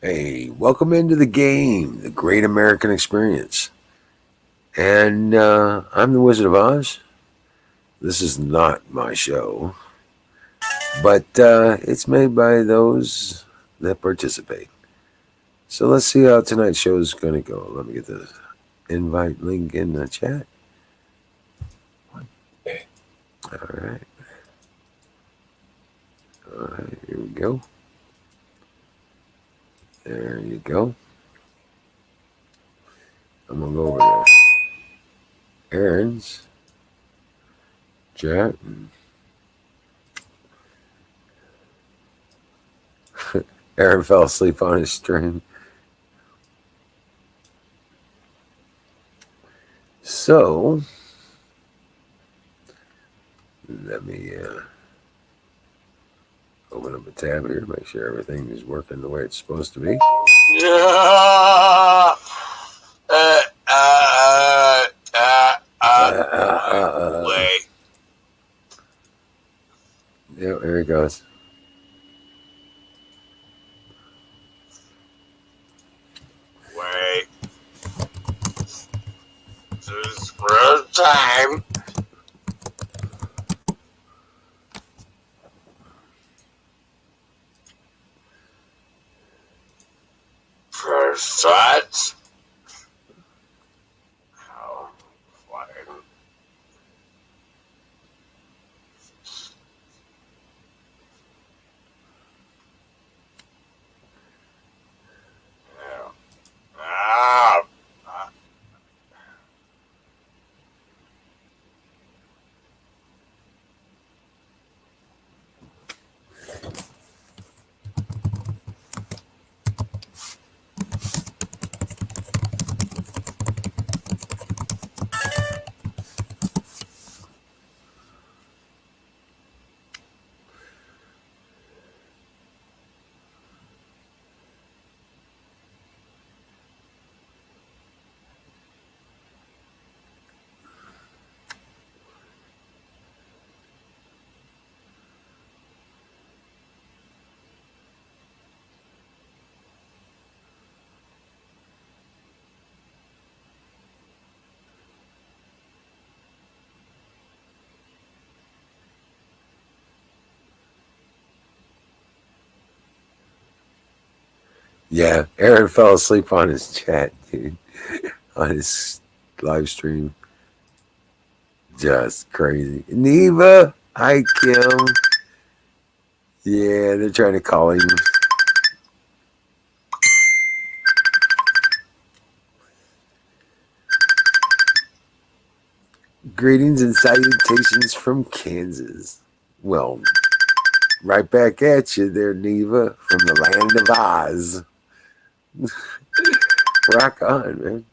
Hey, welcome into the game, the Great American Experience. And I'm the Wizard of Oz. This is not my show, but it's made by those that participate. So let's see how tonight's show is going to go. Let me get the invite link in the chat. All right. All right, here we go. There you go. I'm going to go over to Aaron's chat. Aaron fell asleep on his stream. So, let me open up a tab here, make sure everything is working the way it's supposed to be. Wait. Yeah, there he goes. Wait. This is real time. Press what? How fine. Ah. Yeah, Aaron fell asleep on his chat, dude, on his live stream. Just crazy. Neva, hi, Kim. Yeah, they're trying to call him. Greetings and salutations from Kansas. Well, right back at you there, Neva, from the land of Oz. Rock on, man.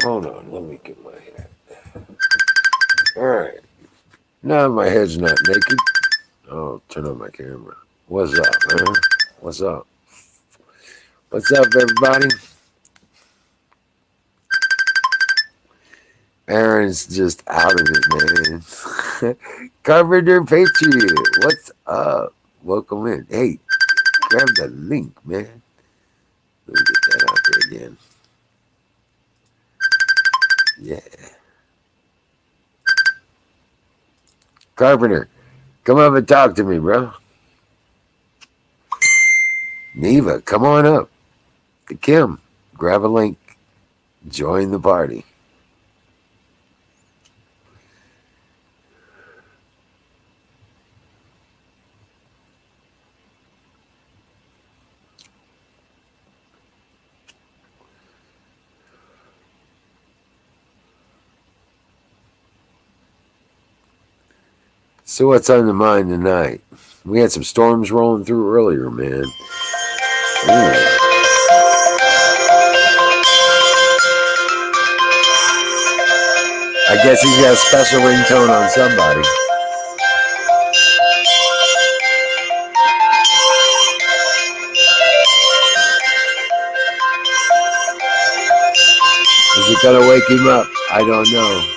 Hold on, let me get my hat. All right. Now my head's not naked. I'll turn on my camera. What's up, man? What's up? What's up, everybody? Aaron's just out of it, man. Carpenter Patriot, what's up? Welcome in. Hey, grab the link, man. Let me get that out there again. Yeah. Carpenter, come up and talk to me, bro. Neva, come on up. Kim, grab a link. Join the party. So what's on the mind tonight? We had some storms rolling through earlier, man. Ooh. I guess he's got a special ringtone on somebody. Is it gonna wake him up? I don't know.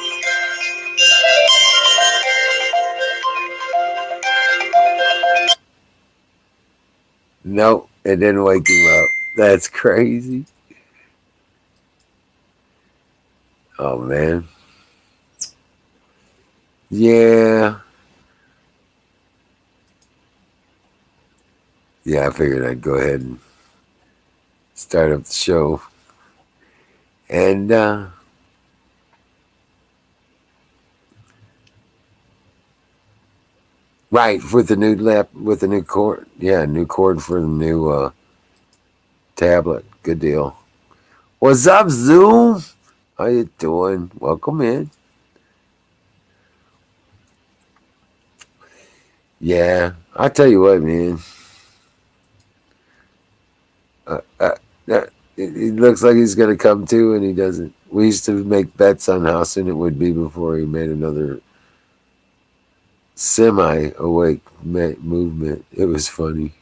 Nope, and then wake him up. That's crazy. Oh man. Yeah. Yeah, I figured I'd go ahead and start up the show. And right, with the new cord. Yeah, new cord for the new tablet. Good deal. What's up, Zoom? How you doing? Welcome in. Yeah, I tell you what, man. Uh, uh, it looks like he's gonna come to, and he doesn't. We used to make bets on how soon it would be before he made another semi-awake movement. It was funny.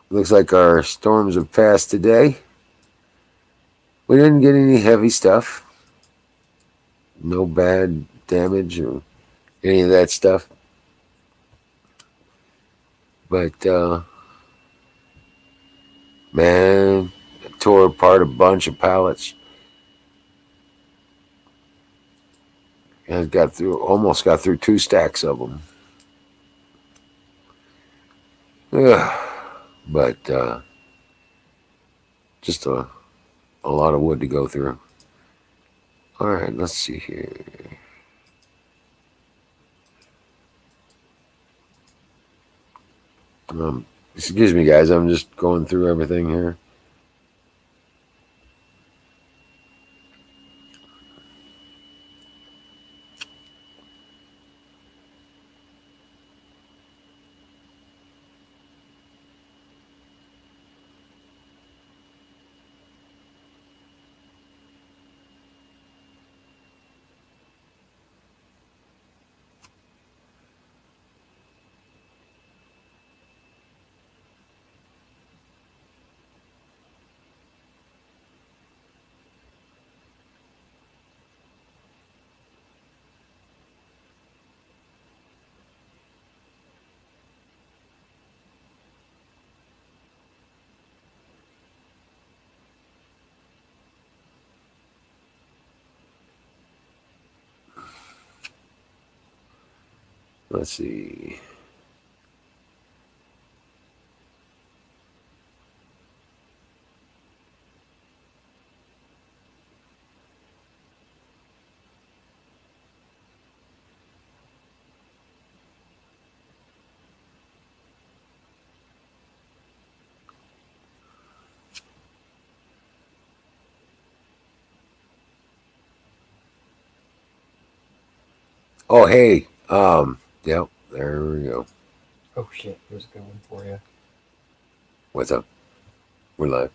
Looks like our storms have passed today. We didn't get any heavy stuff. No bad damage or any of that stuff. But man, it tore apart a bunch of pallets. And almost got through 2 stacks of them. Ugh. But just a lot of wood to go through. All right, let's see here. Excuse me, guys. I'm just going through everything here. Let's see. Oh, hey. Yep. There we go. Oh shit, here's a good one for you. What's up? We're live.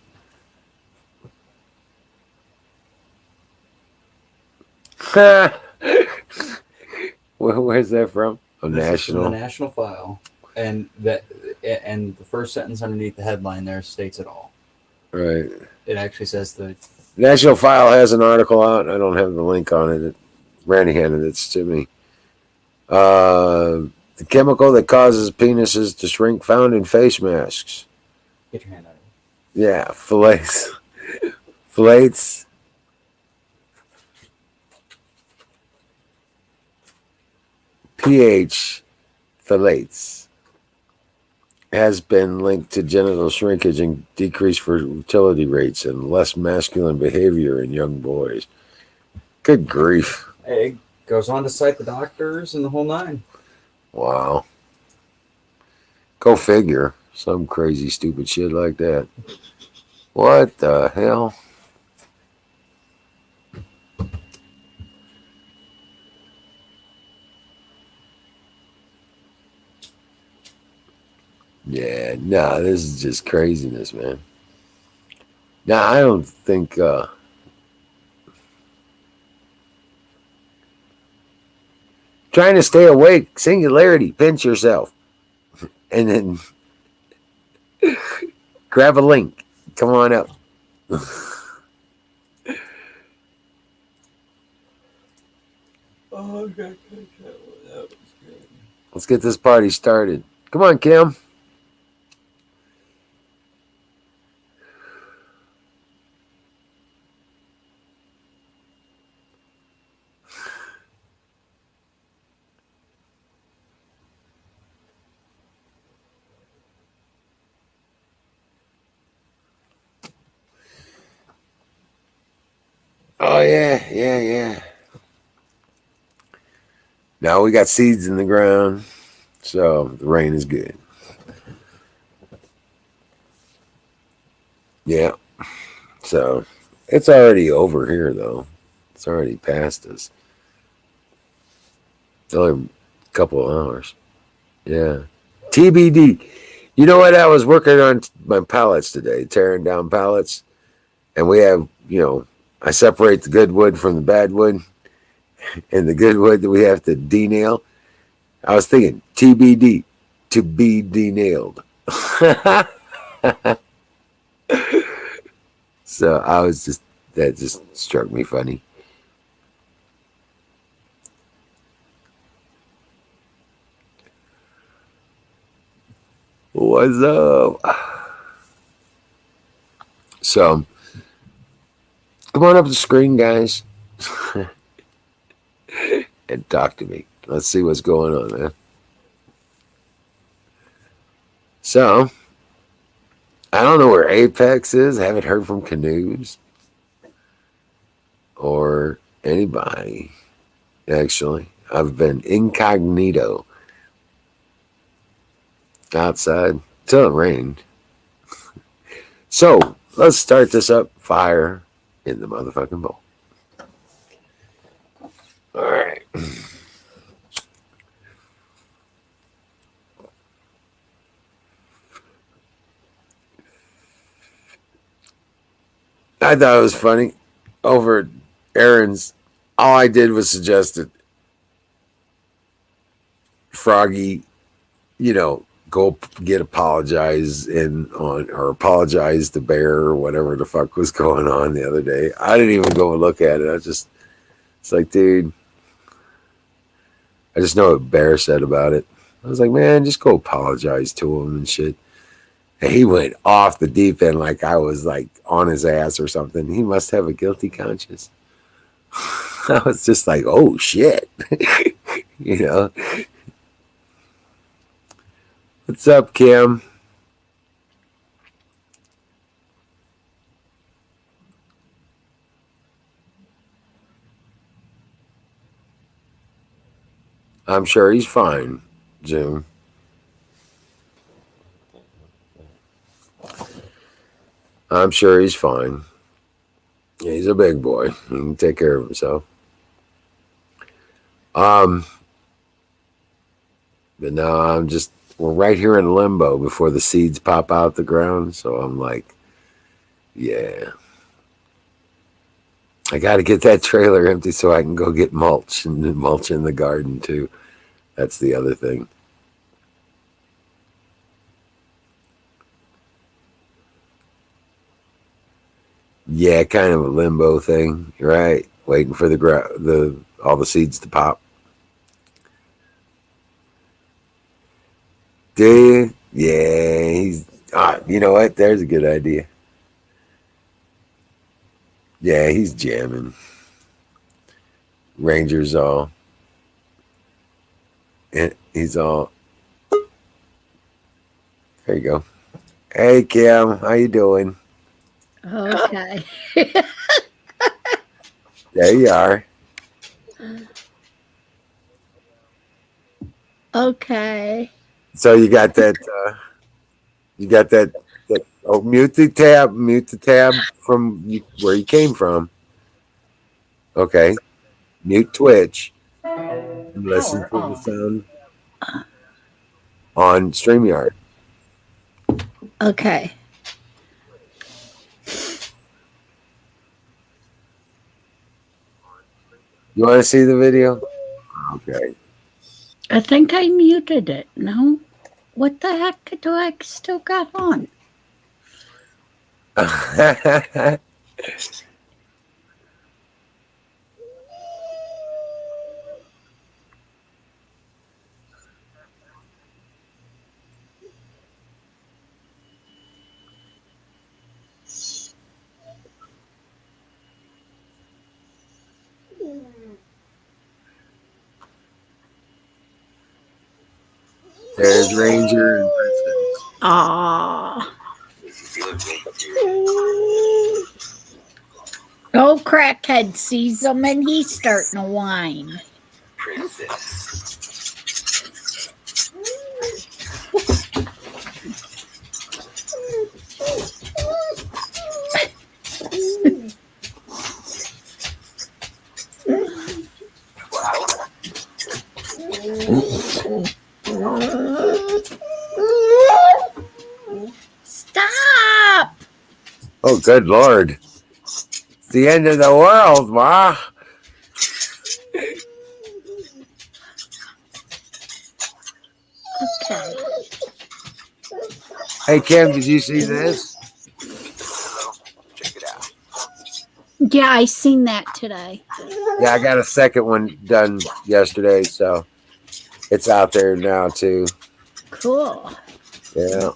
Where's that from? Oh, This is from National. the National File, and the first sentence underneath the headline there states it all. Right. It actually says the National File has an article out. I don't have the link on it. Randy handed it to me. The chemical that causes penises to shrink found in face masks. get your hand out of it. Yeah, phthalates. Phthalates. pH phthalates has been linked to genital shrinkage and decreased fertility rates and less masculine behavior in young boys. Good grief. It goes on to cite the doctors and the whole nine. Wow. Go figure. Some crazy, stupid shit like that. What the hell? Yeah, nah, this is just craziness, man. Now, I don't think trying to stay awake, singularity, pinch yourself, and then grab a link. Come on up. Oh, okay, that was good. Let's get this party started. Come on, Kim. Oh yeah, yeah, yeah. Now we got seeds in the ground, so the rain is good. Yeah. So it's already over here though. It's already past us. It's only a couple of hours. Yeah. TBD. You know what? I was working on my pallets today, tearing down pallets, and we have, I separate the good wood from the bad wood, and the good wood that we have to denail. I was thinking TBD, to be denailed. So I was just, that just struck me funny. What's up? So come on up the screen, guys, and talk to me. Let's see what's going on, man. So I don't know where Apex is. I haven't heard from Canoes or anybody. Actually, I've been incognito outside till it rained. So let's start this up. Fire in the motherfucking bowl. All right. I thought it was funny. Over at Aaron's, all I did was suggest that Froggy, go get apologize or apologize to Bear or whatever the fuck was going on the other day. I didn't even go and look at it. It's like, dude, I just know what Bear said about it. I was like, man, just go apologize to him and shit. And he went off the deep end like I was like on his ass or something. He must have a guilty conscience. I was just like, oh shit. you know. What's up, Kim? I'm sure he's fine, Jim. I'm sure he's fine. Yeah, he's a big boy. He can take care of himself. Um, but no, we're right here in limbo before the seeds pop out the ground. So I'm like, yeah, I got to get that trailer empty so I can go get mulch and mulch in the garden too. That's the other thing. Yeah, kind of a limbo thing, right? Waiting for all the seeds to pop. Do you? Yeah, you know what? There's a good idea. Yeah, he's jamming. Ranger's all, and he's all. There you go. Hey, Kim, how you doing? Okay. There you are. Okay. So you got that. You got that. Oh, mute the tab. Mute the tab from where you came from. Okay. Mute Twitch and listen to the sound on StreamYard. Okay. You want to see the video? Okay. I think I muted it. No? What the heck do I still got on? There's Ranger and Princeton. Ah. Old crackhead sees them and he's starting to whine. Princess. Stop! Oh, good Lord. It's the end of the world, Ma. Okay. Hey, Kim, did you see this? Check it out. Yeah, I seen that today. Yeah, I got a second one done yesterday, so it's out there now, too. Cool. Yeah.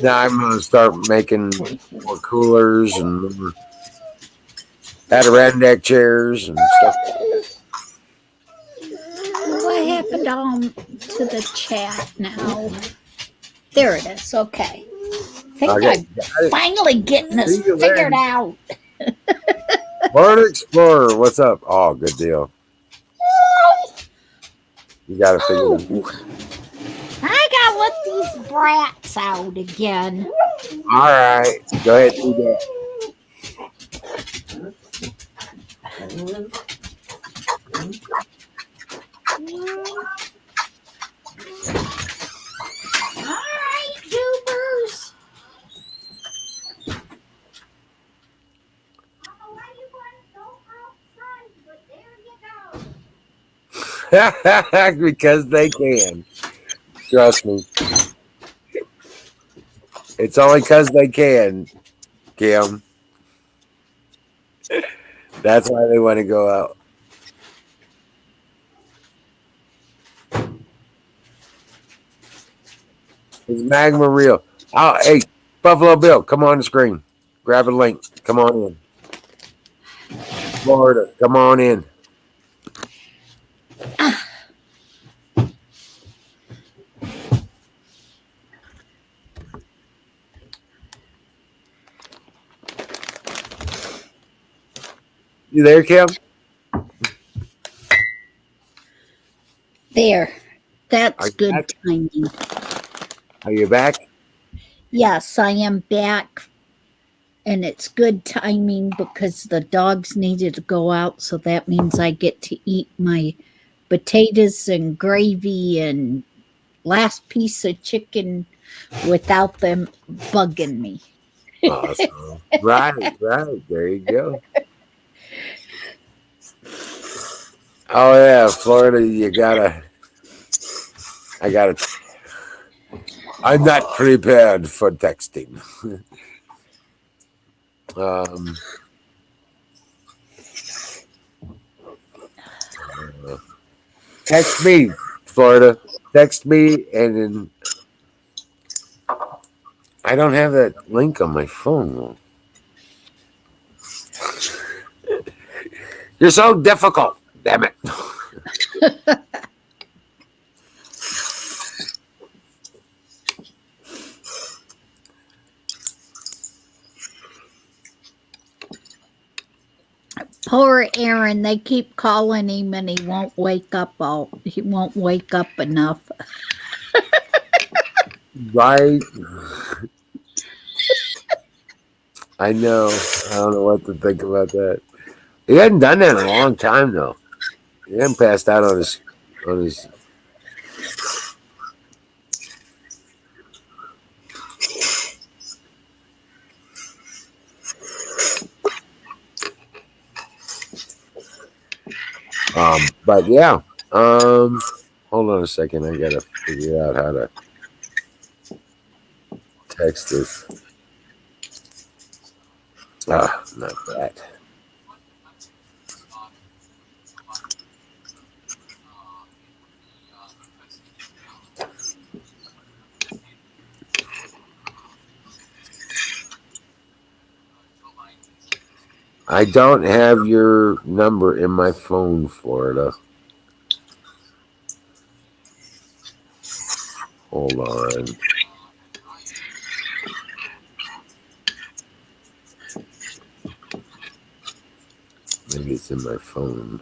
Now I'm going to start making more coolers and more Adirondack chairs and stuff. What happened to the chat now? There it is. Okay. I think Okay. I'm finally getting this See you figured then. out. Florida Explorer, what's up? Oh, good deal. You got to figure it out. Oh, I gotta let these brats out again. All right. Go ahead and do that. All right, goobers. Because they can. Trust me. It's only because they can, Kim. That's why they want to go out. Is magma real? Oh, hey, Buffalo Bill, come on the screen. Grab a link. Come on in. Florida, come on in. You there, Kim? There. Are That's you good back? timing. Are you back? Yes, I am back. And it's good timing because the dogs needed to go out. So that means I get to eat my potatoes and gravy and last piece of chicken without them bugging me. Awesome. Right. There you go. Oh, yeah, Florida, I'm not prepared for texting. Text me, Florida. Text me, and then I don't have that link on my phone. You're so difficult. Damn it. Poor Aaron, they keep calling him and he won't wake up enough. Right? I know. I don't know what to think about that. He hadn't done that in a long time, though. He hadn't passed out on his. But yeah. Hold on a second. I gotta figure out how to text this. Not that. I don't have your number in my phone, Florida. Hold on. Maybe it's in my phone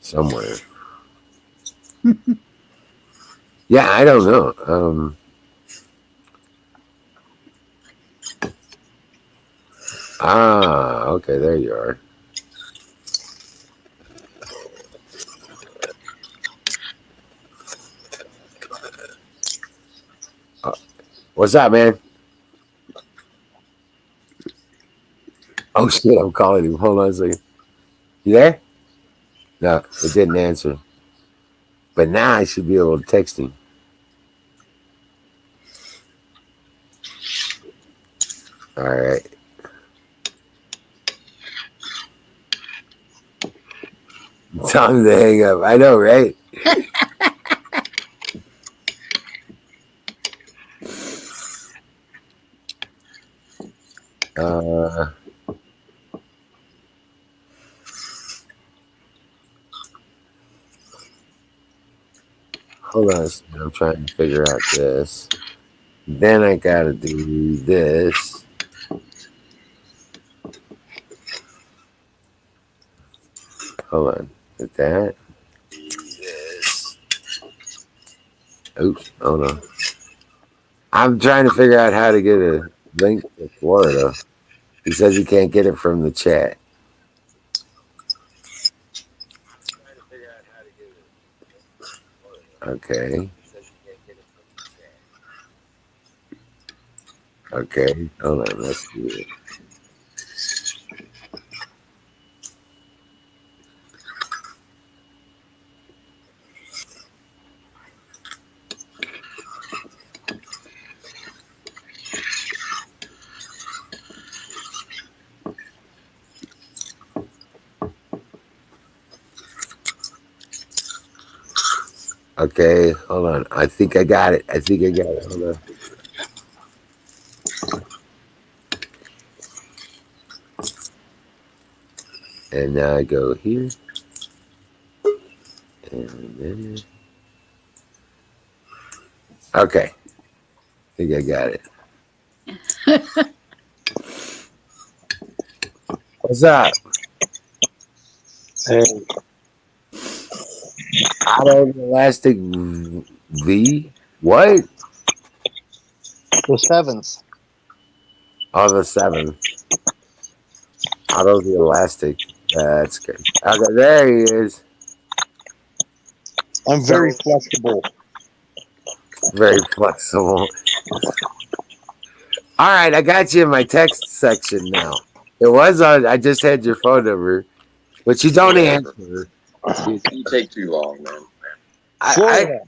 somewhere. Yeah, I don't know. Okay, there you are. What's up, man? Oh shit, I'm calling him. Hold on a second. You there? No, it didn't answer. But now I should be able to text him. All right. Time to hang up. I know, right? uh, Hold on a second. I'm trying to figure out this. Then I gotta do this. Hold on. With that. This. Oops. Hold on. I'm trying to figure out how to get a link to Florida. He says he can't get it from the chat. Okay. Okay. Hold on. Let's do it. Okay, hold on. I think I got it. Hold on. And now I go here. And then. Okay. I think I got it. What's up? Hey, Auto Elastic V? What? the sevens. Oh, the 7. Auto the Elastic. That's good. Okay, there he is. I'm very flexible. Very flexible. All right, I got you in my text section now. It was on. I just had your phone number, but you don't answer. You take too long, man. Florida.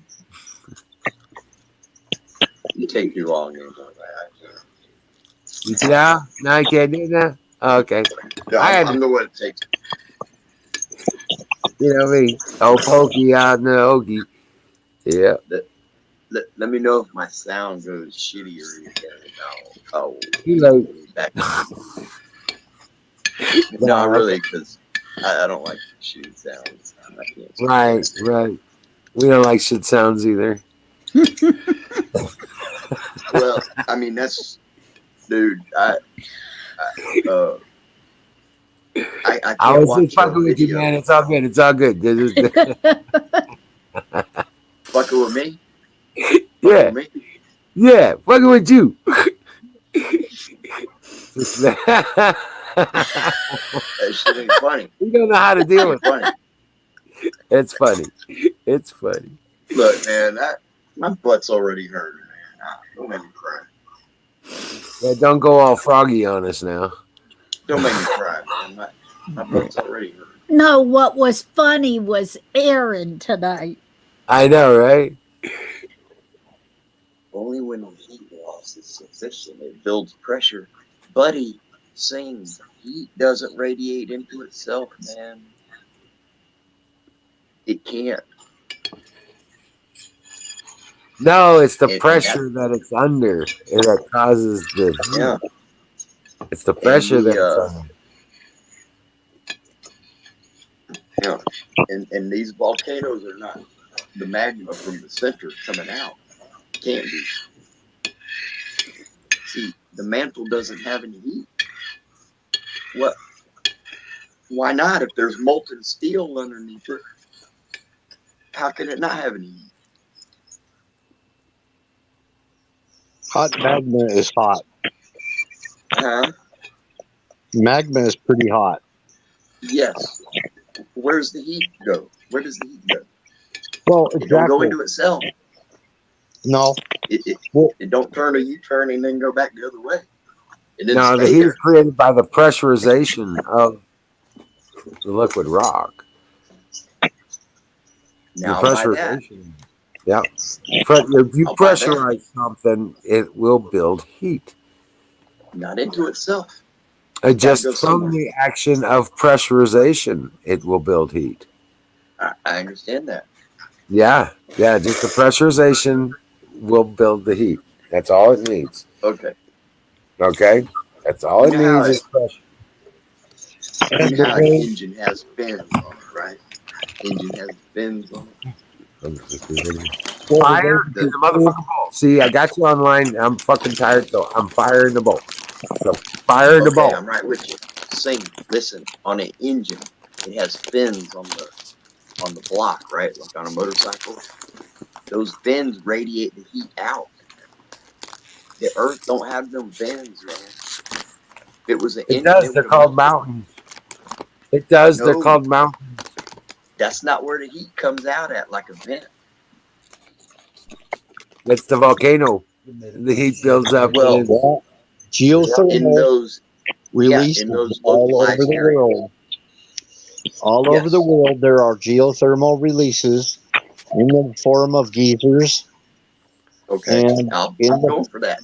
You take too long. Man. You know? No, I can't do that. Oh, okay. Yeah, I'm the one that takes. You know me. Oh, pokey out the okie. Yeah. Let me know if my sound goes shitty or anything. I'll You like. back. No, really, because I don't like shitty sounds. I can't Right. We don't like shit sounds either. Well, I mean that's, dude. I I can't was watch just fucking with you, video. man. It's all good. It's all good. Fucking with me? Yeah. Fucking with me? Yeah. Fucking with you. That shit ain't funny. We don't know how to deal with it. Funny. It's funny. It's funny. Look, man, my butt's already hurting, man. Don't make me cry. Yeah, don't go all froggy on us now. Don't make me cry, man. My butt's already hurting. No, what was funny was Aaron tonight. I know, right? Only when the heat loss is sufficient, it builds pressure. Buddy sings, heat doesn't radiate into itself, man. It can't. No, it's the pressure that it's under that causes the heat. Yeah. It's the pressure that it's under. Yeah. And these volcanoes are not the magma from the center coming out. Can't be. See, the mantle doesn't have any heat. What? Why not? If there's molten steel underneath it, how can it not have any heat? Hot magma is hot. Huh? Magma is pretty hot. Yes. Where's the heat go? Where does the heat go? Well, It don't go exactly. into itself. No. It don't turn a U-turn and then go back the other way. It didn't No, the stay heat there. is created by the pressurization of the liquid rock. Now the I'll buy that. pressurization. Yeah. If you I'll buy that. pressurize something, it will build heat. Not into itself. Just go from somewhere. the action of pressurization, it will build heat. I understand that. Yeah. Just the pressurization will build the heat. That's all it needs. Okay. Okay? That's all it You know how needs is pressure. You know how an engine has fins on it, right? Engine has fins on it. Fire in the motherfucking bolt. See, I got you online. I'm fucking tired, so I'm firing the bolt. So fire in the Okay, bolt. I'm right with you. Sing, listen, on an engine, it has fins on the block, right? Like on a motorcycle. Those fins radiate the heat out. The Earth don't have them fins, man. If it was an It engine, does. They're called mountains. It does. They're No. called mountains. That's not where the heat comes out at, like a vent. It's the volcano. The heat builds up. Well, and Well, geothermal in those releases those all over localized the areas. world. All Yes. over the world, there are geothermal releases in the form of geysers Okay, And I'm in the- going for that.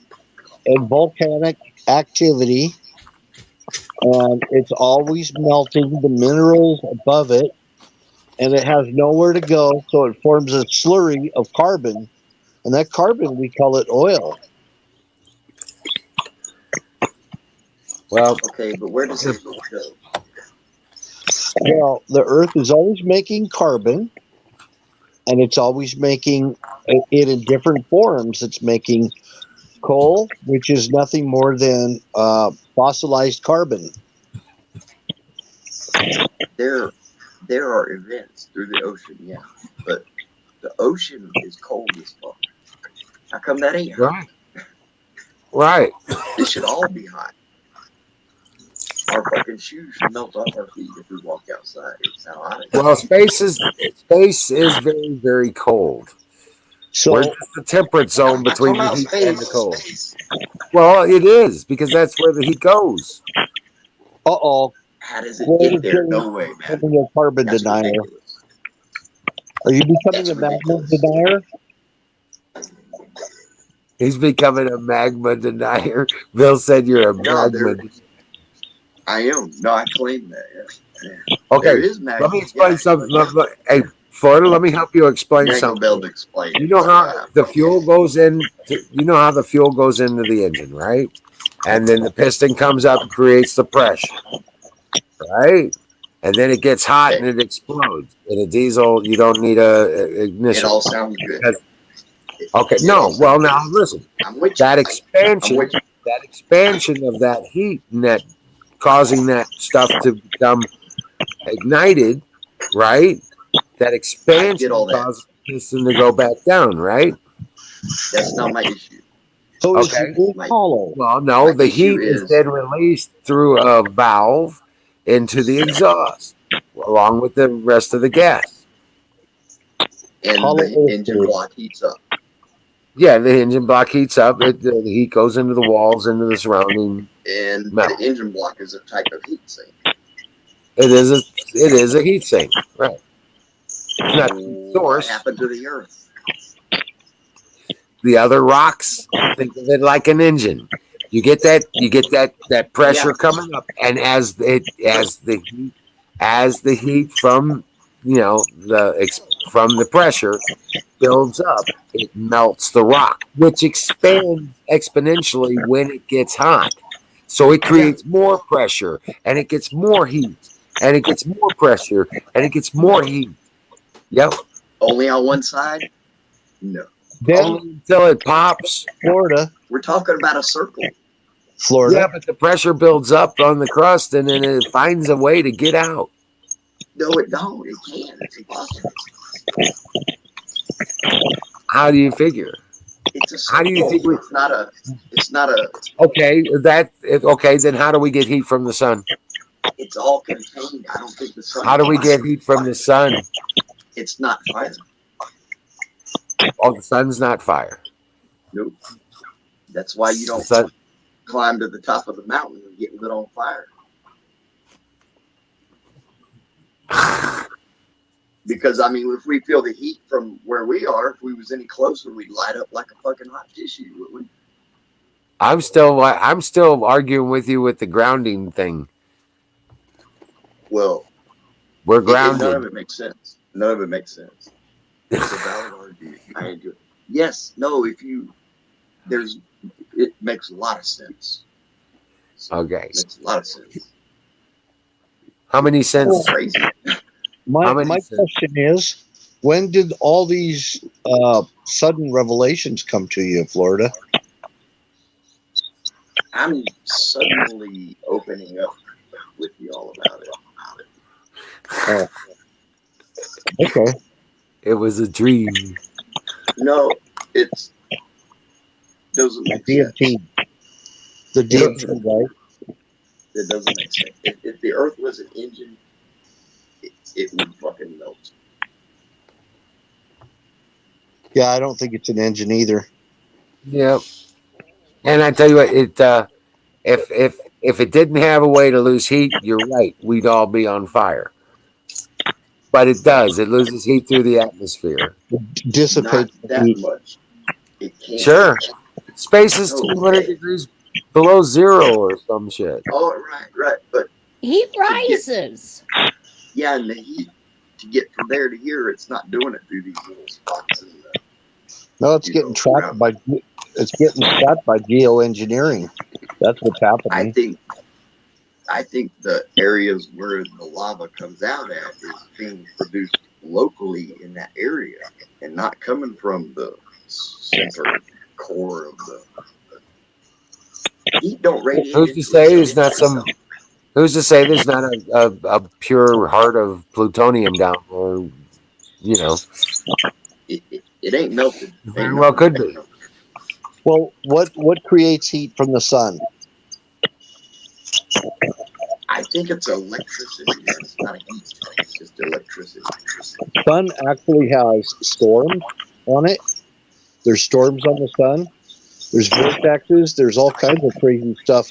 and volcanic activity. And it's always melting the minerals above it, and it has nowhere to go, so it forms a slurry of carbon. And that carbon, we call it oil. well, Okay, but where does it go? Well, the Earth is always making carbon, and it's always making it in different forms. It's making coal, which is nothing more than fossilized carbon. There are events through the ocean, yeah, but the ocean is cold as fuck. How come that ain't hot? right. It should all be hot. Our fucking shoes should melt off our feet if we walk outside. It's how hot it is. Well, space is very, very cold. So, We're just the temperate zone between the I'm heat talking and about the cold. space. Well, it is because that's where the heat goes. uh-oh, How does it Well, get it's there? getting- No way, man. becoming a carbon That's denier. ridiculous. Are you becoming That's a magma ridiculous. denier? He's becoming a magma denier. Bill said you're a No, magma. I am. No, I claim that. Yeah. There Okay, is magma. let me explain yeah, something. but Hey, Florida, let me help you explain You ain't gonna be able to something. explain You it. know how the fuel goes in. You know how the fuel goes into the engine, right? And then the piston comes up and creates the pressure, right? And then it gets hot and it explodes. In a diesel, you don't need a It ignition. all sounds good. Because- Okay, It no. all sounds Well, good. now listen. I'm with you. That I'm expansion, with you. that expansion of that heat and that causing that stuff to become ignited, right? That expansion all that. causes the piston to go back down, right? That's not my issue. So is Okay. the My- hollow. Well, no, My the issue heat is is- then released through a valve into the exhaust, along with the rest of the gas. And Hollow the earth engine is. block heats up. Yeah, the engine block heats up. The heat goes into the walls, into the surrounding. And Metal. the engine block is a type of heat sink. It is a heat sink, right? It's not the What source. happened to the Earth? The other rocks, think of it like an engine. You get that pressure Yeah. coming up, and as the heat from from the pressure builds up, it melts the rock, which expands exponentially when it gets hot. So it creates more pressure, and it gets more heat, and it gets more pressure, and it gets more heat. Yep. Only on one side? No. Then Only until it pops. Florida, We're talking about a circle. Florida. Yeah, but the pressure builds up on the crust and then it finds a way to get out. No, it don't. It can't. It's impossible. How do you figure? It's a How do you circle. think we? It's not a. Okay. Then how do we get heat from the sun? It's all contained. I don't think the sun. How do we get heat from the sun? It's not fire. Oh, the sun's not fire. Nope. That's why you The don't sun, climb to the top of the mountain and get lit on fire. Because I mean, if we feel the heat from where we are, if we was any closer, we'd light up like a fucking hot tissue. Wouldn't we? I'm still arguing with you with the grounding thing. Well, We're none of grounded. it makes sense. None of it makes sense. It's a valid argument. I agree. Yes, no. It makes a lot of sense. Okay. It makes a lot of sense. How many cents? Crazy. My How many my cents? question is, when did all these sudden revelations come to you, Florida? I'm suddenly opening up with you all about it. Oh, okay. It was a dream. No, it's doesn't make sense. DMT. The DMT, right? It doesn't make sense. If the Earth was an engine, it would fucking melt. Yeah, I don't think it's an engine either. Yep. And I tell you what, if it didn't have a way to lose heat, you're right. We'd all be on fire. But it does. It loses heat through the atmosphere. It dissipates Not the that heat. much. It can't. Sure. Space is No. 200 degrees below zero or some shit. Oh, right. But Heat rises. yeah, and the heat to get from there to here, it's not doing it through these little spots. No, it's getting trapped by geoengineering. That's what's happening. I think the areas where the lava comes out at is being produced locally in that area and not coming from the center core of the heat. Don't radiate. Who's to say there's not some? Who's to say there's not a pure heart of plutonium down there? You know, It ain't melted. very well could be. Well, what creates heat from the sun? I think it's electricity. It's not a heat. It's just electricity. The sun actually has storms on it. There's storms on the sun. There's vortexes. There's all kinds of crazy stuff.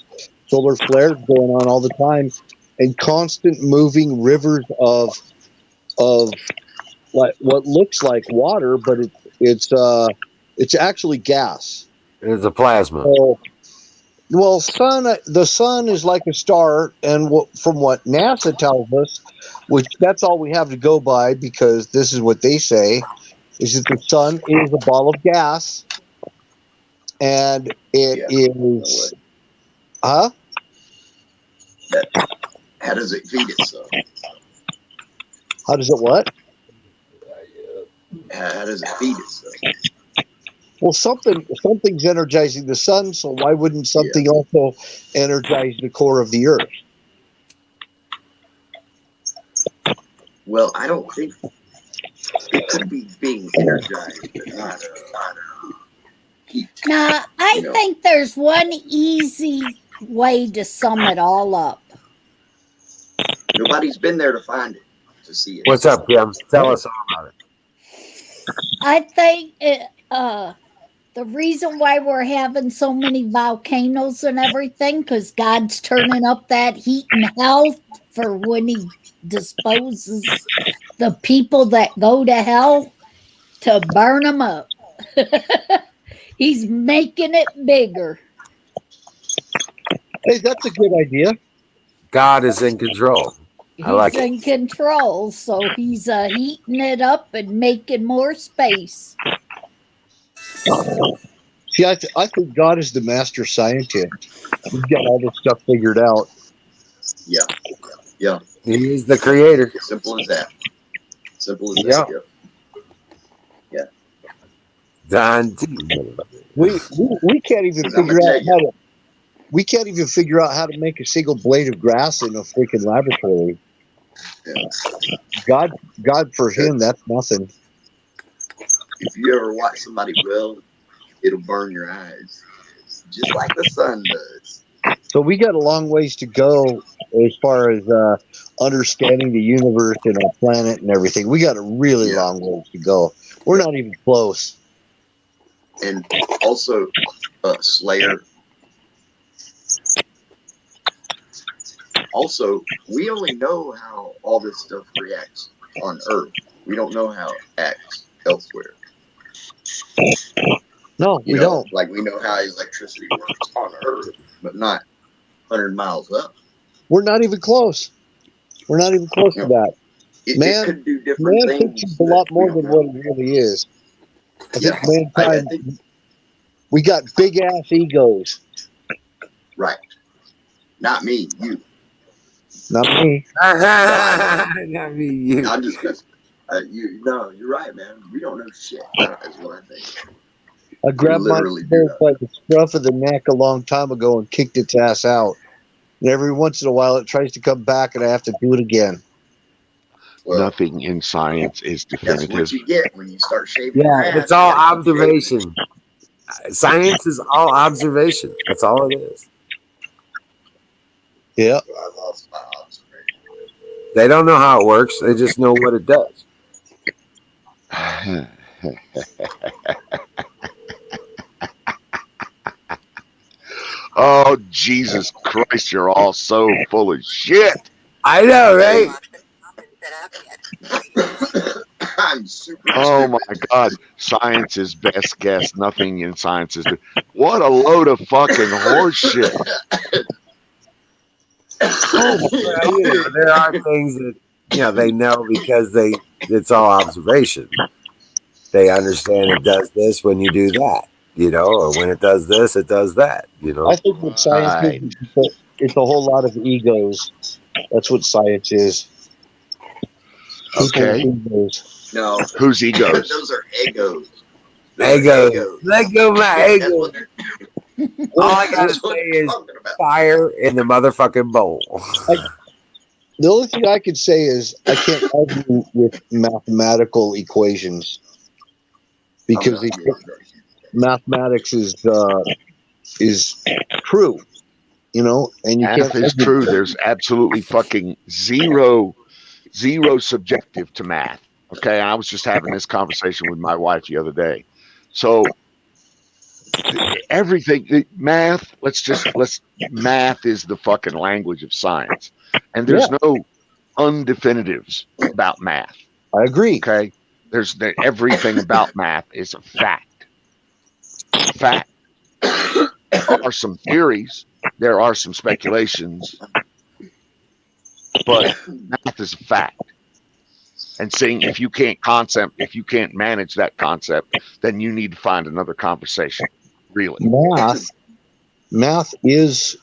Solar flares going on all the time, and constant moving rivers of like what looks like water, but it's actually gas. It's a plasma. So, well, the sun is like a star, and from what NASA tells us, which that's all we have to go by because this is what they say, is that the sun is a ball of gas, and it is, huh? How does it feed itself? How does it what? How does it feed itself? Well, something's energizing the sun, so why wouldn't something also energize the core of the earth? Well, I don't think it could be being energized, but not heat. Now, I think there's one easy way to sum it all up. Nobody's been there to find it, to see it. What's up, Kim? Tell us all about it. I think the reason why we're having so many volcanoes and everything, because God's turning up that heat in hell for when he disposes the people that go to hell to burn them up. He's making it bigger. Hey, that's a good idea. God is in control. I like He's in control, so he's heating it up and making more space. See, I think God is the master scientist. He's got all this stuff figured out. Yeah. He is the creator. Simple as that. Simple as that. Yeah. Don T. We can't even 'Cause I'ma figure out tell you. how to. We can't even figure out how to make a single blade of grass in a freaking laboratory. Yeah. God for him, that's nothing. If you ever watch somebody weld, it'll burn your eyes, just like the sun does. So we got a long ways to go as far as understanding the universe and our planet and everything. We got a really Yeah. long ways to go. We're not even close. And also, Slayer. Also, we only know how all this stuff reacts on Earth. We don't know how it acts elsewhere. No, You we know, don't. like we know how electricity works on Earth, but not 100 miles up. We're not even close. We're not even close You to know, that. it Man, could do different Man things. thinks he's a lot that we more don't than know. what he really is. I Yeah, think I mankind, think we got big ass egos. right. Not me, you. Not me. I mean, you. No, I'm just messing. No, you're right, man. We don't know shit. That's what I think. I grabbed my literally do bull that. by the scruff of the neck a long time ago and kicked its ass out. And every once in a while, it tries to come back, and I have to do it again. Well, Nothing in science is that's definitive. what you get when you start shaving your Yeah, ass. it's all You gotta keep shaving it. observation. Science is all observation. That's all it is. Yeah. I lost my observation. They don't know how it works. They just know what it does. Oh, Jesus Christ, you're all so full of shit. I know, right? I'm super Oh stupid. my God. Science is best guess. Nothing in science is. What a load of fucking horse shit. Well, there are things that they know because it's all observation. They understand it does this when you do that, or when it does this, it does that, I think what science Right. is, it's a whole lot of egos. That's what science is. Okay. People's egos. No, Whose egos? those are egos. Ego. Let go of my That's ego. what they're All I gotta that's what say they're is talking about. fire in the motherfucking bowl. The only thing I could say is I can't argue with mathematical equations because I'm not getting those. mathematics is true, and you Math can't. is true. There's absolutely fucking zero subjective to math. Okay. I was just having this conversation with my wife the other day. So everything, math is the fucking language of science. And there's no undefinitives about math. I agree. Okay. Everything about math is a fact. Fact. There are some theories. There are some speculations. But math is a fact. And saying if you can't manage that concept, then you need to find another conversation. Really. Math is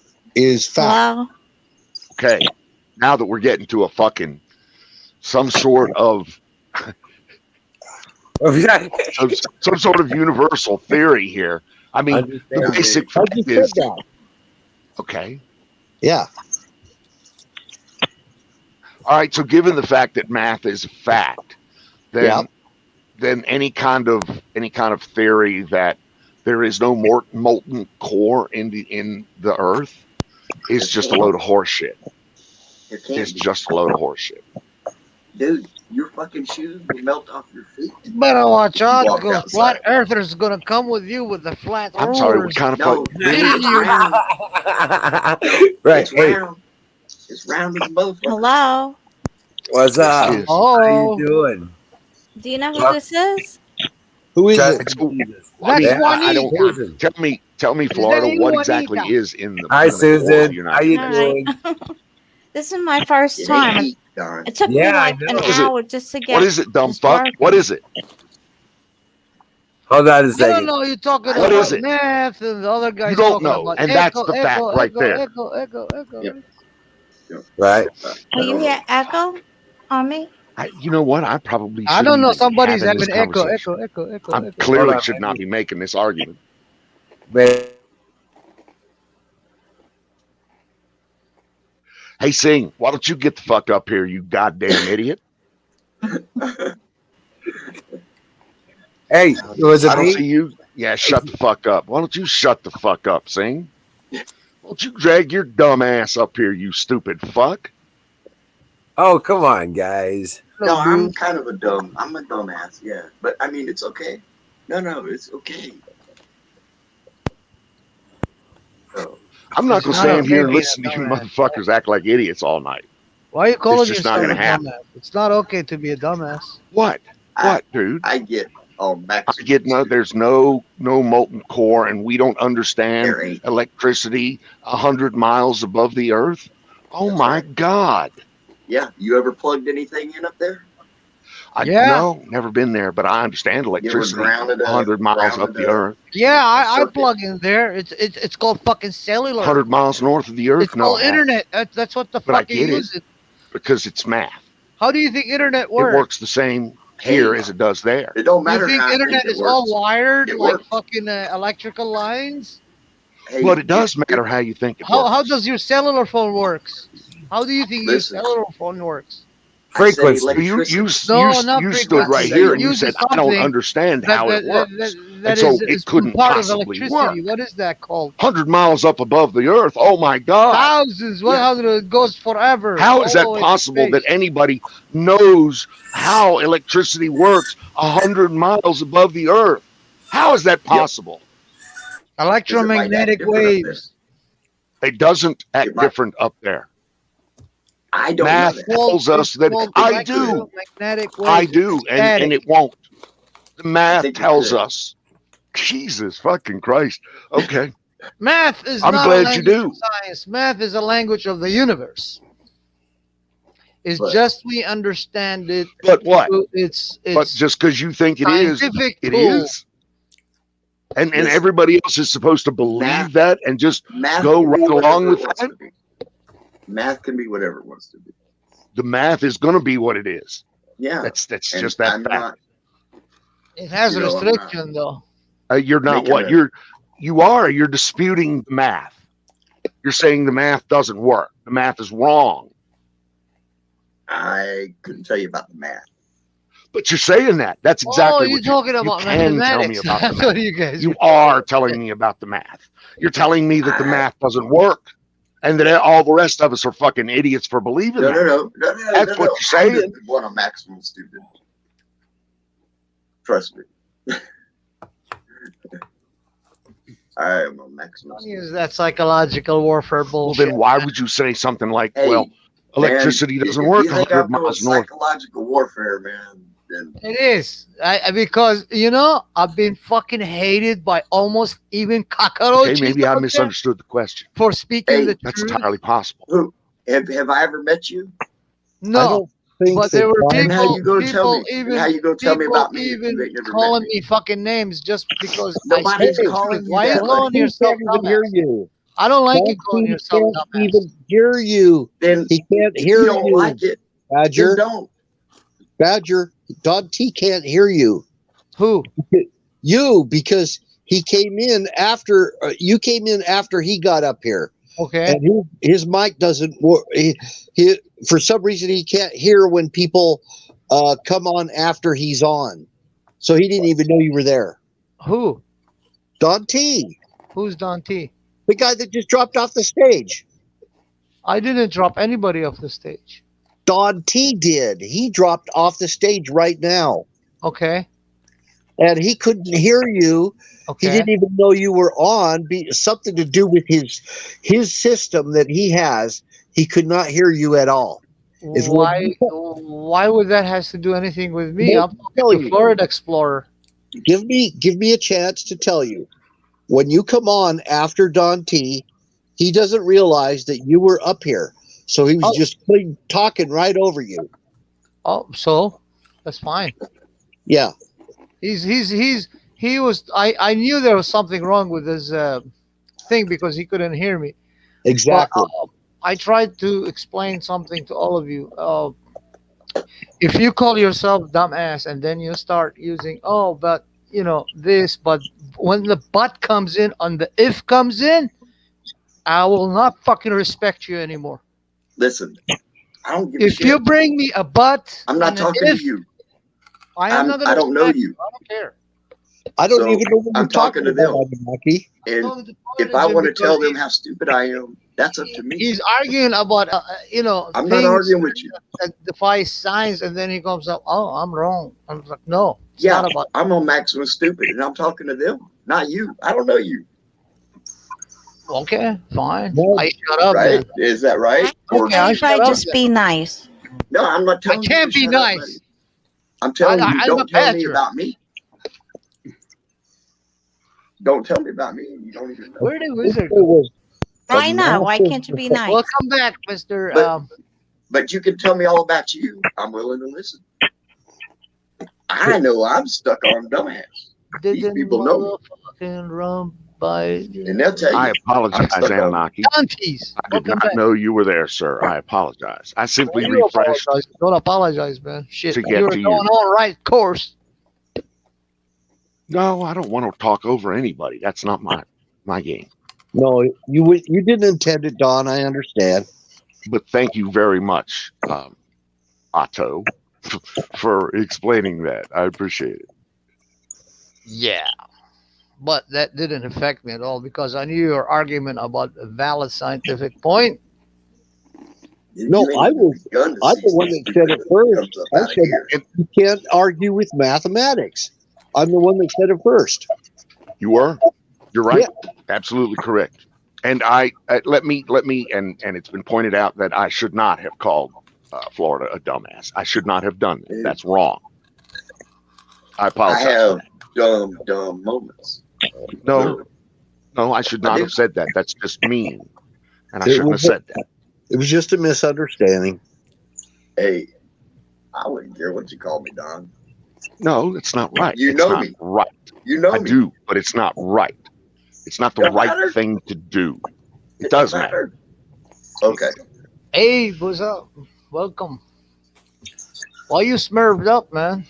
fact. Hello? Okay. Now that we're getting to some sort of some sort of universal theory here. I mean, the basic I fact just is said that. okay. Yeah. All right. So, given the fact that math is a fact, then any kind of theory that there is no more molten core in the Earth is just a load of horseshit. It can't It's be. just a load of horseshit. Dude, your fucking shoes will melt off your feet. You better watch out, Walk because outside. flat earthers gonna come with you with the flat I'm sorry. We rulers. kind of No, Beating you. Right. it's Hey, round. It's round as a motherfucker. Hello. what's Yes, up? it is. How Oh, you doing? Do you know who Well- this is? Who is Trust it? me, Jesus. I mean, that's I don't. Juanita. Tell me, Is Florida. that you, What exactly Juanita? is in the Hi, in the core of the Susan. How United you All States? right. doing? This is my first It time. ain't heat, Don. It took me Yeah, I like an know. What is it? hour just to get What is it, dumb this fuck? working. What is it? Hold on a I don't second. know. You're talking What about is it? math, and the other guy's You don't talking know, about and that's echo, the fact echo, right echo, there. echo, echo, echo. Yep. Right? Will you hear echo on me? You know what? I probably I shouldn't don't know. even be Somebody's having this having echo, conversation. I echo. clearly Hold on, should not maybe- be making this argument. But Hey, Sing, why don't you get the fuck up here, you goddamn idiot? hey, was it I don't me? see you. Yeah, shut the fuck up. Why don't you shut the fuck up, Sing? Why don't you drag your dumb ass up here, you stupid fuck? Oh, come on, guys. No, I'm kind of a dumbass, yeah. But I mean, it's okay. No, it's okay. Oh, I'm not It's going to not stand here okay and being listen a to you dumbass. motherfuckers act like idiots all night. Why are you calling just not yourself a gonna happen. dumbass? It's not okay to be a dumbass. What? What, dude? I get I get no. There's no molten core, and we don't understand There ain't. electricity 100 miles above the Earth. Oh That's my right. God! Yeah, you ever plugged anything in up there? Yeah. No, never been there, but I understand electricity grounded up, 100 miles up the Earth. Yeah, I circuit. plug in there. It's called fucking cellular. 100 miles north of the Earth. It's No, called I haven't, internet. That's what the But I fuck you get it. use it. because it's math. How do you think internet It works? works the same here as it does there. It don't You matter think how I internet think it is all works. wired It like works. fucking electrical lines? Hey, But it does matter how you think it works. How does your cellular phone works? How do you think Listen. your cellular phone works? I say Frequency. electricity. You stood right frequency. here and It you uses said, I don't something understand how it works. That And so is it couldn't part of possibly electricity. work. What is that called? 100 miles up above the Earth. Oh my God. Thousands. 100. It goes forever. How is that all the way to possible that space. anybody knows how electricity works 100 miles above the Earth? How is that possible? Electromagnetic different up there. waves. It doesn't act It might- different up there. I don't Math know that. tells us that I do. Electromagnetic waves. I do, Static. and it won't. The math think it tells could. us. Jesus fucking Christ. Okay. Math is I'm not glad a you language do. of science. Math is a language of the universe. It's But- just we understand it. But what? It's But just because you think it is, scientific it tool. is. And Listen. everybody else is supposed to believe Math- that and just Math go can be right whatever along it with wants that? to be. Math can be whatever it wants to be. The math is going to be what it is. Yeah. That's And just that I'm fact. not. It has You know, I'm restriction though. You're not making what a- you're disputing the math. You're saying the math doesn't work. The math is wrong. I couldn't tell you about the math. But you're saying that. That's exactly you're what talking you about can mathematics. tell me about the That's math. what you guys. You are telling me about the math. You're telling me that the math doesn't work and that all the rest of us are fucking idiots for believing No, that. no. That's what you're saying. I'm the one of maximum stupid. Trust me. I am a maximum Don't stupid. use that psychological warfare Well, bullshit. then why would you say something like, Hey, well, electricity Man, doesn't if work you think 100 I'm doing miles north? psychological warfare, man, then It is. Because I've been fucking hated by almost even cockroaches. Okay, maybe I out there misunderstood the question. for speaking Hey, the That's truth. entirely possible. who have I ever met you? I No, don't think but that there were Don- And how people. you gonna tell me? Even And how you gonna tell me people about me? if even you ain't never met calling me? me fucking names just because Nobody's I calling you Why are that, you calling buddy. He yourself can't even hear dumbass? you. I don't like you Don calling T yourself can't dumbass. even hear you. Then He can't if hear you don't you, like it, then Badger. don't. Badger, Don T can't hear you. Who? You, because he came in after you came in after he got up here, Okay. and his mic doesn't work. He, for some reason, he can't hear when people come on after he's on. So he didn't even know you were there. Who? Don T, Who's Don T? the guy that just dropped off the stage. I didn't drop anybody off the stage. Don T did. He dropped off the stage right now, Okay. and he couldn't hear you. Okay. He didn't even know you were on. Something to do with his system that he has. He could not hear you at all. If Why would that has to do anything with me? Let I'm me tell talking to you. Florida Explorer. Give me a chance to tell you. When you come on after Don T, he doesn't realize that you were up here, so he was Oh. just talking right over you. Oh, so that's fine. Yeah, He was. I knew there was something wrong with his thing because he couldn't hear me. exactly. But, I tried to explain something to all of you. if you call yourself dumbass and then you start using, oh, but this, but when the but comes in, on the if comes in, I will not fucking respect you anymore. Listen, I don't give a If shit. you bring me a but I'm not and an talking if, to you. I am not I gonna don't know respect you. I don't care. I don't So even know what I'm you're talking talking to about, them. Abenaki. And No, the if point I is want to because tell them how stupid I am, that's up to me. he's arguing about I'm not things arguing with you. that defy science, and then he comes up, oh, I'm wrong. I'm like, no, it's Yeah, not about. I'm on maximum stupid, and I'm talking to them, not you. I don't know you, Okay, fine. No. I shut up right? then. Is that right? Or Okay, I If I shut up just then. be nice. no? I'm not I telling you to can't be shut up, nice. buddy. I'm telling you, I'm a don't tell me badger. about me. Don't tell me about me. You don't even know. Where did It wizard go? was Why a not? Why massive can't you be nice? Welcome back, Mister. But you can tell me all about you. I'm willing to listen. I know I'm stuck on dumbass. These Didn't people know me, motherfucking run by and they'll tell I you. apologize, stuck on- Anunnaki. Aunties. I did Welcome not back. know you were there, sir. I apologize. I simply Why you refreshed. apologize? Don't apologize, man. Shit, To get you were to you. going on right course. No, I don't want to talk over anybody. That's not my game. no. You didn't intend it, Don. I understand. But thank you very much, Otto, for explaining that. I appreciate it. Yeah, but that didn't affect me at all because I knew your argument about a valid scientific point. No, You I ain't was. begun to I'm see the one something that said it stupid when first. comes up I out of said here. you can't argue with mathematics. I'm the one that said it first. You were. You're right. Absolutely correct. And let me and it's been pointed out that I should not have called Florida a dumbass. I should not have done that. That's wrong. I I apologize. have dumb moments. No, I should I not do. have said that. That's just mean, and I It shouldn't have was- said that. It was just a misunderstanding. Hey, I wouldn't care what you call me, Don. No, it's not right. You It's know not me. right. You know I me. do, but it's not right. It's not the Don't right matter. thing to do. It don't does matter. Okay. Hey, what's up? Welcome. Why you smirved up, man?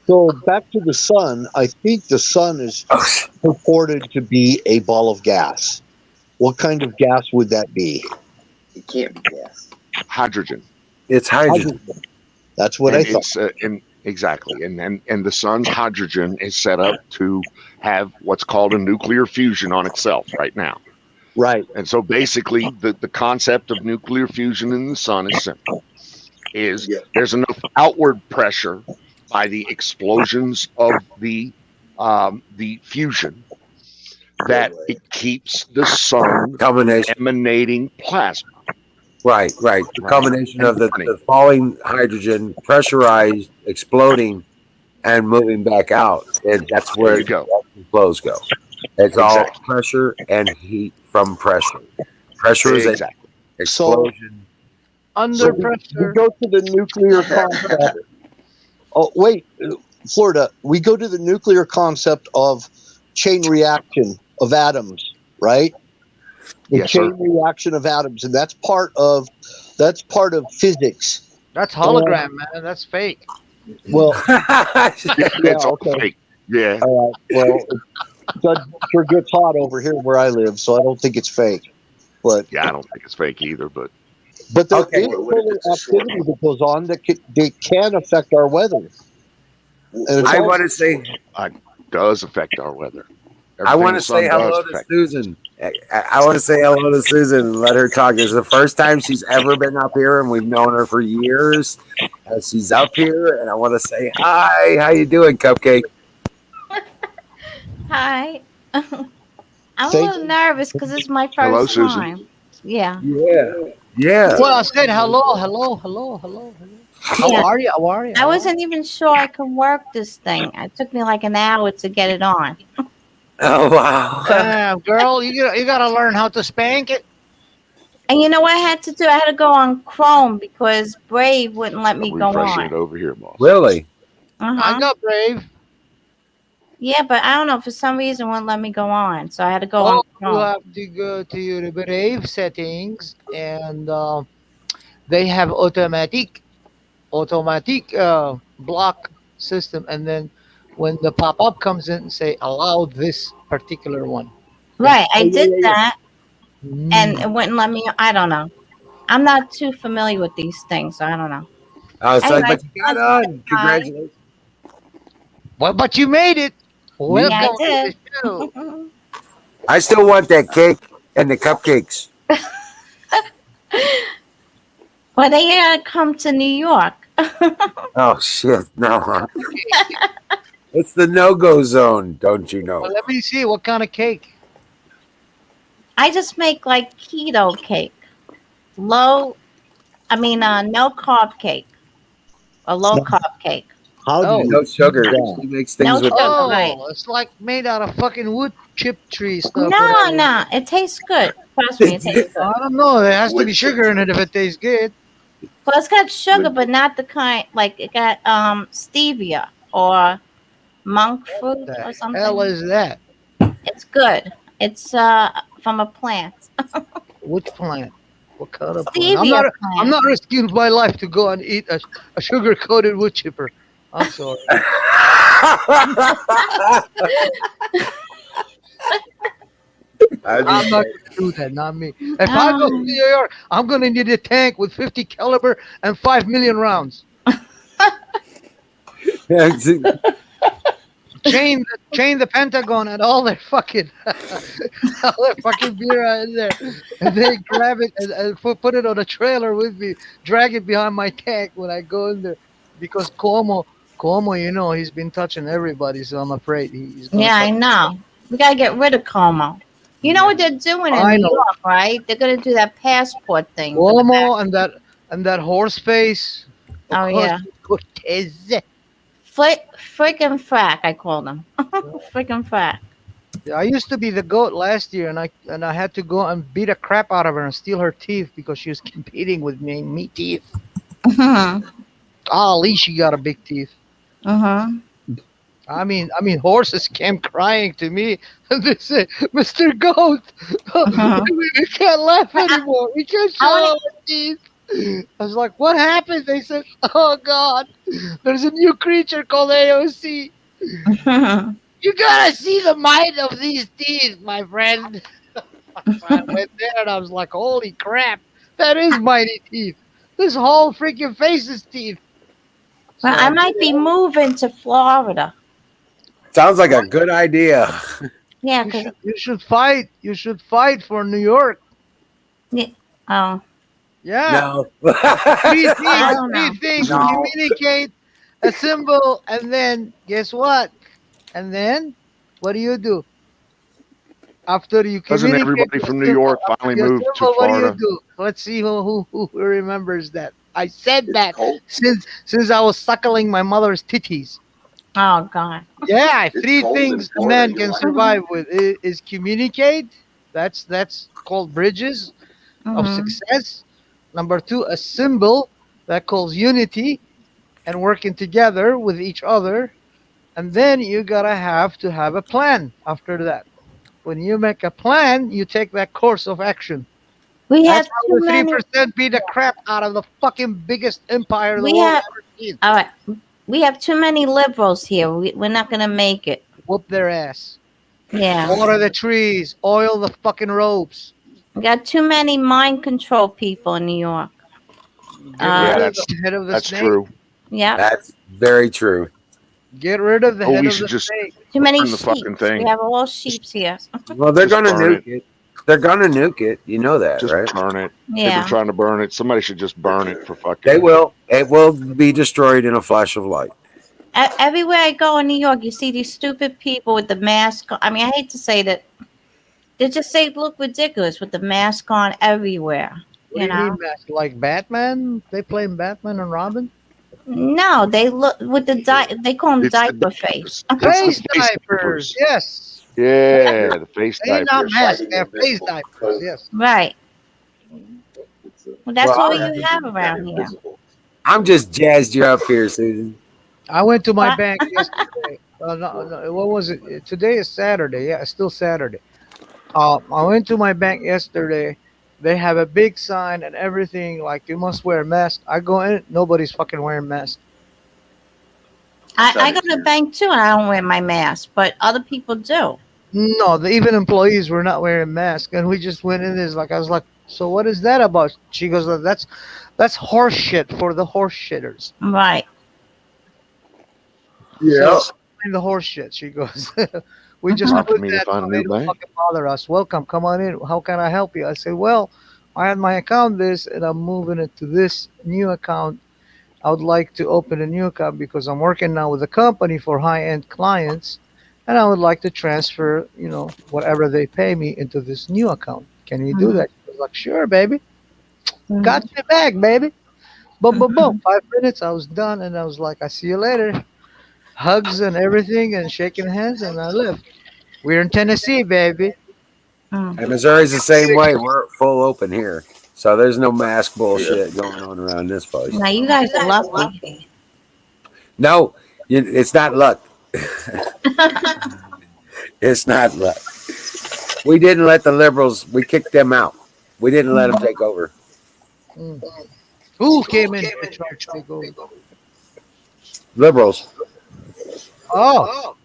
So back to the sun. I think the sun is purported to be a ball of gas. What kind of gas would that be? It can't be gas. Hydrogen. It's hydrogen. That's what And I thought. it's exactly, and the sun's hydrogen is set up to have what's called a nuclear fusion on itself right now. Right. And so basically, the concept of nuclear fusion in the sun is simple: is Yeah. there's enough outward pressure by the explosions of the fusion that it keeps the sun Combination. emanating plasma. Right. The combination of the Funny. falling hydrogen, pressurized, exploding, and moving back out. And that's There where you go. the flows go. It's all Exactly. pressure and heat from pressure. Pressurization, Exactly. explosion. Under We pressure. go to the nuclear concept. Oh, wait, Florida. We go to the nuclear concept of chain reaction of atoms, right? The Yes, sir. chain reaction of atoms, and that's part of physics. That's hologram, man. That's fake. Well, It's all okay. fake. Yeah. All right. Well, it sure gets hot over here where I live, so I don't think it's fake. But Yeah, I don't think it's fake either, but there Okay. is What if solar it's a short activity that goes on that can affect our weather. And it's I also- want to say does affect our weather. I want to Everything say the sun hello does to affect. Susan. I want to say hello to Susan and let her talk. This is the first time she's ever been up here, and we've known her for years. She's up here, and I want to say hi. How you doing, Cupcake? Hi. I'm a Thank little nervous because it's my first Hello, Susan. time. Yeah. Yeah. Well, I said hello. How Yeah. are you? How are you? I wasn't even sure I could work this thing. It took me like an hour to get it on. Oh wow. Damn, girl, you gotta learn how to spank it. And you know what I had to do? I had to go on Chrome because Brave wouldn't let me I'm go refreshing on. it over here, boss. Really? I Uh-huh. got Brave. Yeah, but I don't know. For some reason, it wouldn't let me go on. So I had to go Oh, on you Chrome. have to go to your Brave settings and they have automatic block system, and then when the pop-up comes in, say allow this particular one. Right. Oh, I yeah, did yeah, yeah. that, and it wouldn't let me. I don't know. I'm not too familiar with these things, so I don't know. I was like, Anyway, but you got on. hi. Congratulations. But you made it. Me? Yeah, I Welcome to the show. did. I still want that cake and the cupcakes. Well, they gotta come to New York. Oh shit! No, huh? It's the no-go zone. Don't you Well, know? let me see what kind of cake. I just make like keto cake, no carb cake, a low No. carb cake. How do Oh. you No do sugar. that? She makes No things with. sugar. Right. Oh, it's like made out of fucking wood chip tree stuff. No, whatever. no, it tastes good. Trust me, it tastes good. I don't know. There has to Wood be chip sugar in it if it tastes good. Well, it's got sugar, Wood- but not the kind like it got stevia or monk fruit The or hell something. is that? It's good. It's from a plant, Which plant? What kind of plant? I'm stevia not. I'm plant. not risking my life to go and eat a sugar coated wood chipper. I'm sorry. I'm not gonna do that. Not me. If I go to Um, New York, I'm gonna need a tank with 50 caliber and 5 million rounds. Chain the Pentagon and all their fucking beer in there, and they grab it and put it on a trailer with me, drag it behind my tank when I go in there, because Cuomo, he's been touching everybody, so I'm afraid he's gonna yeah, I touch. know. We gotta get rid of Como. You know what they're doing in I New know York, right? They're gonna do that passport thing for the back. Cuomo and that horse face. Oh yeah, Cortez. freaking frack. I call them freaking frack. I used to be the goat last year, and I had to go and beat a crap out of her and steal her teeth because she was competing with me teeth. Mhm. Golly, she got a big teeth. Mhm. I mean, horses came crying to me and they say, "Mr. Goat, Mhm. we can't laugh anymore. We can't show I wanna- our teeth." I was like, "What happened?" They said, "Oh God, there's a new creature called AOC. Mhm. You gotta see the might of these teeth, my friend." I went there and I was like, "Holy crap, that is mighty teeth. This whole freaking face is teeth." So Well, I might be moving to Florida. Sounds like a good idea. Yeah, you because should you should fight. You should fight for New York. oh, Yeah. No. Three I things. don't Three know. things. No. Communicate, a symbol, and then guess what? And then what do you do after you Doesn't communicate? everybody the from New symbol, York after finally the move to symbol, what do you Florida? do? Let's see who remembers that. I said It's that cold. since I was suckling my mother's titties. Oh God. Yeah, It's three cold in things a Florida. man You're can like, survive with is communicate. That's called bridges of Mhm. success. Number two, a symbol that calls unity and working together with each other. And then you gotta have to have a plan after that. When you make a plan, you take that course of action. We That's have how too the many. 3% beat the crap out of the fucking biggest empire the We world have ever seen. all right. We have too many liberals here. We're not gonna make it. Whoop their ass. Yeah, Water the trees, oil the fucking ropes. we got too many mind control people in New York. Get Uh, rid Yeah, of the head of the that's snake. true. Yep. That's very true. Get rid of the Oh, head we of should the just snake. Too many burn the fucking sheep. thing. We have all sheeps here. Well, they're Just gonna burn nuke it. They're gonna nuke it. You know that, Just right? burn it. They've Yeah. been trying to burn it. Somebody should just burn it for fucking. They will. It will be destroyed in a flash of light. Everywhere I go in New York, you see these stupid people with the mask on. I mean, I hate to say that. They look ridiculous with the mask on everywhere. What You do you mean, know? mask? Like Batman? They playing Batman and Robin? No, they look with the they call them It's the diaper diapers. face. It's the Face face diapers. Yes. Yeah, the face They're not diapers. masks. They're face diapers. Yes. Right. Well, that's Well, all I- you have around here. I'm just jazzed you're up here, Susan. I went to my What? bank yesterday. No, what was it? Today is Saturday. Yeah, it's still Saturday. I went to my bank yesterday, They have a big sign and everything, like you must wear a mask. I go in, nobody's fucking wearing masks. I go to the bank too, and I don't wear my mask, but other people do. No, even employees were not wearing masks, and we just went in. Is like I was like, so what is that about? She goes, that's horse shit for the horse shitters. Right. Yeah. So the horse shit. She goes, we just Time for put me to that find a so new they don't bank. fucking bother us. Welcome, come on in. How can I help you? I said, well, I had my account this, and I'm moving it to this new account. I would like to open a new account because I'm working now with a company for high-end clients, and I would like to transfer, whatever they pay me into this new account. Can you do that? She was like, sure, baby. Got your back, baby. Boom, boom, boom. 5 minutes, I was done, and I was like, I see you later. Hugs and everything, and shaking hands, and I left. We're in Tennessee, baby. And Missouri's the same way. We're full open here. So there's no mask bullshit going on around this place. Now you guys are lucky. No, it's not luck. It's not luck. We didn't let the liberals, we kicked them out. We didn't let them take over. Who came in to try to take over? Liberals. Oh,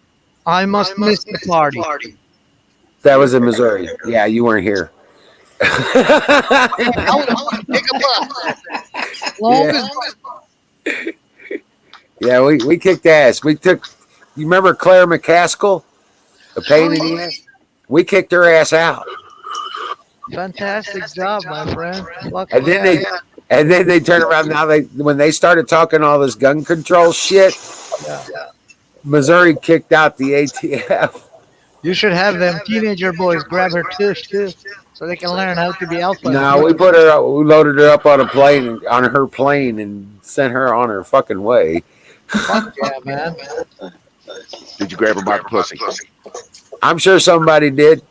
I must miss the party. That was in Missouri. Yeah, you weren't here. I would pick a bus. Long Yeah, we kicked ass. We took, you remember Claire McCaskill? The pain in the ass? We kicked her ass out. Fantastic job, my friend. And then they turn around now. When they started talking all this gun control shit, Missouri kicked out the ATF. You should have them teenager boys grab her tush too, so they can learn how to be alpha. No, we loaded her up on a plane, on her plane, and sent her on her fucking way. Fuck yeah, man. Did you grab her by the pussy? I'm sure somebody did,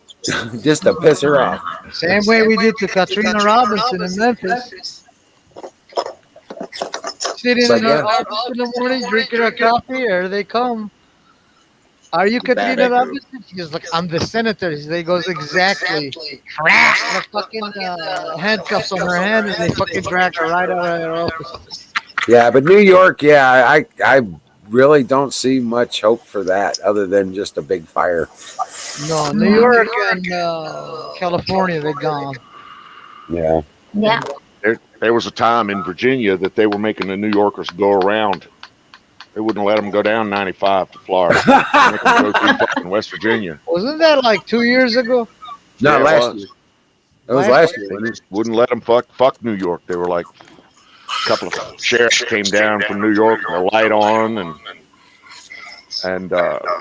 just to piss her off. Same way we did to Katrina Robinson in Memphis. Sitting in her office in the morning, drinking her coffee, here they come. Are you Katrina Robinson? She goes like, I'm the senator. They goes exactly. Crack! The fucking handcuffs on her hand, and they fucking drag her right out of her office. Yeah, but New York, I really don't see much hope for that other than just a big fire. No, New York and California, they're gone. Yeah. Yeah. There was a time in Virginia that they were making the New Yorkers go around. They wouldn't let them go down 95 to Florida. They make them go through fucking West Virginia. Wasn't that like 2 years ago? No, Yeah, last year. It was last year. Wouldn't let them fuck New York. They were like, a couple of sheriffs came down from New York with a light on and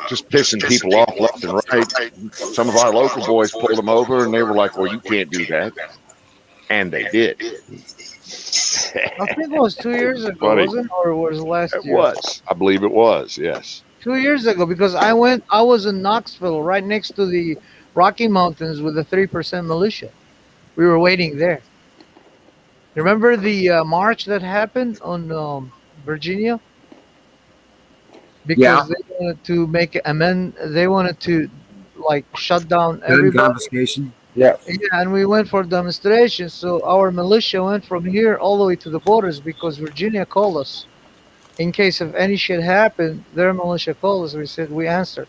just pissing people off left and right. Some of our local boys pulled them over, and they were like, well, you can't do that. And they did. I think it was 2 years ago, Funny. wasn't it? Or was it last It year? was. I believe it was, yes. 2 years ago, because I was in Knoxville, right next to the Rocky Mountains with the 3% militia. We were waiting there. Remember the march that happened on Virginia? Because they wanted to make an amend. They wanted to like shut down Gun everybody. confiscation. Yeah. Yeah, and we went for demonstrations. So our militia went from here all the way to the borders because Virginia called us. In case of any shit happened, their militia called us. We said we answered.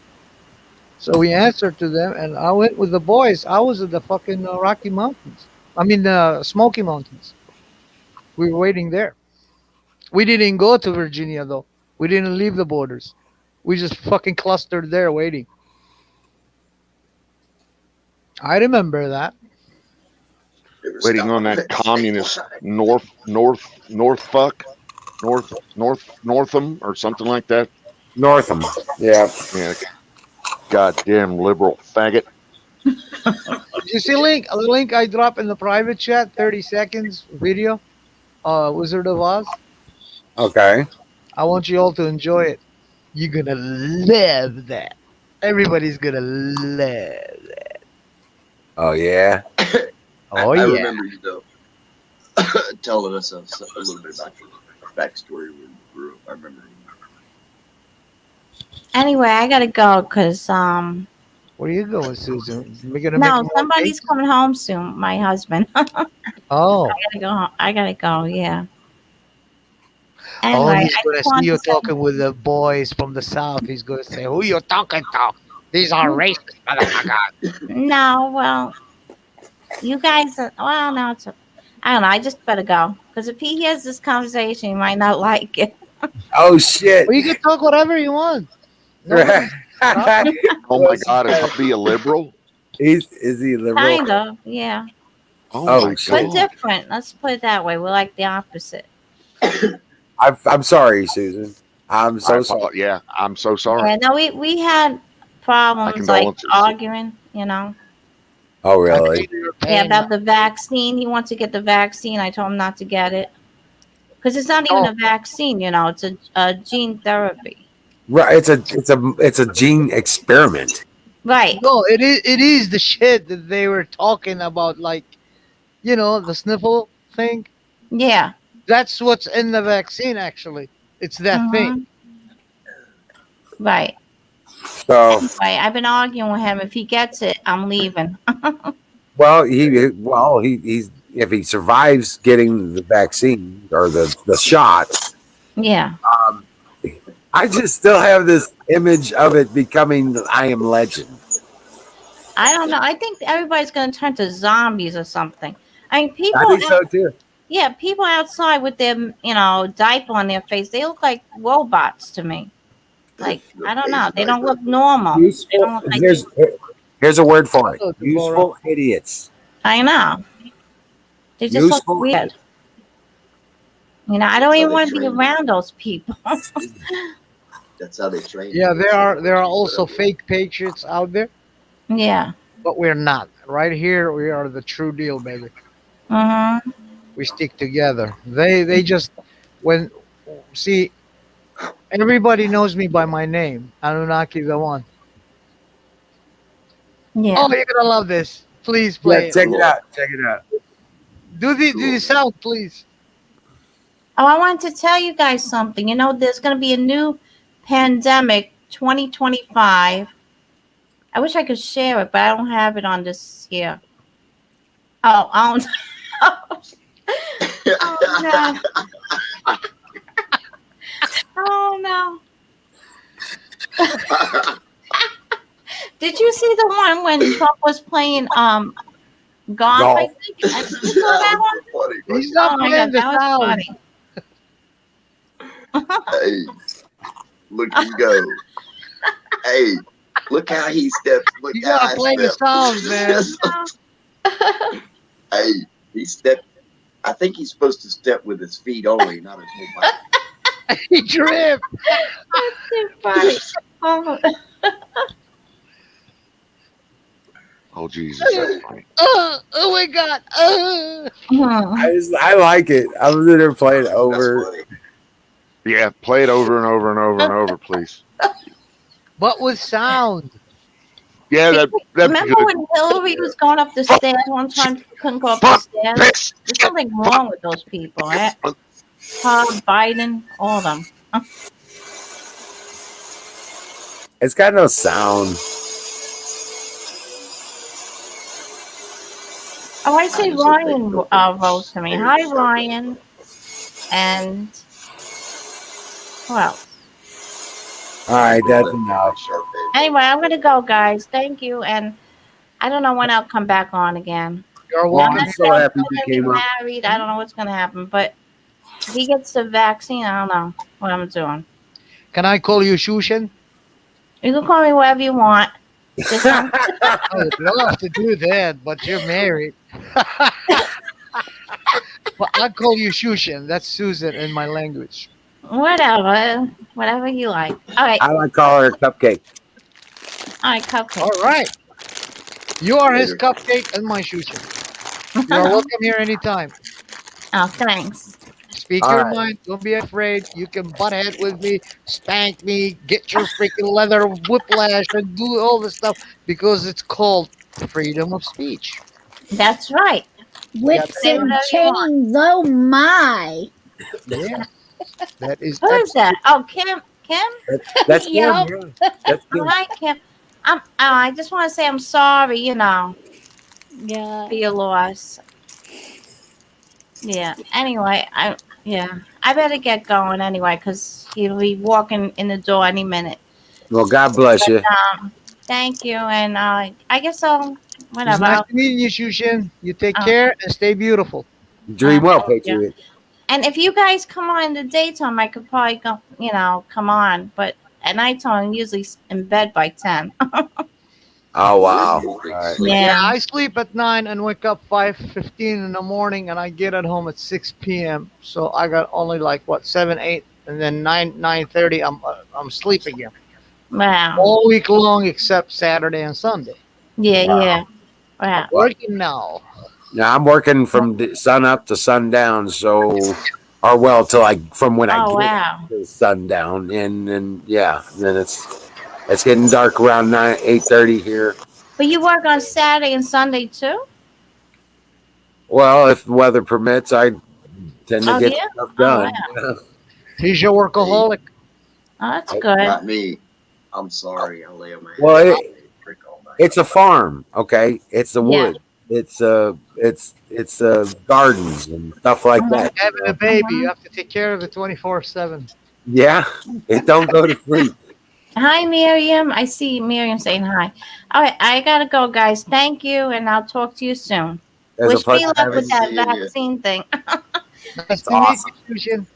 So we answered to them, and I went with the boys. I was at the fucking Rocky Mountains. I mean the Smoky Mountains. We were waiting there. We didn't go to Virginia though. We didn't leave the borders. We just fucking clustered there waiting. I remember that. Waiting on that communist Northam or something like that. Northam. Yeah. Yeah. Goddamn liberal faggot. Did you see the link I dropped in the private chat? 30 seconds video. Wizard of Oz. Okay. I want you all to enjoy it. You're gonna love that. Everybody's gonna love that. Oh yeah. Oh I yeah. remember you though telling us a little bit about your backstory when you grew up. I remember. Anyway, I gotta go because Where are you going, Susan? We're gonna make No, more somebody's cakes? coming home soon. My husband. I Oh, gotta go. I gotta go. Yeah. oh, Anyway, he's I gonna just see wanted you to say talking with the boys from the south. He's gonna say, "Who you talking to? These are racist motherfuckers." no. Well, you guys. Well, no, it's. I don't know. I just better go because if he hears this conversation, he might not like it. Oh shit! Well, you can talk whatever you want. Right. Nobody's stopping you. Oh my God, is he a liberal? Is he liberal? Kind of. Yeah. Oh Oh my shit! We're God. different. Let's put it that way. We're like the opposite. I'm sorry, Susan. I'm so sorry. Yeah, I'm so sorry. Yeah. No, we had My problems like condolences. arguing. You know. Oh I really? feel your Yeah, pain. about the vaccine. He wants to get the vaccine. I told him not to get it because it's not even No, a vaccine. You know, it's a gene therapy. Right. It's a gene experiment. Right. no, it is the shit that they were talking about, like the sniffle thing. Yeah. That's what's in the vaccine. Actually, it's that thing. Hmm. Right. So Anyway, I've been arguing with him. If he gets it, I'm leaving. he's if he survives getting the vaccine or the shot, Yeah. I just still have this image of it becoming the I Am Legend. I don't know. I think everybody's going to turn to zombies or something. I mean, I think so too. yeah, people outside with their, diaper on their face, they look like robots to me. Like, I don't know. They don't look normal. They Useful. don't look like Here's a word for it. Oh, Deborah. Useful idiots. I know. They just look Useful. weird. I don't even want to be around those people. That's how they train. Yeah, there are also fake patriots out there, Yeah. but we're not. Right here, we are the true deal, baby. Mm-hmm. We stick together. They just when see everybody knows me by my name, Anunnaki the One. Yeah. Oh, you're gonna love this. Please Yeah, play it. check it out. Check it out. Do the sound, please. Oh, I wanted to tell you guys something. There's going to be a new pandemic 2025. I wish I could share it, but I don't have it on this here. Oh, I don't. Oh, no. Oh, no. Did you see the one when Trump was playing golf? I think. You saw that one? He's not Oh, my playing God. the That was sound. funny. Hey, look him go. Hey, look how he steps. Look You how gotta I play the step. sounds, man. Hey, he stepped. I think he's supposed to step with his feet only, not his whole body. He tripped. That's too funny. Oh. Oh Jesus, that's funny. Oh my God. I like it. I was in there playing That's over. funny. Yeah, play it over and over and over and over, please. But with sound. Yeah, that's Remember good. when Hillary was going up the stairs one time? She couldn't go up the Fuck, stairs. piss, There's something wrong with those people, right? Todd, Biden, all of them. It's got no sound. Oh, I see I just hope they Ryan don't wrote to me. Hi, Ryan. And who else? All right, that's enough. Anyway, I'm going to go, guys. Thank you. And I don't know when I'll come back on again. You're Well, welcome. I'm so happy you I'm came up. married. I don't know what's going to happen. But if he gets the vaccine, I don't know what I'm doing. Can I call you Shushan? You can call me whatever you want. Just I would love to do that, but you're married. But I'll call you Shushan. That's Susan in my language. whatever you like. All right. I like calling her Cupcake. All right, Cupcake. All right. You are his cupcake and my Shushan. You're welcome here anytime. Oh, thanks. Speak All your right. mind. Don't be afraid. You can butt head with me, spank me, get your freaking leather whiplash, and do all this stuff because it's called freedom of speech. That's right. Whips Say and whatever you want. chains. Oh my. Yeah. That is Who is that? Oh, Kim. Kim? That's Kim. Yup. Yeah. That's Kim. Hi, Kim. I just want to say I'm sorry, Yeah. for your loss. Yeah. Anyway, I better get going anyway because he'll be walking in the door any minute. Well, God bless you. Thank you, and I guess I'll It's whatever. nice to meet you, Shushin. You take Uh, care and stay beautiful. Dream well, thank you. Patriot. And if you guys come on in the daytime, I could probably go, come on. But at nighttime, I'm usually in bed by 10. Oh, wow. All right. Yeah, Yeah. I sleep at 9 and wake up 5:15 in the morning, and I get at home at 6 p.m. So I got only like what 7, 8, and then 9:30. I'm asleep again Wow. all week long except Saturday and Sunday. Yeah, Wow. yeah. Wow. Working now. Now I'm working from sun up to sundown, so or well till from when I Oh, get wow. to sundown, and then yeah, then it's getting dark around 8:30 here. But you work on Saturday and Sunday too? Well, if the weather permits, I tend to Oh, get yeah? stuff Oh, wow. done. He's your workaholic. Oh, that's good. Not me. I'm sorry. I lay on my Well, head. it- I drink all night. It's a farm, okay? It's the Yeah. wood. It's gardens and stuff like that. you Having know? a baby, you have to take care of it 24/7. Yeah, it don't go to sleep. Hi, Miriam. I see Miriam saying hi. All right, I gotta go, guys. Thank you, and I'll talk to you soon. There's a Wish me pleasure luck having with you. that seeing you. vaccine thing. Nice It's to meet awesome. you, Shushin.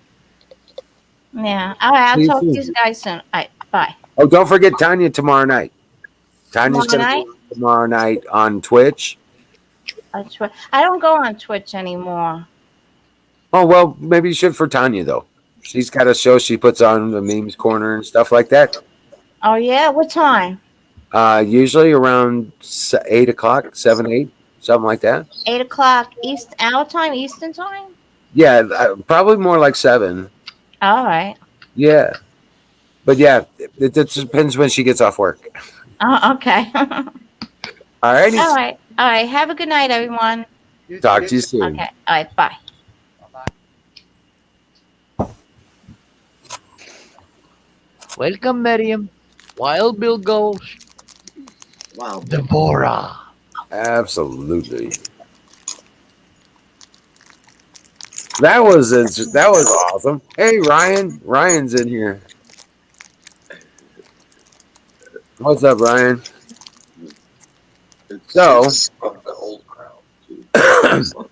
Yeah. All right, I'll See you talk to soon. you guys soon. All right, bye. Oh, don't forget Tanya tomorrow night. Tanya's Tomorrow gonna night? be tomorrow night on Twitch. I don't go on Twitch anymore. Oh well, maybe you should for Tanya though. She's got a show she puts on the memes corner and stuff like that. Oh yeah, what time? Usually around 8 o'clock, 7, 8, something like that. 8 o'clock East our time, Eastern time. Yeah, probably more like 7. All right. Yeah, but yeah, it just depends when she gets off work. Oh, okay. All righty. All right. All right. Have a good night, everyone. Talk to you soon. Okay. All right. Bye. Welcome, Miriam. Wild Bill goes. Wow. Deborah. Absolutely. That was awesome. Hey, Ryan. Ryan's in here. What's up, Ryan? So- It's from the old crowd. Too.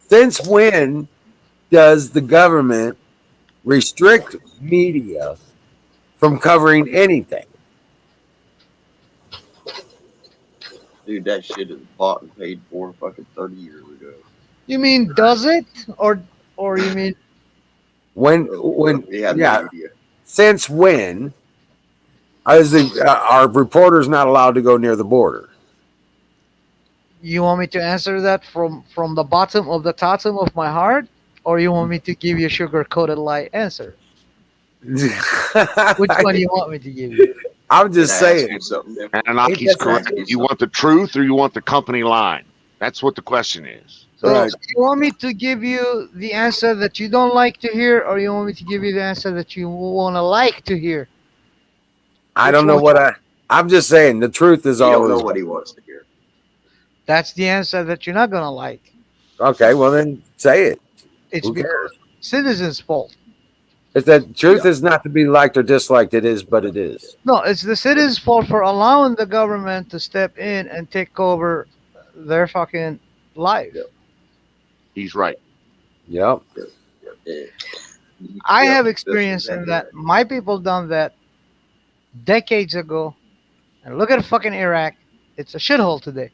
Since when does the government restrict media from covering anything? Dude, that shit is bought and paid for fucking 30 years ago. You mean does it, or you mean When We had yeah, no media. since when are reporters not allowed to go near the border? you want me to answer that from the bottom of the totem of my heart, or you want me to give you a sugar coated lie answer? Which one do you want me to give you? I'm just Can I ask saying. you something different? Anarchy's That's correct. right. You want the truth or you want the company line? That's what the question is. So Right. you want me to give you the answer that you don't like to hear, or you want me to give you the answer that you want to like to hear? I Which don't know one? I'm just saying the truth is You don't know always what he wants to hear. That's the answer that you're not gonna like. okay. Well, then say it. It's Who because cares? citizens' fault. If the truth is not to be liked or disliked, it is, but it is. No, it's the citizens' fault for allowing the government to step in and take over their fucking life. He's right. Yep. Yeah. I Yeah, have that's experience in exactly that. My people done that decades ago. And look at fucking Iraq. It's a shithole today.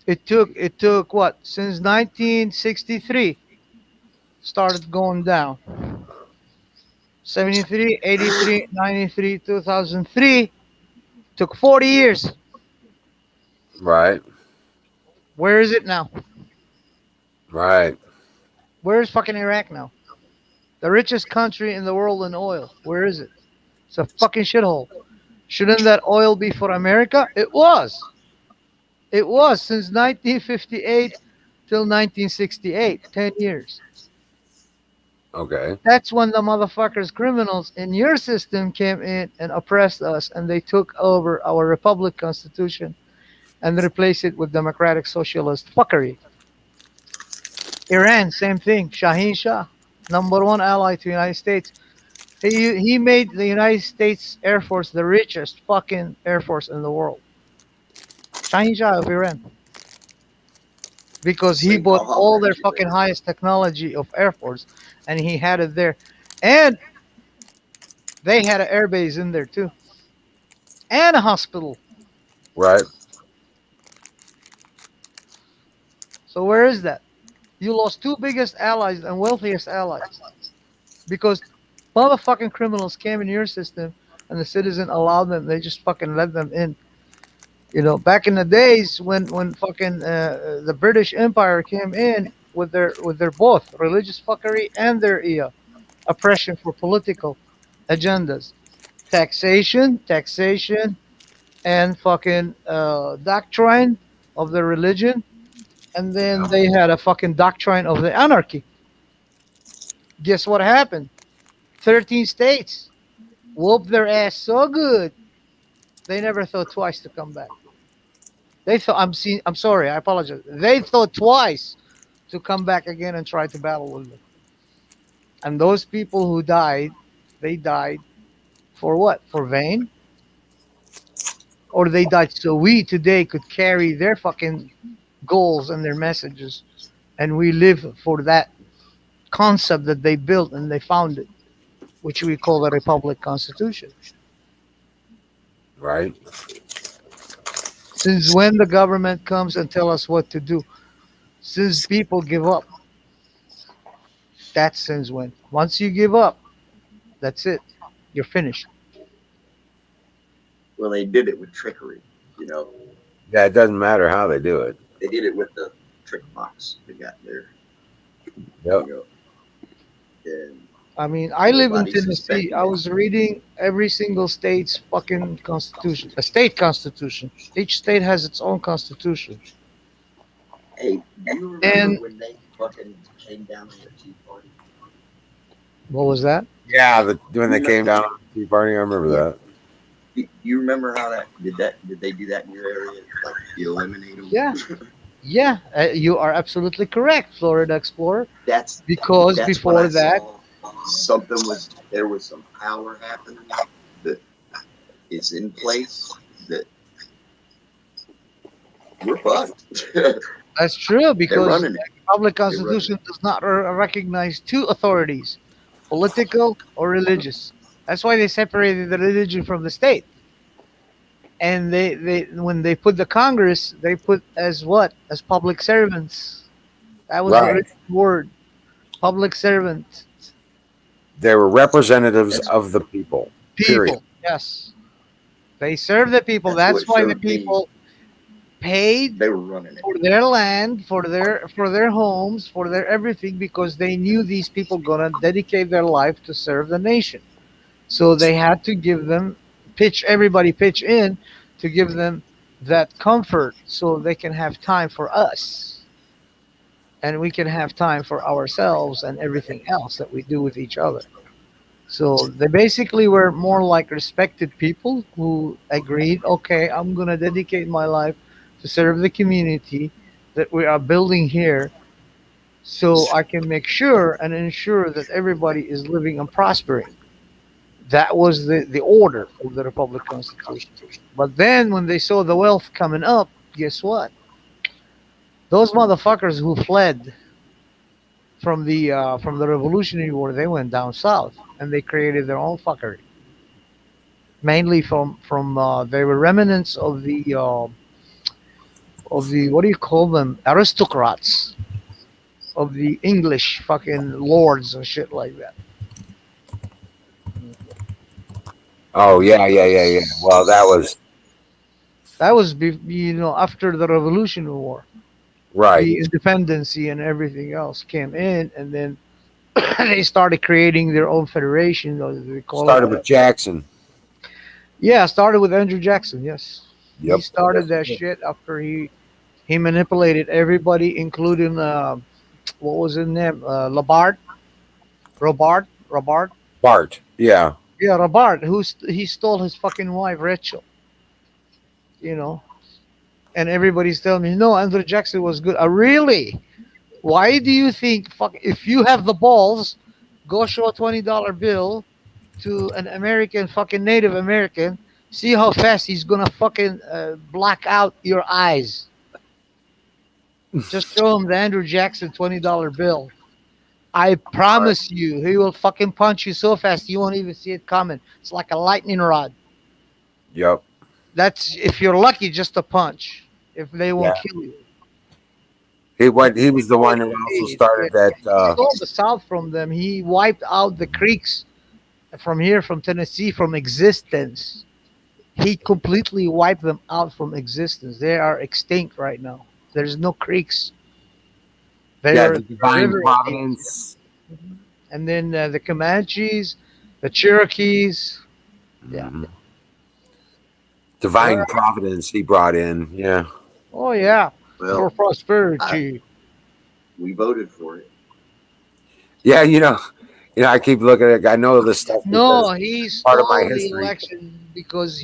It took what? Since 1963 started going down. 73, 83, 93, 2003 took 40 years. Right. Where is it now? Right. Where is fucking Iraq now? The richest country in the world in oil. Where is it? It's a fucking shithole. Shouldn't that oil be for America? It was. It was since 1958 till 1968. 10 years. Okay. That's when the motherfuckers, criminals in your system came in and oppressed us, and they took over our republic constitution and replaced it with democratic socialist fuckery. Iran, same thing. Shaheen Shah, number one ally to the United States. He made the United States Air Force the richest fucking Air Force in the world. Shaheen Shah of Iran. Because he Same bought all their technology fucking there. highest technology of Air Force and he had it there. And they had an air base in there too. And a hospital. Right. So where is that? You lost two biggest allies and wealthiest allies because motherfucking criminals came in your system and the citizen allowed them. They just fucking let them in. You know, back in the days when fucking the British Empire came in with their both religious fuckery and their oppression for political agendas, taxation, and fucking doctrine of the religion, and then they had a fucking doctrine of the anarchy. Guess what happened? 13 states whooped their ass so good they never thought twice to come back. They thought I'm sorry, I apologize. They thought twice to come back again and try to battle with them. And those people who died, they died for what? For vain? Or they died so we today could carry their fucking goals and their messages and we live for that concept that they built and they founded, which we call the Republic Constitution. Right. Since when the government comes and tell us what to do? Since people give up. That's since when. Once you give up, that's it. You're finished. Well, they did it with trickery. You know, Yeah, it doesn't matter how they do it. they did it with the trick box. They got there. Yep. You know, and I mean, I live in nobody Tennessee. suspected I it. was reading every single state's fucking constitution, a state constitution. Each state has its own constitution. Hey, do you remember And when they fucking came down on the Tea Party? what was that? Yeah, when they You know- came down on the Tea Party, I remember that. You remember how did they do that in your area? Like eliminate them? Yeah. Yeah, you are absolutely correct, Florida Explorer. That's Because when before I that, saw there was some power happening that is in place that we're fucked. that's true. They're Because running the it. Republic They're running Constitution does not recognize two authorities, political or religious. That's why they separated the religion from the state. And they when they put the Congress, they put as what? As public servants. That was the Right. original word. Public servant. They were representatives That's of the people. Period. People. Yes. They serve the people. That's That's what why the showed me. people paid They were running it. for their land, for their homes, for their everything, because they knew these people gonna dedicate their life to serve the nation. So they had to give them everybody pitch in to give them that comfort so they can have time for us and we can have time for ourselves and everything else that we do with each other. So they basically were more like respected people who agreed, okay, I'm going to dedicate my life to serve the community that we are building here so I can make sure and ensure that everybody is living and prospering. That was the order of the Republic Constitution. But then when they saw the wealth coming up, guess what? Those motherfuckers who fled from the Revolutionary War, they went down south and they created their own fuckery. Mainly from they were remnants of the what do you call them, aristocrats of the English fucking lords and shit like that. Oh yeah. Well, That was after the Revolutionary War. right. The independency and everything else came in, and then they started creating their own federation. Or they call Started it. with Jackson. Yeah, started with Andrew Jackson. Yes, Yep. he started that shit after he manipulated everybody, including what was his name, Labard. Robert. Bart. Yeah. Yeah, Robert, he stole his fucking wife Rachel. You know, and everybody's telling me no, Andrew Jackson was good. Really? Why do you think? Fuck, if you have the balls, go show a $20 bill to an American, fucking Native American. See how fast he's gonna fucking black out your eyes. Just show him the Andrew Jackson $20 bill. I promise you, he will fucking punch you so fast you won't even see it coming. It's like a lightning rod. Yep. That's if you're lucky, just a punch. If they won't Yeah. kill you. He was the one who also started that. He stole the South from them. He wiped out the Creeks from here, from Tennessee, from existence. He completely wiped them out from existence. They are extinct right now. There's no Creeks. The divine river providence. and then the Comanches, the Cherokees. Yeah. Mhm. Divine providence he brought in. Yeah. Oh yeah, for Well, prosperity. we voted for it. Yeah. I keep looking at it. I know this stuff. No, because he part of stole my the history. election because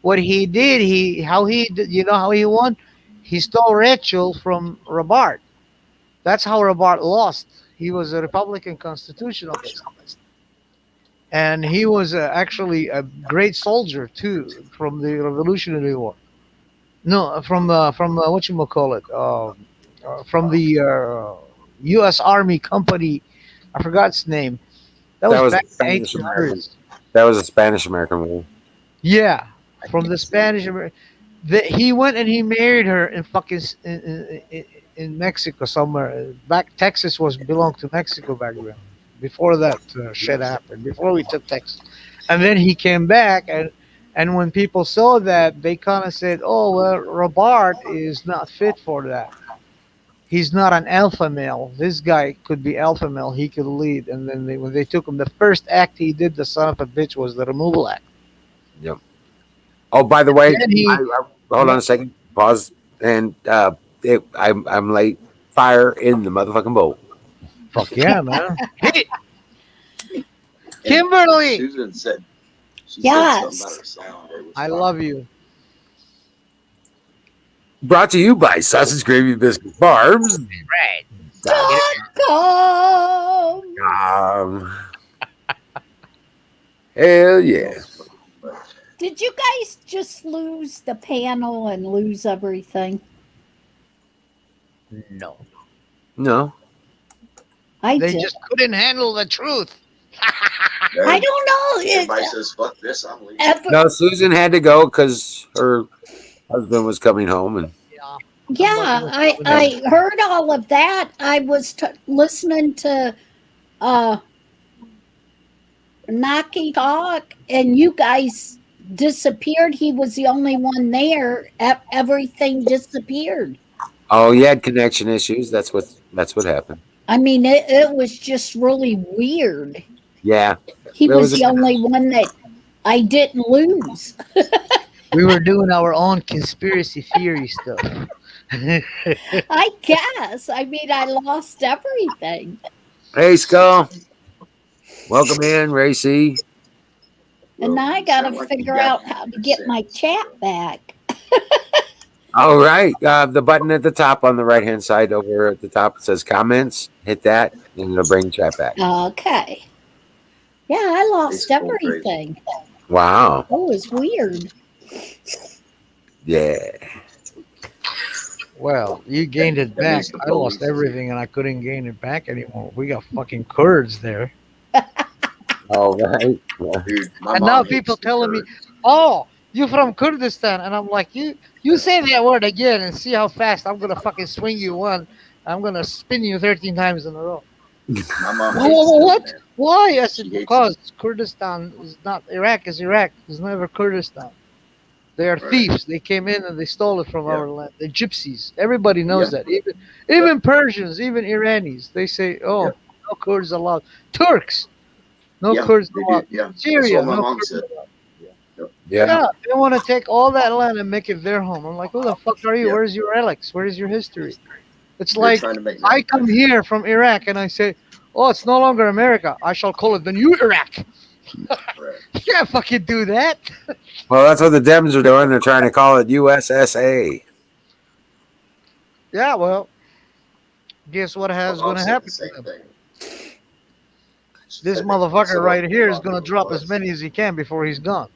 what he did, you know how he won? He stole Rachel from Robart. That's how Robart lost. He was a Republican constitutionalist. And he was actually a great soldier too from the Revolutionary War. No, from what you call it, from the U.S. Army Company. I forgot its name. That That was was back a in the Spanish American. 1800s. That was a Spanish American war. Yeah, I from think the so. Spanish. He went and he married her in fucking in Mexico somewhere. Back Texas was belonged to Mexico back then. Before that shit happened. Before we took Texas, and then he came back and when people saw that, they kind of said, "Oh well, Robart is not fit for that. He's not an alpha male. This guy could be alpha male. He could lead." And then when they took him, the first act he did, the son of a bitch, was the removal act. Yep. Oh, by the way, Then he, hold yeah, on a second. Pause. And I'm late. Fire in the motherfucking bowl. fuck yeah, man. Hit it. And Kimberly, Susan said she Yes. said something about her sound. It was I fine. love you. Brought to you by Sausage Gravy Biscuit Farms. Come. Hell yeah. Did you guys just lose the panel and lose everything? No, No. I they did. just couldn't handle the truth. I don't know. Everybody says, fuck this, I'm leaving. No, Susan had to go because her husband was coming home. And Yeah, I heard all of that. I was listening to Knocky Talk, and you guys disappeared. He was the only one there. Everything disappeared. oh, he had connection issues. That's what happened. I mean, it was just really weird. Yeah. He There was was the a- only one that I didn't lose. We were doing our own conspiracy theory stuff. I guess. I mean, I lost everything. Hey, Skull. Welcome in, Ray C. And now I got to Sound like you figure got out how to get my chat back. All right. The button at the top on the right hand side over at the top, it says comments. Hit that, and it'll bring chat back. Okay. Yeah, I lost It's going crazy. everything. Wow. It was weird. Yeah. Well, you gained it That back. means the I lost police. everything and I couldn't gain it back anymore. We got fucking Kurds there. All right. Yeah. Dude, my And mom now hates people the telling me, Kurds. "Oh, you from Kurdistan?" And I'm like, you say that word again and see how fast I'm gonna fucking swing you one. I'm gonna spin you 13 times in a row. My mom Whoa, hates whoa, them, what? man. Why? I said She hates because Kurdistan is not Iraq. Is Iraq? It's never Kurdistan. They are Right. thieves. They came in and they stole it from Yeah. our land. The gypsies. Everybody knows Yeah. that. Even Persians, even Iranis. They say, "Oh, Yeah. no Kurds allowed." Turks, no Yeah, Kurds they allowed. do. Yeah. That's Syria, what my no mom Kurds said. allowed. Yeah. Yeah, they want to take all that land and make it their home. I'm like, who the fuck are you? Yeah. Where's your relics? Where's your history? It's They're like trying to make I their come country. here from Iraq and I say, Oh, it's no longer America. I shall call it the new Iraq. Right. You can't fucking do that. Well, that's what the Dems are doing. They're trying to call it USSA. Yeah, well, guess what has Well, going to said happen the to same them? thing. This Said they motherfucker settled right here is on going to the drop as West. many as he can before he's gone.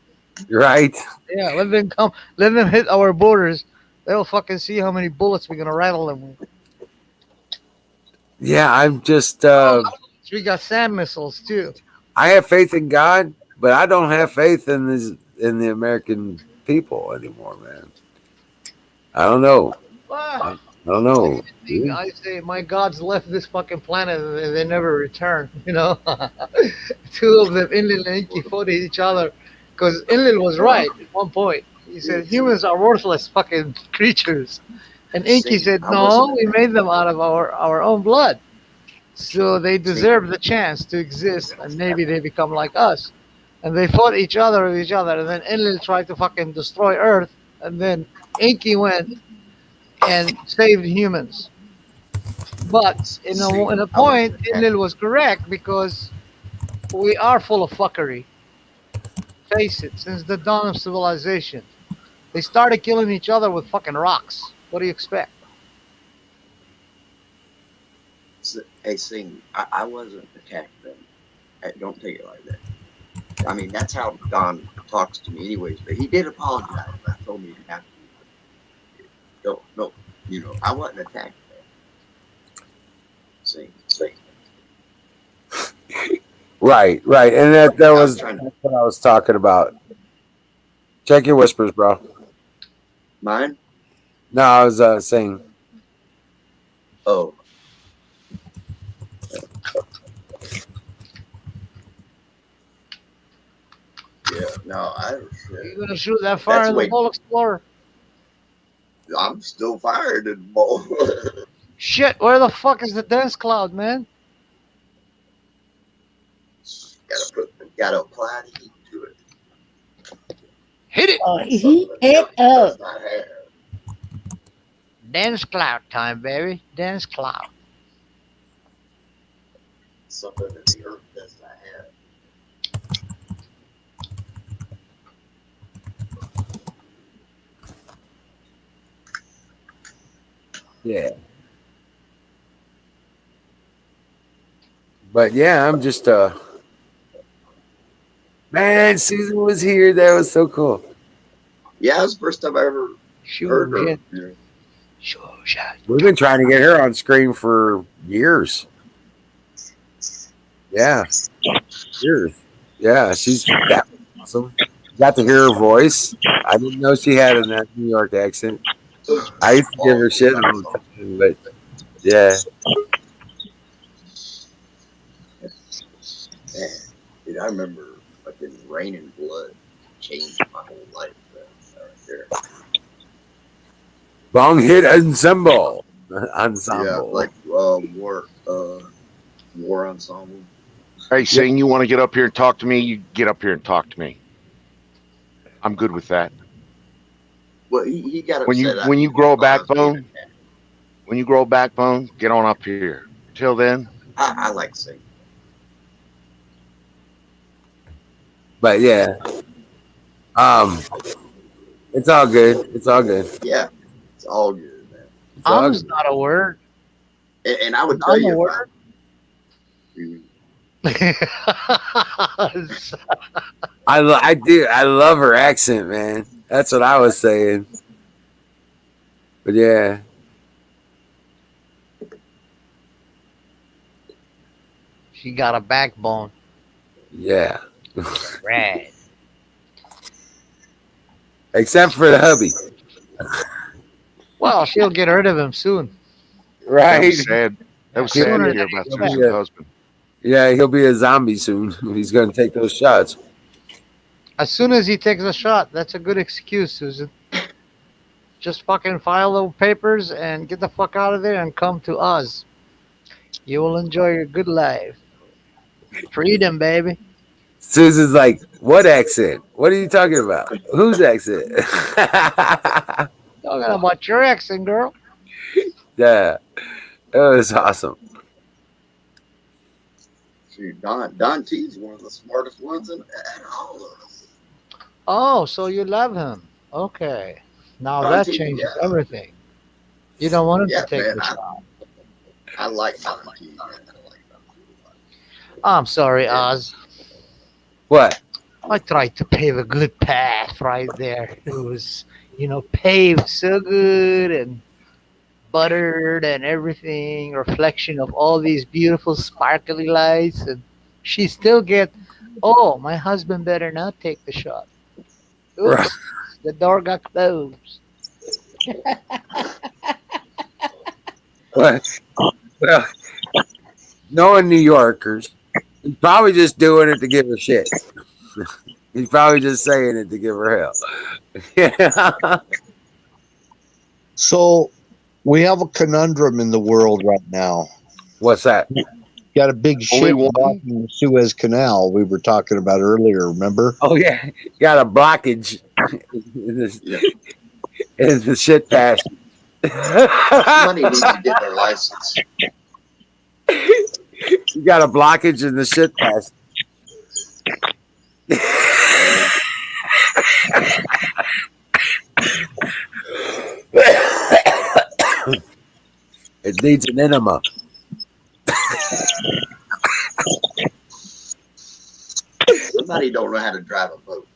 Right? Yeah, let them come. Let them hit our borders. They'll fucking see how many bullets we're going to rattle them with. Yeah, I'm just. We got SAM missiles, too. I have faith in God, but I don't have faith in the American people anymore, man. I don't know. Ah, I don't know. dude. I say, my gods left this fucking planet and they never return. You know, two of them, Enlil and Inky, fought each other because Enlil was right at one point. He said humans are worthless fucking creatures, and Inky See, said, I no, wasn't we made them out of our own blood, so they deserve the chance to exist, and maybe they become like us. And they fought each other with each other, and then Enlil tried to fucking destroy Earth, and then Inky went and saved humans. But in a I wasn't point, attacked. Enlil was correct because we are full of fuckery. Face it, since the dawn of civilization, they started killing each other with fucking rocks. What do you expect? Hey, Sing, I wasn't attacked then. Don't take it like that. I mean, that's how Don talks to me, anyways. But he did apologize. He told me he had to. No, I wasn't attacked. Sing. Right, and that I was was trying to that's what I was talking about. Check your whispers, bro. mine. No, I was saying. Oh, yeah. No, You're gonna shoot that fire That's in the way- ball explorer? I'm still fired in the ball. Shit, where the fuck is the dense cloud, man? Gotta apply the heat to it. Hit it! Heat it up. Does not have. Dense cloud time, baby. Dense cloud. Something that the earth does not have. Yeah. But yeah, I'm just man, Susan was here. That was so cool. Yeah, it was the first time I ever heard her. Shit. Yeah. Sure, shot. We've been trying to get her on screen for years. Yeah. Years. Yeah, she's that awesome. Got to hear her voice. I didn't know she had a New York accent. I used to give her shit all the time, but yeah. Man, dude, I remember fucking Rain and Blood changed my whole life. Right there. Long hit ensemble. Yeah, Ensemble. like war ensemble. Hey, saying you want to get up here and talk to me, you get up here and talk to me. I'm good with that. Well, he got When upset. you grow a backbone, get on up here. Till then, I like singing. But yeah. It's all good. It's all good. Yeah, it's all good, man. It's all Um's good. not a word. And I would tell I'm a you, word. I do. I love her accent, man. That's what I was saying. But yeah. She got a backbone. Yeah. Right. Except for the hubby. Well, she'll get rid of him soon. that Right? was sad. That was sad Sooner to than hear about you Susan's expect. husband. Yeah, he'll be a zombie soon. He's going to take those shots. As soon as he takes a shot, that's a good excuse, Susan. Just fucking file the papers and get the fuck out of there and come to us. You will enjoy your good life. Freedom, baby. Susan's like, what accent? What are you talking about? Whose accent? Talking about your accent, girl. Yeah. It was awesome. Dude, Don T's one of the smartest ones in all of us. Oh, so you love him. Okay. Now Don that T, changes yeah. everything. You don't want him Yeah, to take man. the shot. I like Don T, man. I'm sorry, Yeah. Oz. What? I tried to pave a good path right there. It was, paved so good and buttered and everything, reflection of all these beautiful sparkly lights, and she still get, oh, my husband better not take the shot. Right. Oops, the door got closed. What? Well, knowing New Yorkers, he's probably just doing it to give her shit. He's probably just saying it to give her hell. Yeah. So we have a conundrum in the world right now. What's that? Got a big Only ship one? blocking the Suez Canal we were talking about earlier, remember? Oh yeah, got a blockage in the shit pass. Somebody needs to get their license. You got a blockage in the shit pass. It needs an enema. Somebody don't know how to drive a boat.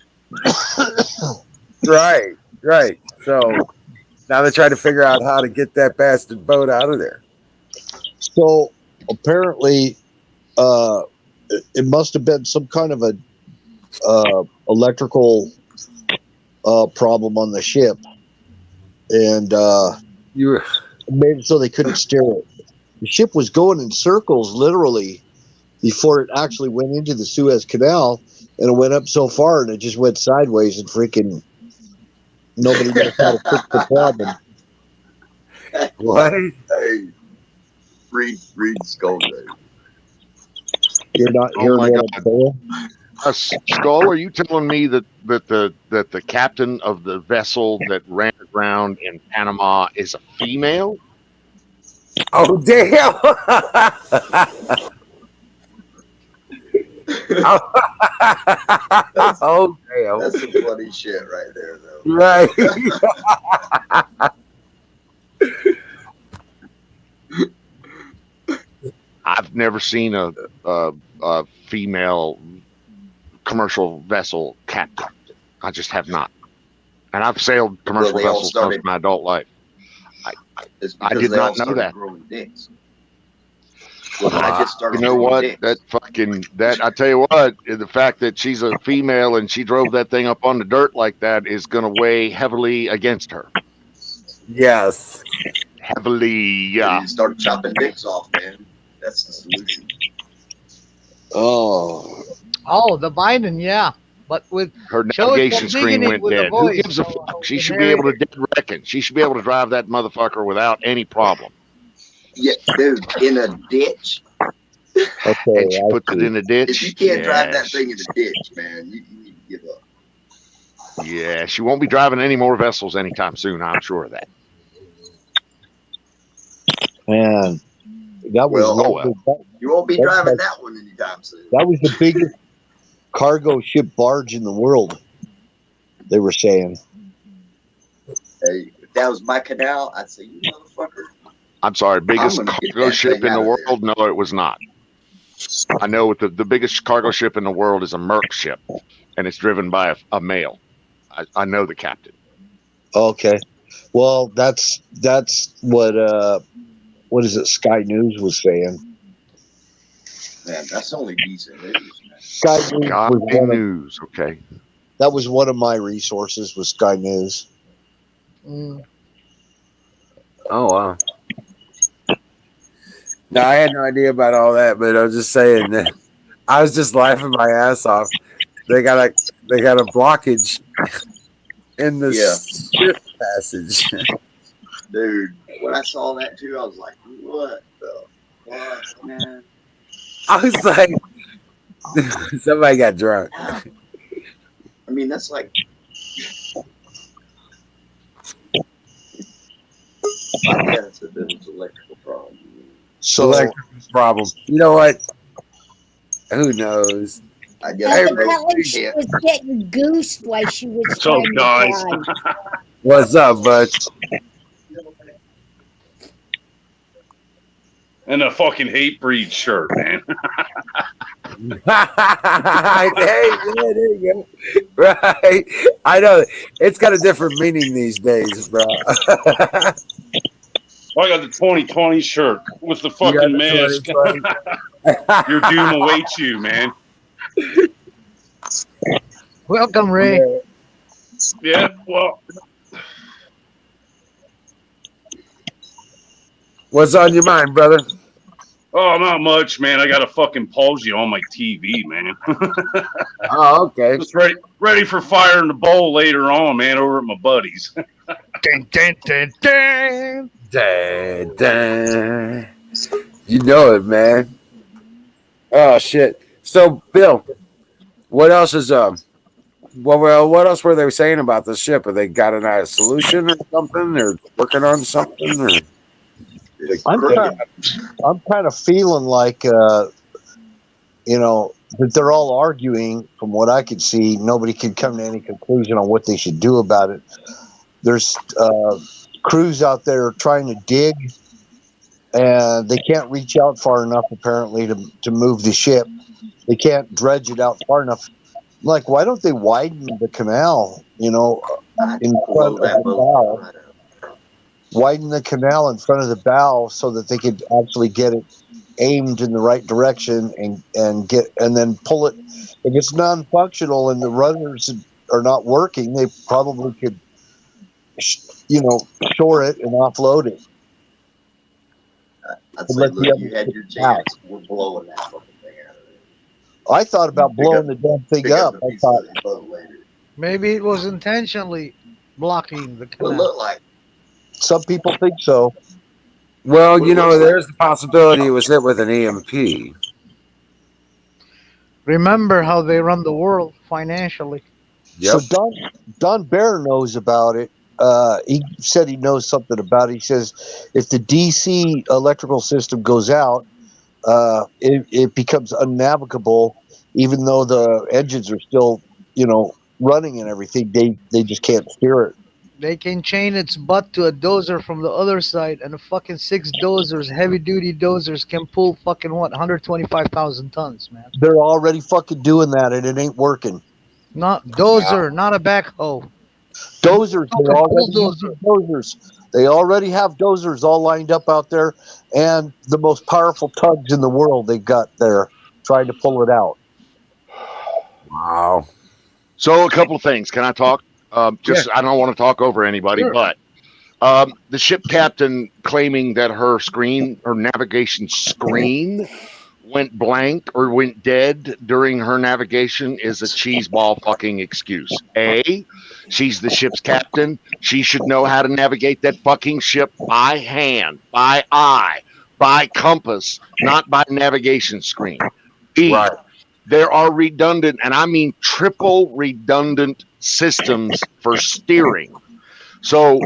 Right. So now they're trying to figure out how to get that bastard boat out of there. So apparently, it must have been some kind of a electrical problem on the ship, and You were made it so they couldn't steer it. The ship was going in circles, literally, before it actually went into the Suez Canal, and it went up so far, and it just went sideways, and freaking nobody knows how to fix the problem. what? Hey, read Skull Day. You're not Oh hearing my what I'm saying? Skull, are you telling me that the captain of the vessel that ran aground in Panama is a female? Oh damn! Oh damn! That's some funny shit right there, though. Right. I've never seen a female commercial vessel captain. I just have not. And I've sailed commercial Well, they all vessels most started- of my adult life. It's I because did they not all know started that. growing dicks. Well, I just started You know growing what? dicks. I tell you what, the fact that she's a female and she drove that thing up on the dirt like that is going to weigh heavily against her. Yes. Heavily, You yeah. need to start chopping dicks off, man. That's the solution. Oh, Oh, the Biden, yeah. But with Her Show it navigation from screen beginning went with a dead. Who voice. gives a fuck? She The should be able to narrator. dead reckon. She should be able to drive that motherfucker without any problem. Yeah, dude, in a ditch. okay. And she I puts it see. in a ditch. If you can't drive that Yes. thing in a ditch, man, you need to give up. Yeah, she won't be driving any more vessels anytime soon. I'm sure of that. Man, that was Well, oh lovely. You won't be That's driving like- that one anytime soon. That was the biggest cargo ship barge in the world. They were saying. Hey, if that was my canal, I'd say, you motherfucker. I'm sorry, biggest I'm gonna get cargo that ship thing in the out of world? No, it was not. I know the biggest cargo ship in the world is a Merc ship, and it's driven by a male. I know the captain. Okay. Well, that's what is it? Sky News was saying. Man, that's only decent news, man. Sky News Sky was one of, News, okay. that was one of my resources. Was Sky News. Mm. Oh wow. No, I had no idea about all that, but I was just saying that I was just laughing my ass off. They got a blockage in the Yeah. ship passage. Dude, when I saw that too, I was like, what the fuck, man? I was like, somebody got drunk. I mean, that's like. I guess if it was electrical problem. So Electrical problem. You know what? Who knows? I guess Hey, Evidently, she yeah. was getting goosed while she was What's up, trying guys? to drive. what's up, bud? And a fucking hate breed shirt, man. Hey, yeah, there you go. Right. I know. It's got a different meaning these days, bro. I got the 2020 shirt with the You got fucking the mask. 2020. Your doom awaits you, man. Welcome, Ray. Yeah, well, What's on your mind, brother? oh, not much, man. I got a fucking palsy on my TV, man. Oh, okay. Just ready for fire in the bowl later on, man, over at my buddies. Dun, dun, dun, dun. Dun, dun. You know it, man. Oh shit. So, Bill, what else is what else were they saying about the ship? Have they got a solution or something? They're working on something, or I'm kind of feeling like, that they're all arguing. From what I could see, nobody could come to any conclusion on what they should do about it. There's crews out there trying to dig, and they can't reach out far enough, apparently, to move the ship. They can't dredge it out far enough. Like, why don't they widen the canal, in front of the bow? Widen the canal in front of the bow so that they could actually get it aimed in the right direction and then pull it. If it's non-functional and the runners are not working, they probably could, shore it and offload it. I'd say, look, you had your chance. We're blowing that fucking thing out of there. I thought about blowing the damn thing up. I thought Maybe it was intentionally blocking the What it canal. looked like. some people think so. well, there's the possibility it was hit with an EMP. Remember how they run the world financially. Yep. So Don Bear knows about it. He said he knows something about it. He says if the DC electrical system goes out, it becomes unnavigable, even though the engines are still, running and everything. They just can't steer it. They can chain its butt to a dozer from the other side, and the fucking 6 dozers, heavy duty dozers, can pull fucking 125,000 tons, man. They're already fucking doing that, and it ain't working. Not dozer, not a backhoe. Dozers, Fucking they're already bulldozer. using dozers. They already have dozers all lined up out there, and the most powerful tugs in the world they've got there trying to pull it out. Wow. So a couple of things. Can I talk? I don't want to talk over anybody, Sure. but the ship captain claiming that her navigation screen went blank or went dead during her navigation is a cheeseball fucking excuse. A, she's the ship's captain. She should know how to navigate that fucking ship by hand, by eye, by compass, not by navigation screen. B, Right. there are redundant, and I mean triple redundant systems for steering. So,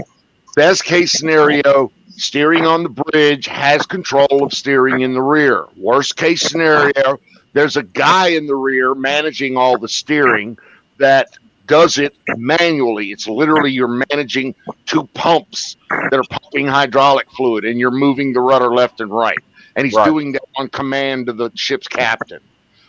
best case scenario, steering on the bridge has control of steering in the rear. Worst case scenario, there's a guy in the rear managing all the steering that does it manually. It's literally you're managing 2 pumps that are pumping hydraulic fluid, and you're moving the rudder left and right. And he's Right. doing that on command of the ship's captain.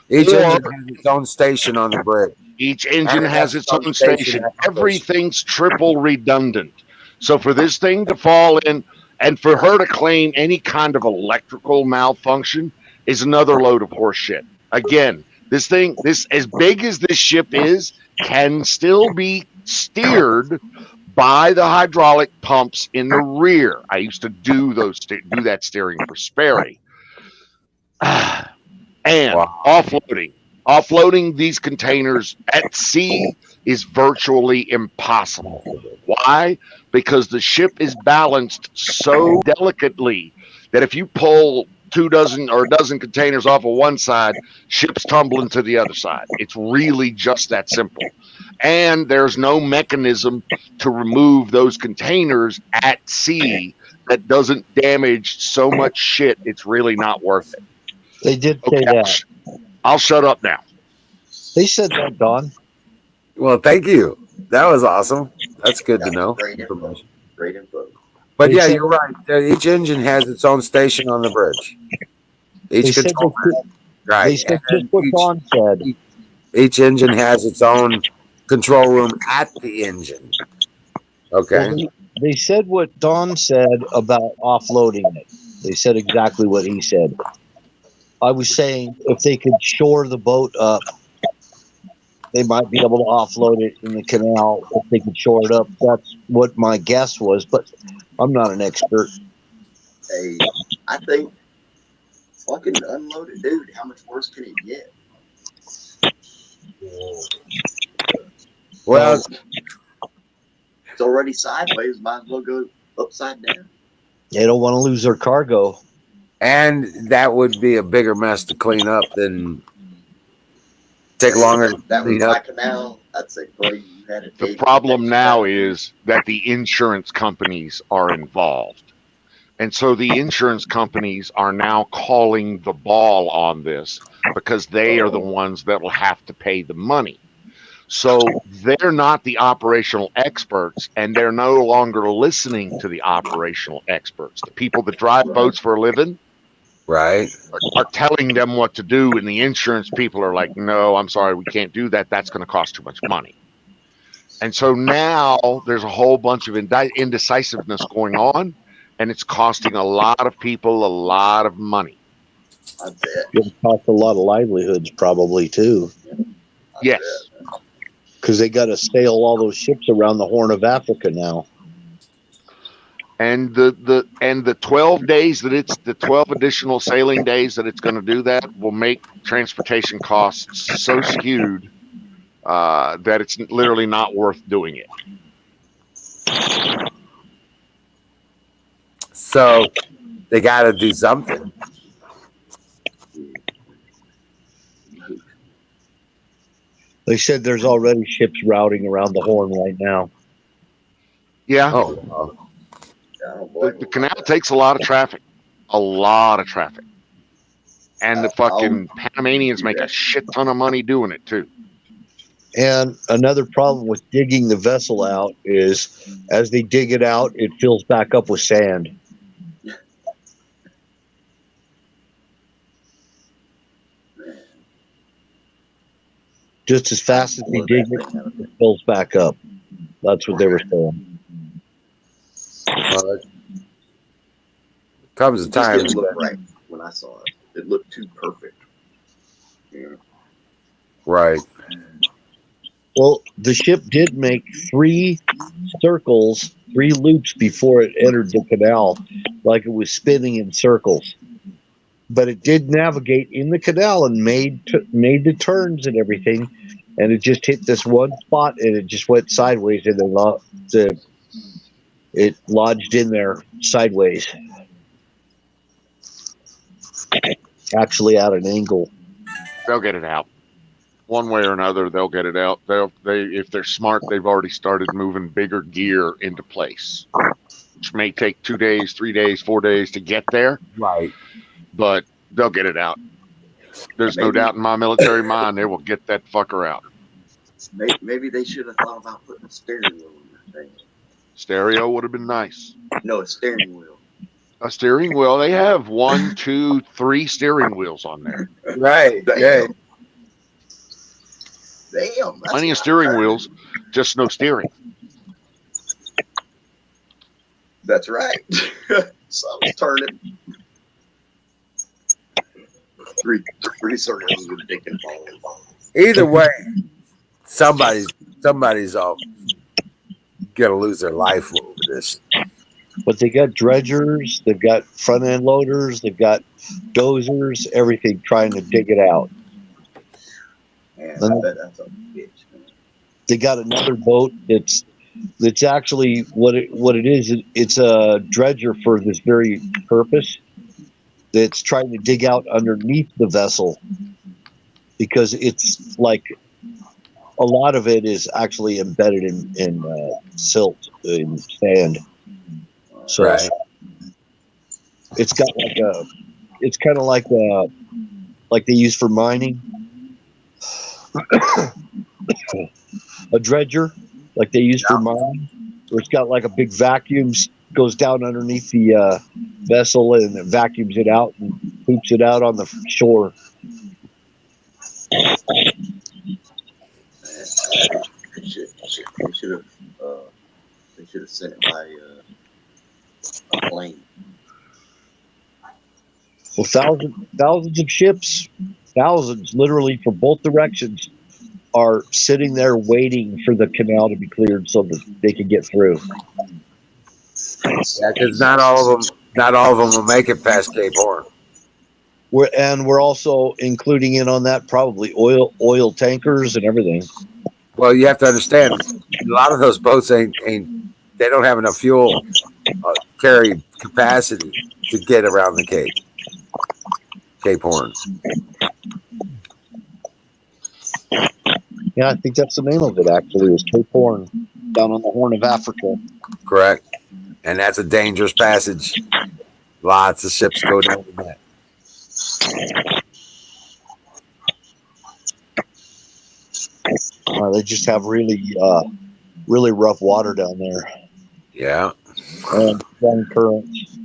Each Or- engine has its own station on the bridge. Each engine And it has has its its own own station station. at the Everything's triple redundant. So for this thing to fall in and for her to claim any kind of electrical malfunction is another load of horse shit. Again, this as big as this ship is, can still be steered by the hydraulic pumps in the rear. I used to do that steering for Sperry. And Wow. offloading these containers at sea is virtually impossible. Why? Because the ship is balanced so delicately that if you pull 2 dozen or a dozen containers off of one side, ship's tumbling to the other side. It's really just that simple. And there's no mechanism to remove those containers at sea that doesn't damage so much shit. It's really not worth it. They did say that. I'll shut up now. They said that, Don. Well, thank you. That was awesome. That's good to know. Great info. Great info. But They yeah, said- you're right. Each engine has its own station on the bridge. They Each said, control right. they said And just what Don said. each engine has its own control room at the engine. Okay. Well, they said what Don said about offloading it. They said exactly what he said. I was saying if they could shore the boat up, they might be able to offload it in the canal if they could shore it up. That's what my guess was, but I'm not an expert. Hey, I think fucking unload it, dude. How much worse can it get? Well, It's already sideways. Might as well go upside down. They don't want to lose their cargo. and that would be a bigger mess to clean up than take longer to That was clean my up. canal. I'd say, buddy, you had it. The problem now is that the insurance companies are involved. And so the insurance companies are now calling the ball on this because they are the ones that will have to pay the money. So they're not the operational experts, and they're no longer listening to the operational experts. The people that drive boats for a living Right. are telling them what to do, and the insurance people are like, no, I'm sorry, we can't do that. That's going to cost too much money. And so now there's a whole bunch of indecisiveness going on, and it's costing a lot of people a lot of money. I bet. It'll cost a lot of livelihoods probably too, Yes. because they got to sail all those ships around the Horn of Africa now. And the 12 days that it's the 12 additional sailing days that it's going to do that will make transportation costs so skewed that it's literally not worth doing it. So they got to do something. They said there's already ships routing around the Horn right now. Yeah. Oh, The canal takes a lot of traffic. And the fucking Panamanians make a shit ton of money doing it too. And another problem with digging the vessel out is as they dig it out, it fills back up with sand. Just as fast as they dig it, it fills back up. That's what they were saying. well, it comes a It just time. didn't look right when I saw it. It looked too perfect. Yeah. Right. Well, the ship did make 3 circles, 3 loops before it entered the canal, like it was spinning in circles. But it did navigate in the canal and made the turns and everything, and it just hit this one spot and it just went sideways and then it lodged in there sideways, actually at an angle. They'll get it out. One way or another, they'll get it out. If they're smart, they've already started moving bigger gear into place, which may take 2 days, 3 days, 4 days to get there. Right. But they'll get it out. There's no doubt in my military mind they will get that fucker out. Maybe they should have thought about putting a steering wheel in that thing. Stereo would have been nice. No, a steering wheel. A steering wheel. They have 1, 2, 3 steering wheels on there. Right. Damn. Yeah. Damn. That's Plenty of not steering bad. wheels, just no steering. That's right. Something's turning. Three circles with a dick and ball. Either way, somebody's all gonna lose their life over this. But they got dredgers, they've got front end loaders, they've got dozers, everything trying to dig it out. Man, I bet that's a bitch. Man. They got another boat that's actually what it is. It's a dredger for this very purpose. That's trying to dig out underneath the vessel because it's like a lot of it is actually embedded in silt in sand. So Right. it's got it's kind of like they use for mining. A dredger, like they use for mining, where it's got like a big vacuum, goes down underneath the vessel and it vacuums it out and poops it out on the shore. They should have sent it by a plane. Well, thousands of ships, thousands, literally from both directions, are sitting there waiting for the canal to be cleared so that they can get through. Yeah, because not all of them will make it past Cape Horn. We're also including in on that probably oil tankers and everything. Well, you have to understand, a lot of those boats ain't they don't have enough fuel carry capacity to get around the Cape Horn. Yeah, I think that's the name of it. Actually, is Cape Horn, down on the Horn of Africa. Correct, and that's a dangerous passage. Lots of ships go down that. They just have really rough water down there. Yeah. And strong currents.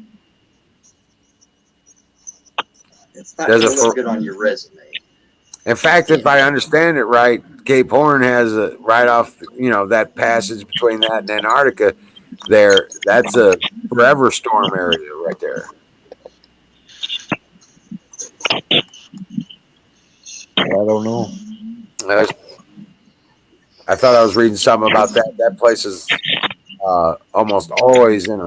It's not going to look good on your resume. In fact, if I understand it right, Cape Horn has right off, that passage between that and Antarctica there. That's a forever storm area right there. I don't know. I thought I was reading something about that. That place is almost always in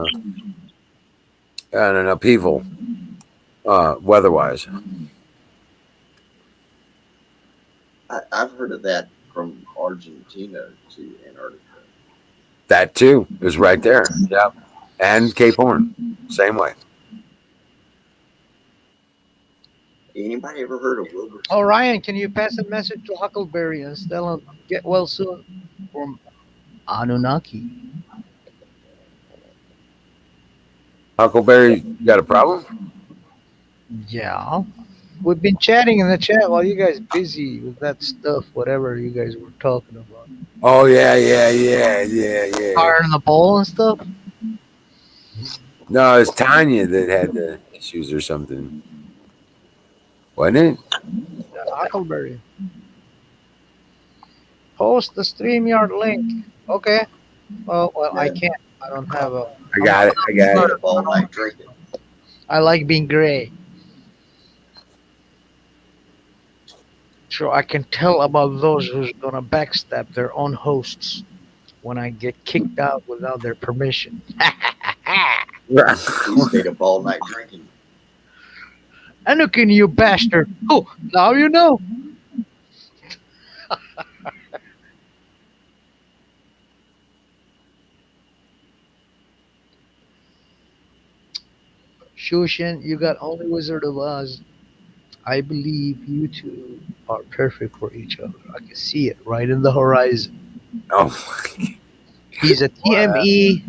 an upheaval, weather-wise. I've heard of that from Argentina to Antarctica. That too is right there. Yep. And Cape Horn, same way. Anybody ever heard of Wilbur? Oh, Ryan, can you pass a message to Huckleberry and tell him get well soon from Anunnaki? Huckleberry, you got a problem? Yeah. We've been chatting in the chat while you guys busy with that stuff, whatever you guys were talking about. Oh, yeah. Firing the ball and stuff? No, it's Tanya that had the issues or something. Wasn't it? Huckleberry. Post the StreamYard link. Okay. Well, Yeah. I can't. I don't have a... I got it. All night drinking. I like being gray. So I can tell about those who's gonna backstab their own hosts when I get kicked out without their permission. You stayed up all night drinking. Anakin, you bastard! Oh, now you know. Shushin, you got only Wizard of Oz. I believe you two are perfect for each other. I can see it right in the horizon. Oh, He's a TME,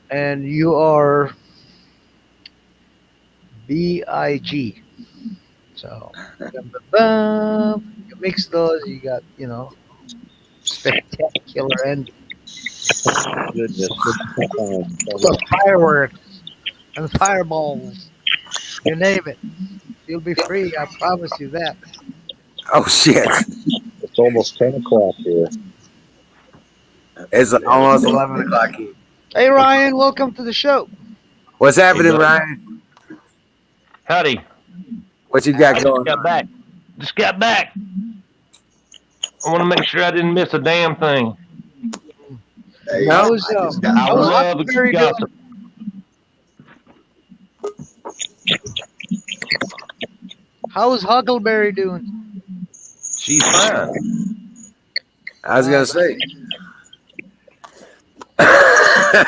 and you are BIG. So, you mix those, you got, spectacular ending. Goodness. The fireworks and fireballs. You name it. You'll be free, I promise you that. oh shit. It's almost 10 o'clock here. It's almost 11 o'clock here. Hey, Ryan, welcome to the show. What's happening, Hey, Ryan? Howdy. What you got going Got on? back. Just got back. I want to make sure I didn't miss a damn thing. Hey, No. How's, I just I got love a Huckleberry good gossip. How's Huckleberry doing? She's fine. I was going to say. I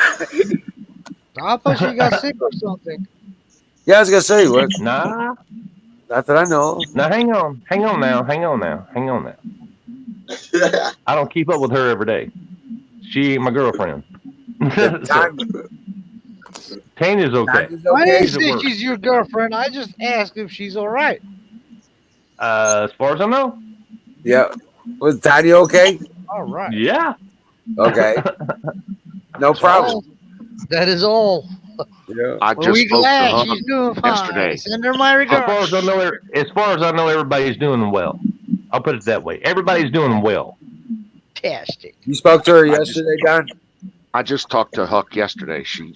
thought she got sick or something. Yeah, I was going to say. What? Nah. Not that I know. Now, hang on now. I don't keep up with her every day. She ain't my girlfriend. Tanya's okay. I didn't Okay. say she's your girlfriend. I just asked if she's all right. As far as I know, Yeah. Was Tiny okay? All right. Yeah. Okay. No problem. All, that is all. Yeah. I Well, just we spoke to glad Huck she's doing fine. yesterday. Send her my As far as I regards. know, everybody's doing well. I'll put it that way. Everybody's doing well. Fantastic. You spoke to her yesterday, Don? I just talked to Huck yesterday. She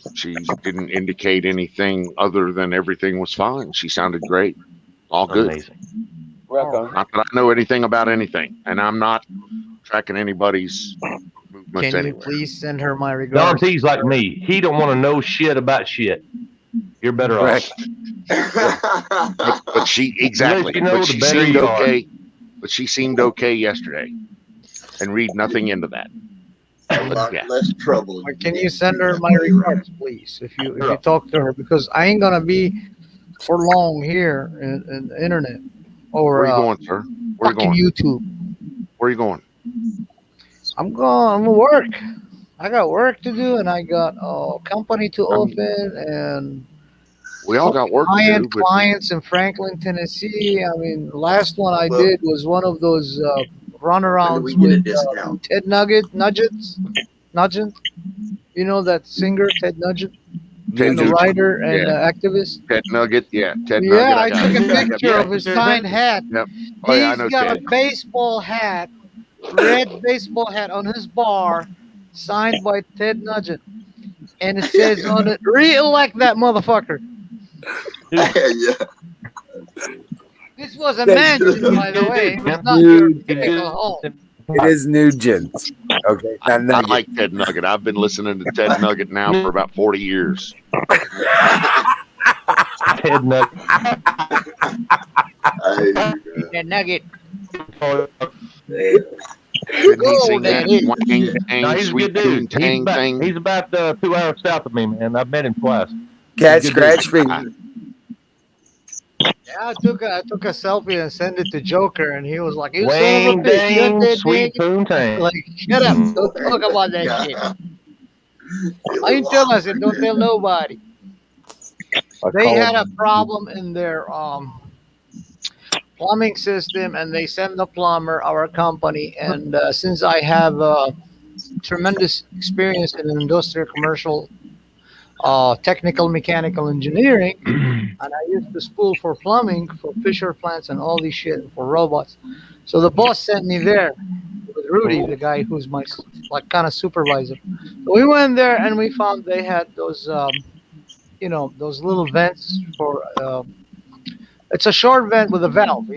didn't indicate anything other than everything was fine. She sounded great. All good. Amazing. Welcome. Not that I know anything about anything, and I'm not tracking anybody's movements Can you anywhere. please send her my Don regards? T's like me. He don't want to know shit about shit. You're better Right. off. But she exactly. The less you know, but the she better seemed you are. okay. But she seemed okay yesterday, and read nothing into that. A lot Yeah. less trouble. Or can you send her my regards, please, if you talk to her, because I ain't gonna be for long here in the internet or Where are you going, sir? Where are you fucking going? YouTube. Where are you going? I'm going to work. I got work to do, and I got a company to open, and We all got work to do, high-end but clients in Franklin, Tennessee. I mean, the last one I Well- did was one of those When do we runarounds get a with discount? Ted Nugent. You know that singer, Ted Nugent, Ted and the Nugent. writer and Yeah. activist. Ted Nugget, yeah, Ted Yeah, Nugget. I got took a it. picture of his signed hat. Yep. Oh yeah, I He's know got Ted. a baseball hat, red baseball hat on his bar, signed by Ted Nugent. And it says on it, re-elect that motherfucker. Yeah. This was a mansion, by the way. It was not your typical home. It is Nugent. Okay. Not I Nugget. like Ted Nugget. I've been listening to Ted Nugget now for about 40 years. Ted Nugget. That nugget. Didn't he Go, sing that Daddy. wang, dang, No, he's a sweet good coon dude. tang thing? He's about 2 hours south of me, man. I've met him twice. Cat Good scratch dude. feet. Yeah, I took a selfie and sent it to Joker, and he was like, "You son of a Wang bitch, you're dang, dead, sweet nigga." poontang. Like, shut up! Don't talk about that shit. I didn't tell him. I said, "Don't tell nobody." They had a problem in their plumbing system, and they sent the plumber, our company. And since I have tremendous experience in industrial, commercial, technical, mechanical engineering, and I used to school for plumbing, for Fisher plants, and all these shit for robots. So the boss sent me there with Rudy, the guy who's my like kind of supervisor. So we went there, and we found they had those, those little vents for. It's a short vent with a valve.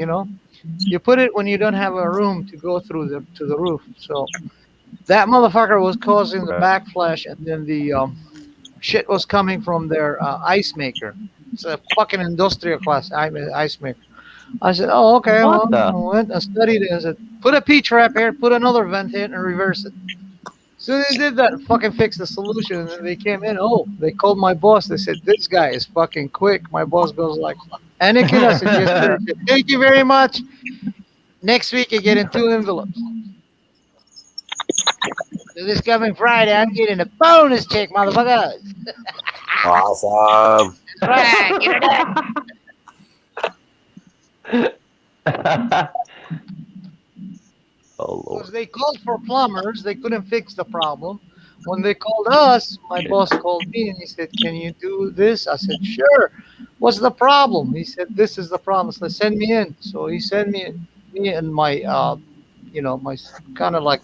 You put it when you don't have a room to go through to the roof. So that motherfucker was causing the backflash, and then the shit was coming from their ice maker. It's a fucking industrial class ice maker. I said, "Oh, okay." What I the? went and studied it. I said, "Put a P-trap here, put another vent in, and reverse it." So they did that, fucking fixed the solution, and then they came in. Oh, they called my boss. They said, "This guy is fucking quick." My boss goes like, "Anakin," I said, "Yes, sir." He said, "Thank you very much. Next week you get in 2 envelopes. So this coming Friday, I'm getting a bonus check, motherfuckers." Awesome. Right, get it up. Oh, Lord. Because they called for plumbers, they couldn't fix the problem. When they called us, my boss called me and he said, "Can you do this?" I said, "Sure." "What's the problem?" He said, "This is the problem." So send me in. So he sent me and my, my kind of like,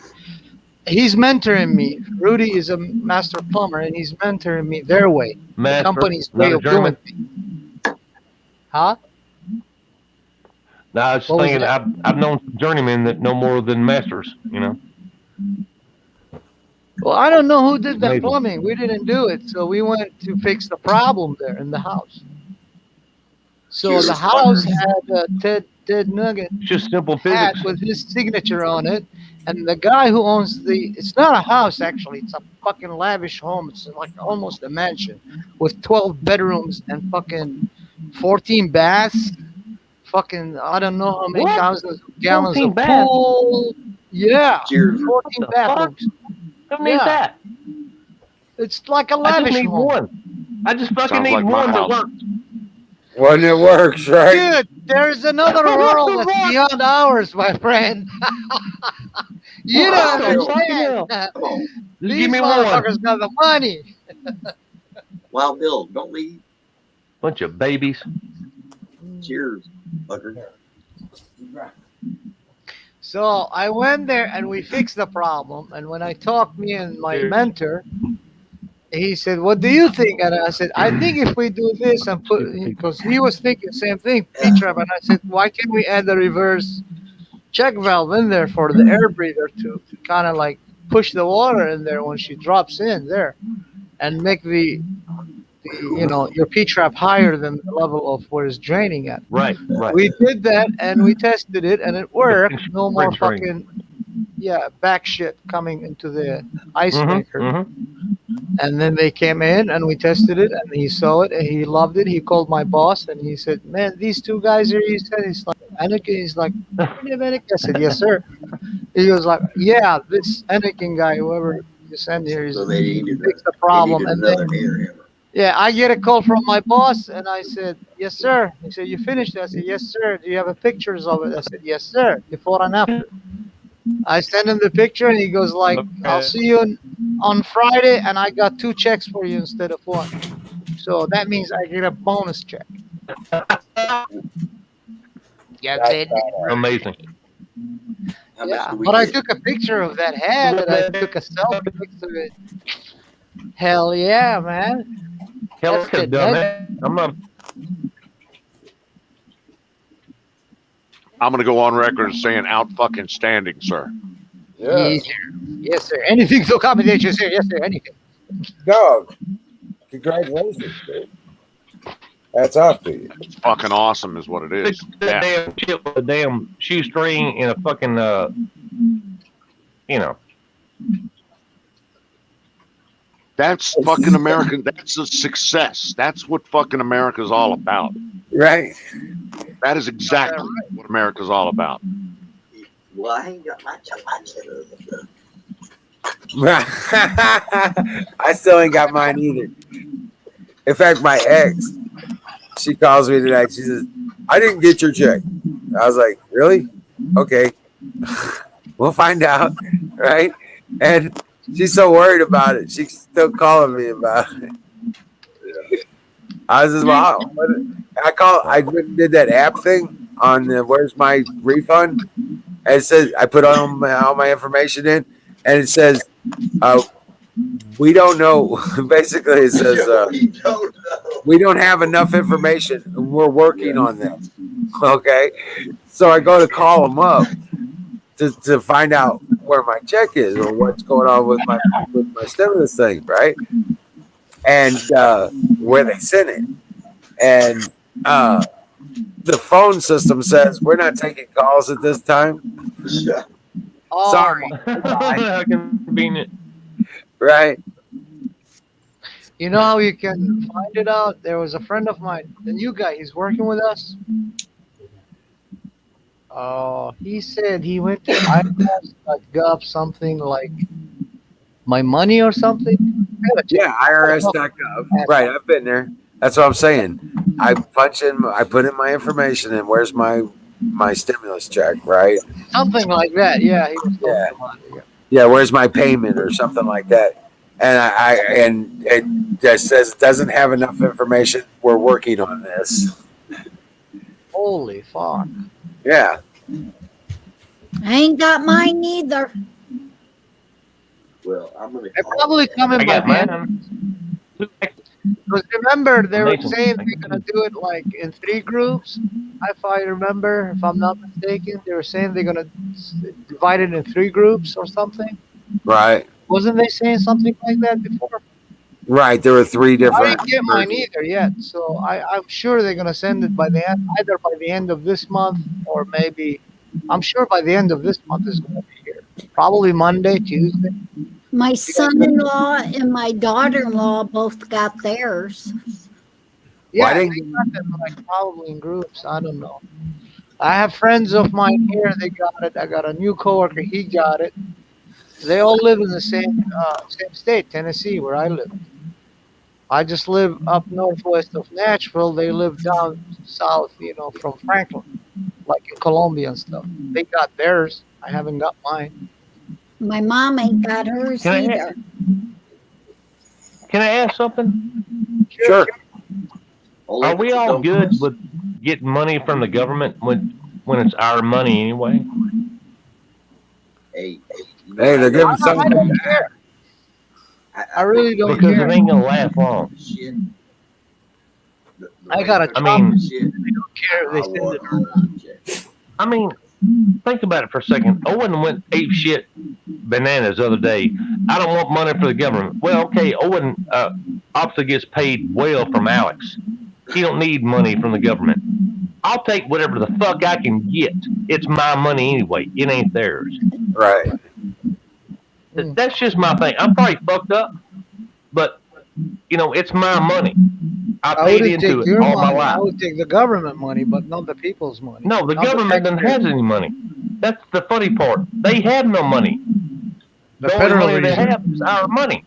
he's mentoring me. Rudy is a master plumber, and he's mentoring me their way, the Master, company's not way a of doing German. things. Huh? No, I was just What was thinking, that? I've known some journeymen that know more than masters, Well, I don't know who did that Amazing. plumbing. We didn't do it. So we went to fix the problem there in the house. So Cheers, the house plumbers. had Ted Nugget It's just simple hat physics. with his signature on it. And the guy who owns it's not a house actually, it's a fucking lavish home. It's like almost a mansion with 12 bedrooms and fucking 14 baths. Fucking, I don't know how many What? thousands of gallons 14 of baths? pool. Yeah, Cheers. 14 What the bathrooms. Who needs Yeah. that? It's like a I just lavish need home. one. I just fucking Sounds need like my one that house. works. When it works, right? Dude, there's another world that's beyond ours, my friend. You don't understand. Come on. Just These give me one. motherfuckers got the money. Wild Bill, don't leave. Bunch of babies. Cheers, fucker. So I went there and we fixed the problem. And when I talked, me and my mentor, he said, "What do you think?" And I said, "I think if we do this and put," because he was thinking the same thing, P-trap. And I said, "Why can't we add the reverse check valve in there for the air breather to kind of like push the water in there when she drops in there, and make the your P-trap higher than the level of where it's draining at." Right. We did that and we tested it and it worked. No more Spring. fucking back shit coming into the ice maker. And then they came in and we tested it and he saw it and he loved it. He called my boss and he said, "Man, these two guys here," he said, he's like, Anakin, he's like, "Anakin?" I said, "Yes, sir." He was like, "Yeah, this Anakin guy, whoever you send here, is So they needed fix the problem." They And needed then, another air hammer. I get a call from my boss and I said, "Yes, sir." He said, "You finished it?" I said, "Yes, sir." "Do you have pictures of it?" I said, "Yes, sir." Before and after. I sent him the picture and he goes like, "I'll see you on Friday and I got 2 checks for you instead of 1. So that means I get a bonus check. Amazing. How much do we But I get? took a picture of that head and I took a selfie next to it. Hell yeah, man. Hell, I That's could have good, done man. that. I'm not. I'm going to go on record as saying out fucking standing, sir. Yeah. Yes, sir. Anything to accommodate you, sir. Yes, sir. Anything. Dog. Congratulations, dude. That's off to you. It's fucking awesome, is what it is. Fix that damn shit with a damn shoestring and a fucking, That's fucking American. That's a success. That's what fucking America's all about. Right. That is exactly what America's all about. Well, I ain't got my check. I still ain't got mine either. In fact, my ex, she calls me tonight. She says, "I didn't get your check." I was like, "Really? Okay. We'll find out." Right? And she's so worried about it. She's still calling me about it. I was just, wow. I went and did that app thing on where's my refund? And it says, I put all my information in, and it says, we don't know. Basically, it says, we don't have enough information. We're working on this. Okay. So I go to call them up to find out where my check is or what's going on with my stimulus thing, right? And where they sent it. And the phone system says, "We're not taking calls at this time." Oh, Sorry. How convenient. Right? You know how you can find it out? There was a friend of mine, the new guy, he's working with us. Oh, he said he went to IRS.gov something like my money or something. Yeah, IRS.gov. Right, I've been there. That's what I'm saying. I put in my information and where's my stimulus check, right? Something like that. Yeah, he was talking about it. Yeah, where's my payment or something like that. And it just says it doesn't have enough information. We're working on this. Holy fuck. Yeah. I ain't got mine either. Well, I'm gonna. They're probably coming I by got the end. mine. Because remember, they were Amazing. saying they're gonna do it like in 3 groups. If I remember, if I'm not mistaken, they were saying they're gonna divide it in 3 groups or something. Right. Wasn't they saying something like that before? Right. There were 3 I different. didn't get mine either yet, so I'm sure they're gonna send it by the end, either by the end of this month or maybe. I'm sure by the end of this month is gonna be here. Probably Monday, Tuesday. My son-in-law and my daughter-in-law both got theirs. Yeah, didn't they got them like probably in groups. I don't know. I have friends of mine here. They got it. I got a new coworker. He got it. They all live in the same state, Tennessee, where I live. I just live up northwest of Nashville. They live down south, from Franklin, like in Colombia and stuff. They got theirs. I haven't got mine. My mom ain't got hers Can I- either. Can I ask something? Sure. Only Are if we it's a all dumb good question. with getting money from the government when it's our money anyway? Hey, Hey, they're giving I something. don't care. I really don't Because care. it ain't gonna last long. Shit. I got a I mean- job. shit. I don't care. They I send want it. her to check. I mean, think about it for a second. Owen went ape shit bananas the other day. I don't want money for the government. Well, okay, Owen obviously gets paid well from Alex. He don't need money from the government. I'll take whatever the fuck I can get. It's my money anyway. It ain't theirs. Right. That's just my thing. I'm probably fucked up, but it's my money. I I paid wouldn't into take it your all my money. I life. would take the government money, but not the people's money. No, the Not government doesn't taxpayers. have any money. That's the funny part. They have no money. The The only Federal money they Reserve. have is our money.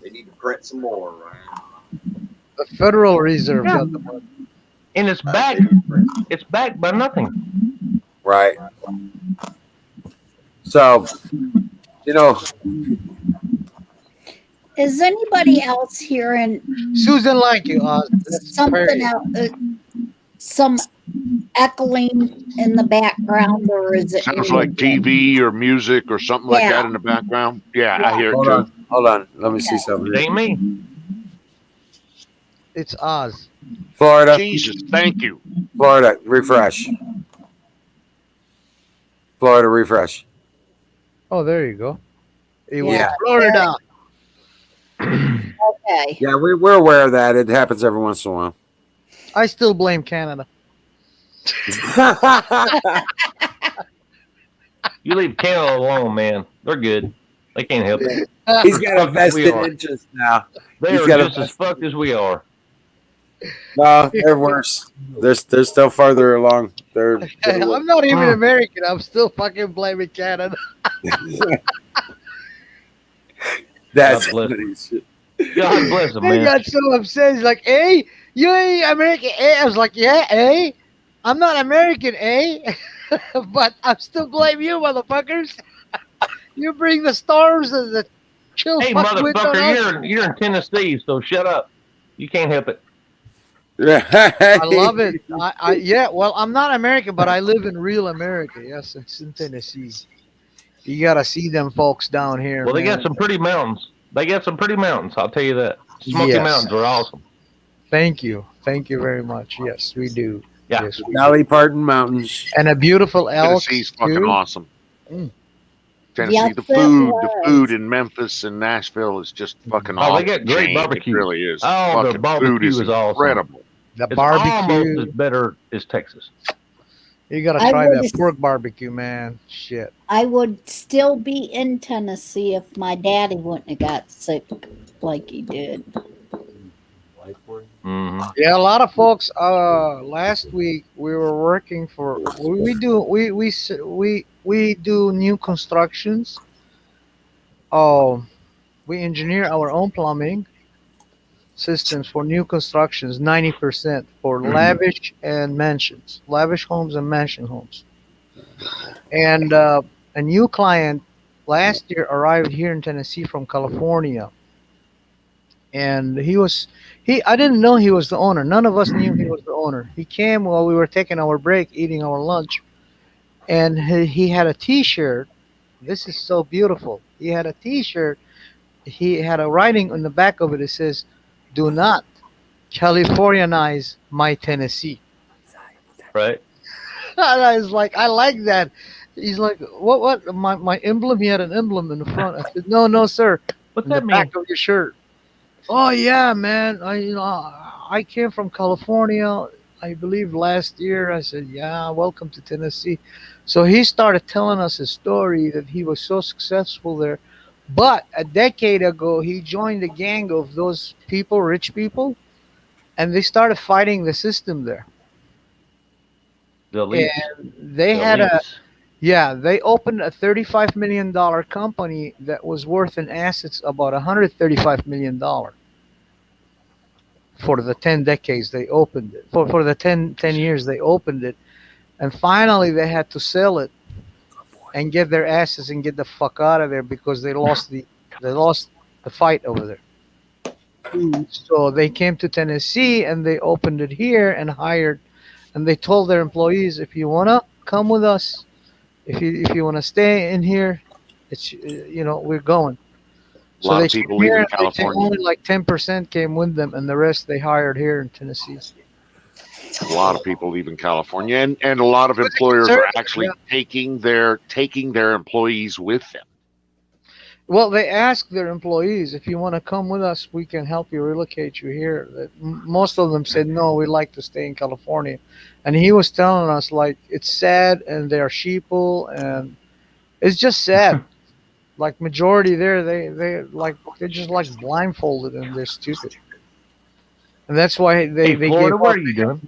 They need to print some more, Ryan. The Federal Reserve Yeah. got the money. And it's They backed. need to print. It's backed by nothing. Right. So, Is anybody else hearing Susan like you. That's something very- else? Some echoing in the background, or is it? Sounds like TV or music or something like Yeah. that in the background. Yeah, I hear it hold too. on. Hold on. Let me see something. It ain't me. It's Oz. Florida. Jesus, thank you. Florida. Refresh. Florida. Refresh. Oh, there you go. It was Yeah. Florida. Okay. Yeah, we're aware of that. It happens every once in a while. I still blame Canada. You leave Canada alone, man. They're good. They can't help it. He's got a We vested are. interest now. They He's are got a just as fucked as we are. No, they're worse. They're still farther along. They're I'm not even American. I'm still fucking blaming Canada. that's God bless God bless them, They man. got so upset. He's like, "Hey, you ain't American, eh?" I was like, "Yeah, eh? I'm not American, eh? But I'm still blame you, motherfuckers. You bring the stars and the chill Hey, fuck with on us." motherfucker, you're in Tennessee, so shut up. You can't help it. I love it. Yeah. Well, I'm not American, but I live in real America. Yes, it's in Tennessee. You gotta see them folks down here. Well, they man. got some pretty mountains. They got some pretty mountains. I'll tell you that. Smoky Yes. Mountains are awesome. Thank you very much. Yes, we do. Yeah. Yes, we do. Dolly Parton Mountains. And a beautiful elk. Tennessee's fucking too. awesome. Mm. Tennessee, Yes, the it food in Memphis and Nashville is just fucking Oh, awesome. they got great barbecue. It really is. Oh, their Fucking barbecue food is is awesome. incredible. The It's almost barbecue. as better as Texas. You gotta I try would- that pork barbecue, man. Shit. I would still be in Tennessee if my daddy wouldn't have got sick like he did. hmm Yeah, a lot of folks. Last week we were working for. We do new constructions. Oh, we engineer our own plumbing systems for new constructions. 90% for lavish and mansions, lavish homes and mansion homes. And a new client last year arrived here in Tennessee from California, and I didn't know he was the owner. None of us knew he was the owner. He came while we were taking our break, eating our lunch, and he had a T-shirt. This is so beautiful. He had a T-shirt. He had a writing on the back of it. It says, "Do not Californianize my Tennessee." Right? And I was like, I like that. He's like, what? My emblem? He had an emblem in the front. I said, no, sir. What's In the that mean? back of your shirt. Oh yeah, man. I came from California, I believe last year. I said, yeah, welcome to Tennessee. So he started telling us his story that he was so successful there. But a decade ago, he joined a gang of those people, rich people, and they started fighting the system there. The elites. And they The had elites. they opened a $35 million company that was worth in assets about $135 million. for the 10 decades they opened it. For the 10 years they opened it. And finally they had to sell it and get their asses and get the fuck out of there because they lost the fight over there. So they came to Tennessee and they opened it here and hired, and they told their employees, if you wanna come with us, if you wanna stay in here, it's we're going. A lot of people leaving California. Only like 10% came with them, and the rest they hired here in Tennessee. A lot of people leaving California, and a lot of employers are actually taking their employees with them. Well, they ask their employees, if you want to come with us, we can help you relocate you here. Most of them said, no, we'd like to stay in California. And he was telling us, like, it's sad and they're sheeple and it's just sad. Like majority there, they're just like blindfolded and they're stupid. And that's why they Florida, gave what up. are you doing?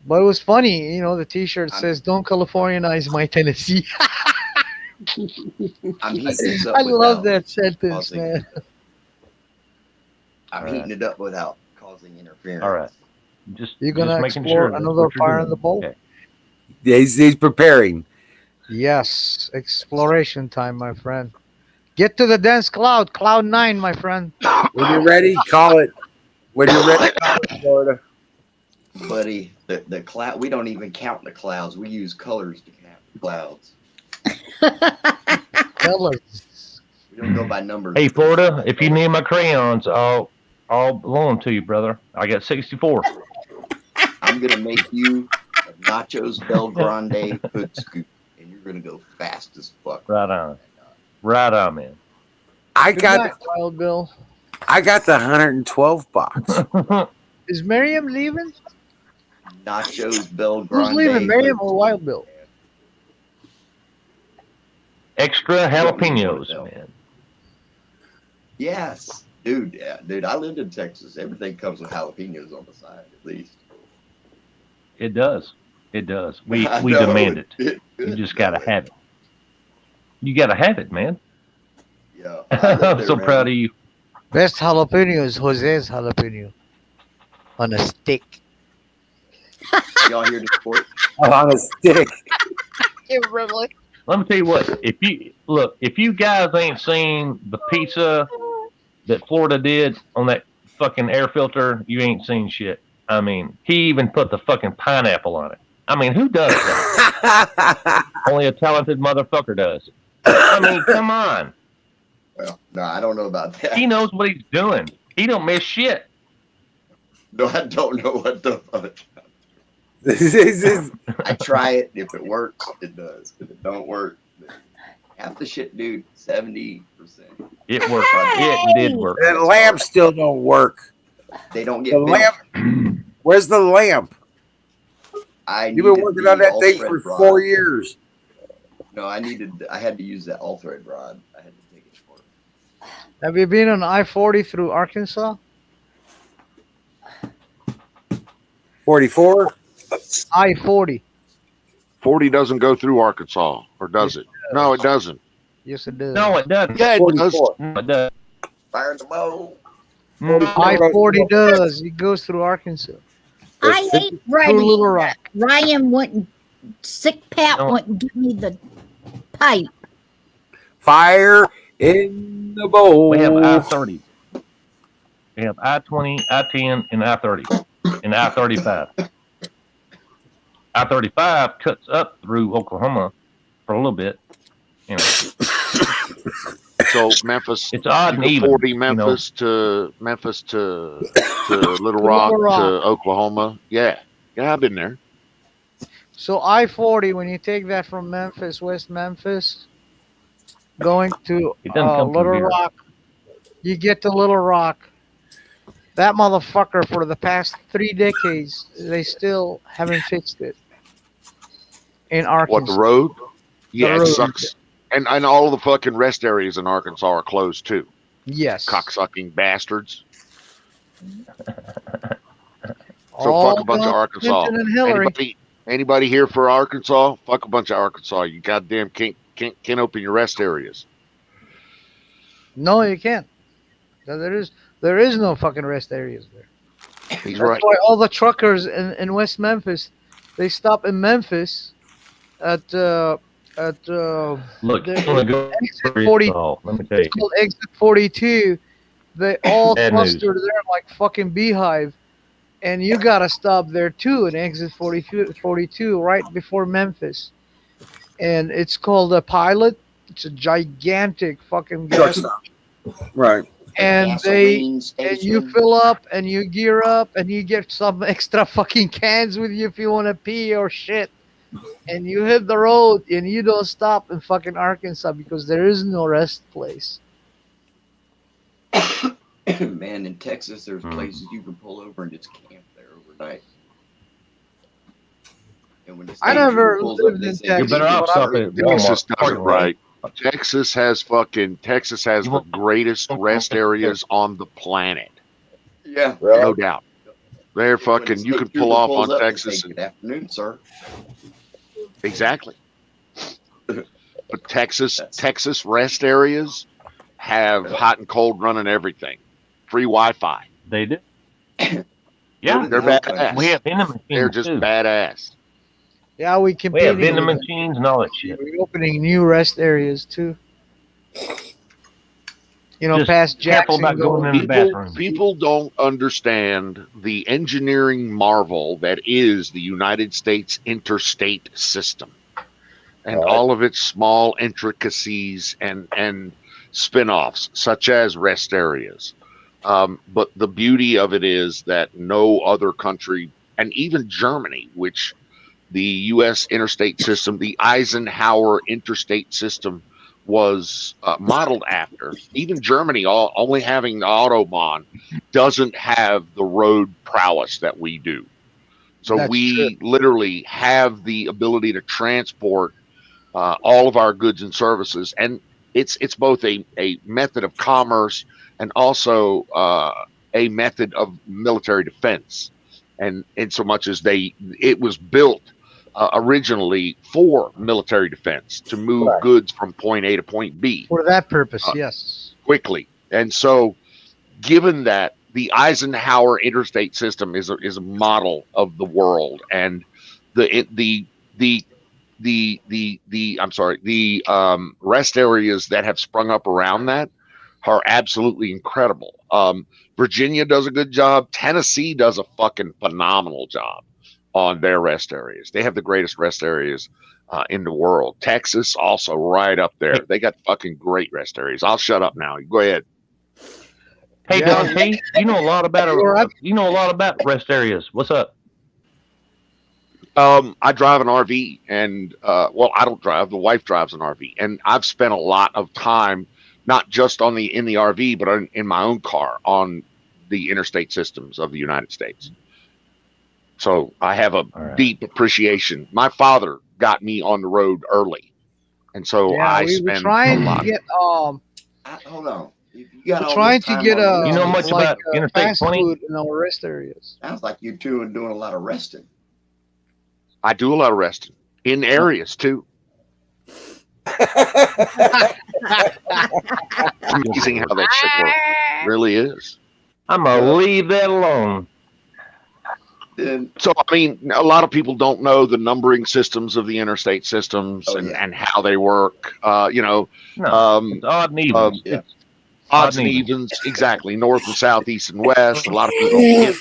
But it was funny, the T-shirt says, "Don't Californianize my Tennessee." I'm heating this up I love without that sentence, causing- man. I'm heating it up without causing interference. All right. Just You're gonna making explore sure that's another what you're fire doing. in the bowl? Okay. He's preparing. Yes, exploration time, my friend. Get to the dense cloud, cloud 9, my friend. When you're ready, call it. When you're ready, call it, Florida. Buddy, the cloud, we don't even count the clouds. We use colors to count the clouds. Colors. We don't go by numbers. Hey, Florida, if you need my crayons, I'll loan them to you, brother. I got 64. I'm gonna make you a Nachos Bel Grande hood scoop, and you're gonna go fast as fuck. Right on. Right on, man. I Good got night, Wild Bill. the 112 box. Is Miriam leaving? Nachos Bel Grande. Who's leaving, Miriam hood or Wild Bill? Extra jalapenos, man. Yes, dude. Yeah, dude. I lived in Texas. Everything comes with jalapenos on the side, at least. It does. It does. We I know. demand it. You just gotta have it. You gotta have it, man. Yeah. I'm so proud of you. Best jalapeno is Jose's jalapeno. On a stick. Y'all here to support? On a stick. Really? Let me tell you what. If you guys ain't seen the pizza that Florida did on that fucking air filter, you ain't seen shit. I mean, he even put the fucking pineapple on it. I mean, who does that? Only a talented motherfucker does. I mean, come on. Well, no, I don't know about that. He knows what he's doing. He don't miss shit. No, I don't know what the fuck. This I try it. If it works, it does. If it don't work, half the shit, dude. 70%. It worked. It did work. that lamp still don't work. They don't get The finished. lamp. Where's the lamp? You've been working on that thing for 4 years. No, I had to use that all-thread rod. I had to take it for it. Have you been on I-40 through Arkansas? 44. I-40. 40 doesn't go through Arkansas, or does it? No, it doesn't. Yes, it does. No, it doesn't. Yeah, it does. 44. No, it doesn't. Fire in the bowl. I-40 does. It goes through Arkansas. I ain't ready. Through Little Rock. Ryan wouldn't, sick Pat No. wouldn't give me the pipe. Fire in the bowl. We have I-30. We have I-20, I-10, and I-30, and I-35. I-35 cuts up through Oklahoma for a little bit. You know, So Memphis, it's odd and you go even. 40 you know. Memphis to Little Rock Little Rock. to Oklahoma. Yeah, I've been there. So I-40, when you take that from Memphis, West Memphis, going to It doesn't come through Little here. Rock, you get to Little Rock. That motherfucker, for the past 3 decades, they still haven't fixed it. In Arkansas. What, the road? Yeah, road. it sucks. And all the fucking rest areas in Arkansas are closed too. Yes. Cocksucking bastards. So All fuck a bunch of Bill Arkansas. Clinton and Hillary. Anybody here for Arkansas? Fuck a bunch of Arkansas. You goddamn can't open your rest areas. No, you can't. There's There is no fucking rest areas there. He's That's right. why all the truckers in West Memphis, they stop in Memphis at Look, the you want to go exit for 40. all. Let me tell you. It's called exit 42. They all Bad news. cluster there like fucking beehive, and you gotta stop there too in exit 42 right before Memphis, and it's called a Pilot. It's a gigantic fucking Truck gas, stop. Right. and Gasoline you station. fill up and you gear up and you get some extra fucking cans with you if you want to pee or shit, and you hit the road and you don't stop in fucking Arkansas because there is no rest place. Man, in Texas, there's places you can pull over and just camp there overnight. And when the I state never trooper pulls lived up, they in say, You're Texas, better off but stopping at Texas Walmart does it parking lot. right. Texas has the greatest rest areas on the planet. yeah. No doubt. They're When the fucking. You state could pull trooper off pulls on up, they Texas. say, good afternoon, sir. Exactly. But Texas rest areas have hot and cold running everything. Free Wi-Fi. They do. What Yeah, in They're hell badass. country? we have vending They're machines just too. badass. yeah, we We have competing vending with machines and all that shit. we're opening new rest areas too. You know, Just past careful Jackson about going in the People, bathroom. people don't understand the engineering marvel that is the United States interstate system and all of its small intricacies and spin-offs, such as rest areas. But the beauty of it is that no other country, and even Germany, which the U.S. interstate system, the Eisenhower interstate system, was modeled after. Even Germany, only having the Autobahn, doesn't have the road prowess that we do. So That's we literally have the ability to transport all of our goods and services, and it's both a method of commerce and also a method of military defense. And in so much as it was built originally for military defense to move goods from point A to point B for that purpose. Yes. quickly. And so, given that the Eisenhower interstate system is a model of the world, and the rest areas that have sprung up around that are absolutely incredible. Virginia does a good job. Tennessee does a fucking phenomenal job on their rest areas. They have the greatest rest areas in the world. Texas also right up there. They got fucking great rest areas. I'll shut up now. Go ahead. Hey, Yeah. Don T, you know a lot about rest areas. What's up? I drive an RV, and well, I don't drive. The wife drives an RV, and I've spent a lot of time not just in the RV, but in my own car on the interstate systems of the United States. So I have a deep appreciation. My father got me on the road early, and so Yeah, I we were spend trying a lot. to get Hold on. You got we're all trying this to time get on the You know list. much like about Interstate fast 20? food in our rest areas. Sounds like you two are doing a lot of resting. I do a lot of resting in areas too. Amazing how that shit works. It really is. I'm gonna leave that alone. So, I mean, a lot of people don't know the numbering systems of the interstate systems and how they work. No, it's odd and evens. It's Odds and evens, exactly. North and south, east and west. A lot of people don't get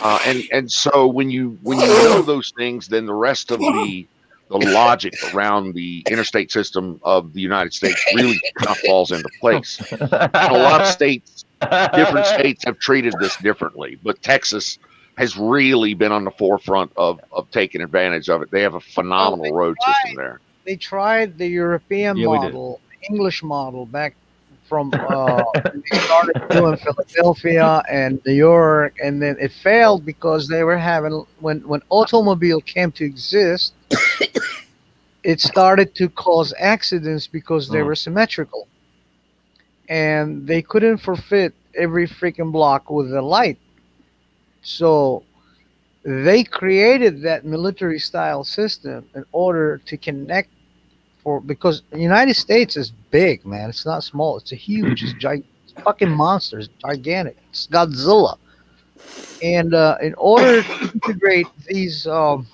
that. And so when you know those things, then the rest of the logic around the interstate system of the United States really kind of falls into place. And a lot of states, different states have treated this differently, but Texas has really been on the forefront of taking advantage of it. They have a phenomenal road system there. They tried the European Yeah, we did. model, the English model back from they started doing Philadelphia and New York, and then it failed because they were having when automobile came to exist, it started to cause accidents because they were symmetrical, and they couldn't fit every freaking block with a light. So they created that military style system in order to connect because the United States is big, man. It's not small. It's a huge, it's fucking monsters, gigantic. It's Godzilla. And in order to integrate these what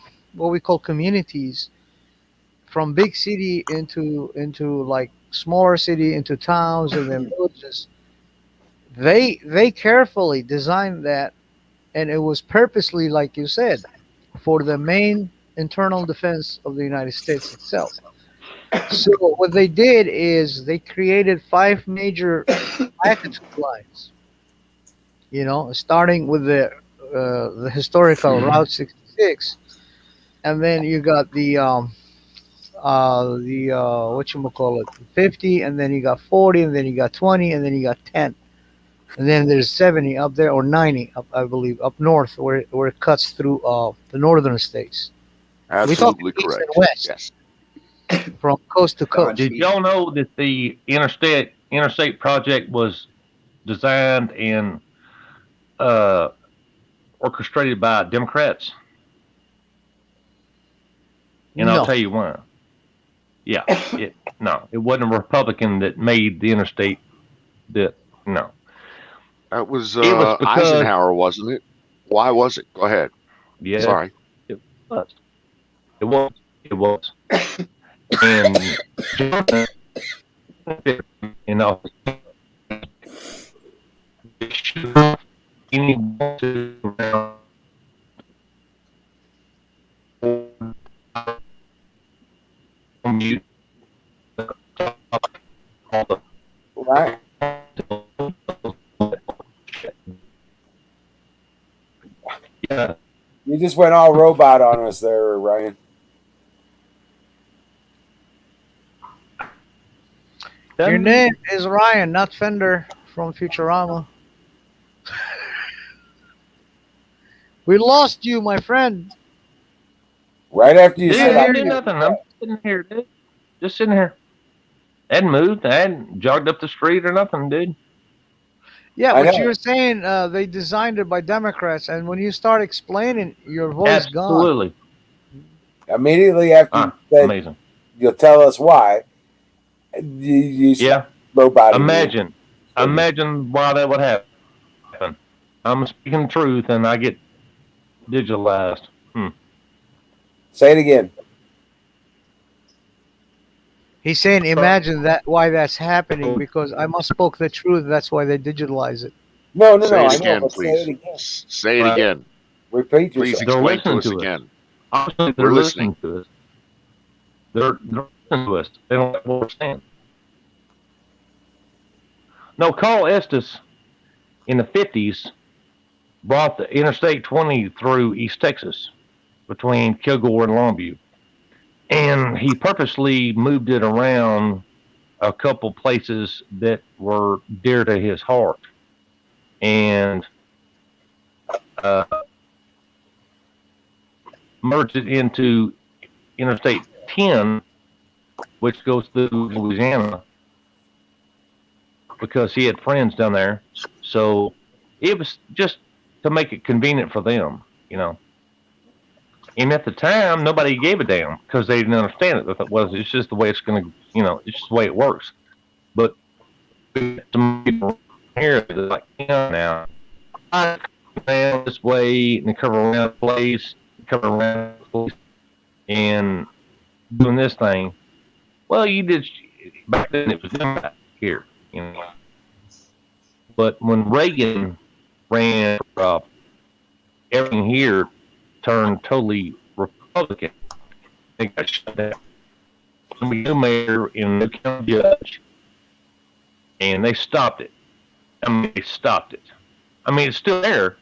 we call communities from big city into like smaller city into towns and then villages, they carefully designed that, and it was purposely, like you said, for the main internal defense of the United States itself. So what they did is they created 5 major package lines. Starting with the historical Route 66, and then you got the what you call it, 50, and then you got 40, and then you got 20, and then you got 10, and then there's 70 up there, or 90 up, I believe, up north where it cuts through the northern states. We talk Absolutely east correct. and west, Yes. from coast to coast. Did y'all know that the interstate project was designed and orchestrated by Democrats? And No. I'll tell you why. Yeah, it wasn't a Republican that made the interstate. No, That was, It was because- Eisenhower, wasn't it? Why was it? Go ahead. yeah, Sorry. it was. It was. And Johnson, anyone to around you Right. Yeah. You just went all robot on us there, Ryan. Your name is Ryan, not Fender from Futurama. We lost you, my friend. Right after you Dude, said I did nothing. I'm sitting here, dude. Just sitting here. I hadn't moved. I hadn't jogged up the street or nothing, dude. Yeah, I but know. you were saying they designed it by Democrats, and when you start explaining, your voice gone. Absolutely. immediately after you said Amazing. you'll tell us why, you Yeah. robot. Imagine why that would happen. I'm speaking the truth, and I get digitalized. Say it again. He's saying, imagine that why that's happening, because I must spoke the truth. That's why they digitalize it. No, Say I it know, again, but please. say it again. Say it Right. again. Repeat Please yourself. They're explain to listening us to it. again. Obviously, they're We're listening listening. to us. They're listening to us. They don't like what we're saying. No, Carl Estes in the 50s brought the Interstate 20 through East Texas between Kilgore and Longview. And he purposely moved it around a couple places that were dear to his heart. And merged it into Interstate 10, which goes through Louisiana, because he had friends down there. So it was just to make it convenient for them, you know. And at the time, nobody gave a damn because they didn't understand it. They thought, well, it's just the way it's going to, you know, it's just the way it works. But some people here, they're like, yeah, now, I down this way and cover around the place, and doing this thing. Well, you did, back then it was done back here, you know. But when Reagan ran, everything here turned totally Republican. They got shut down. Some new mayor and a new county judge, and they stopped it. I mean, they stopped it. I mean, it's still there,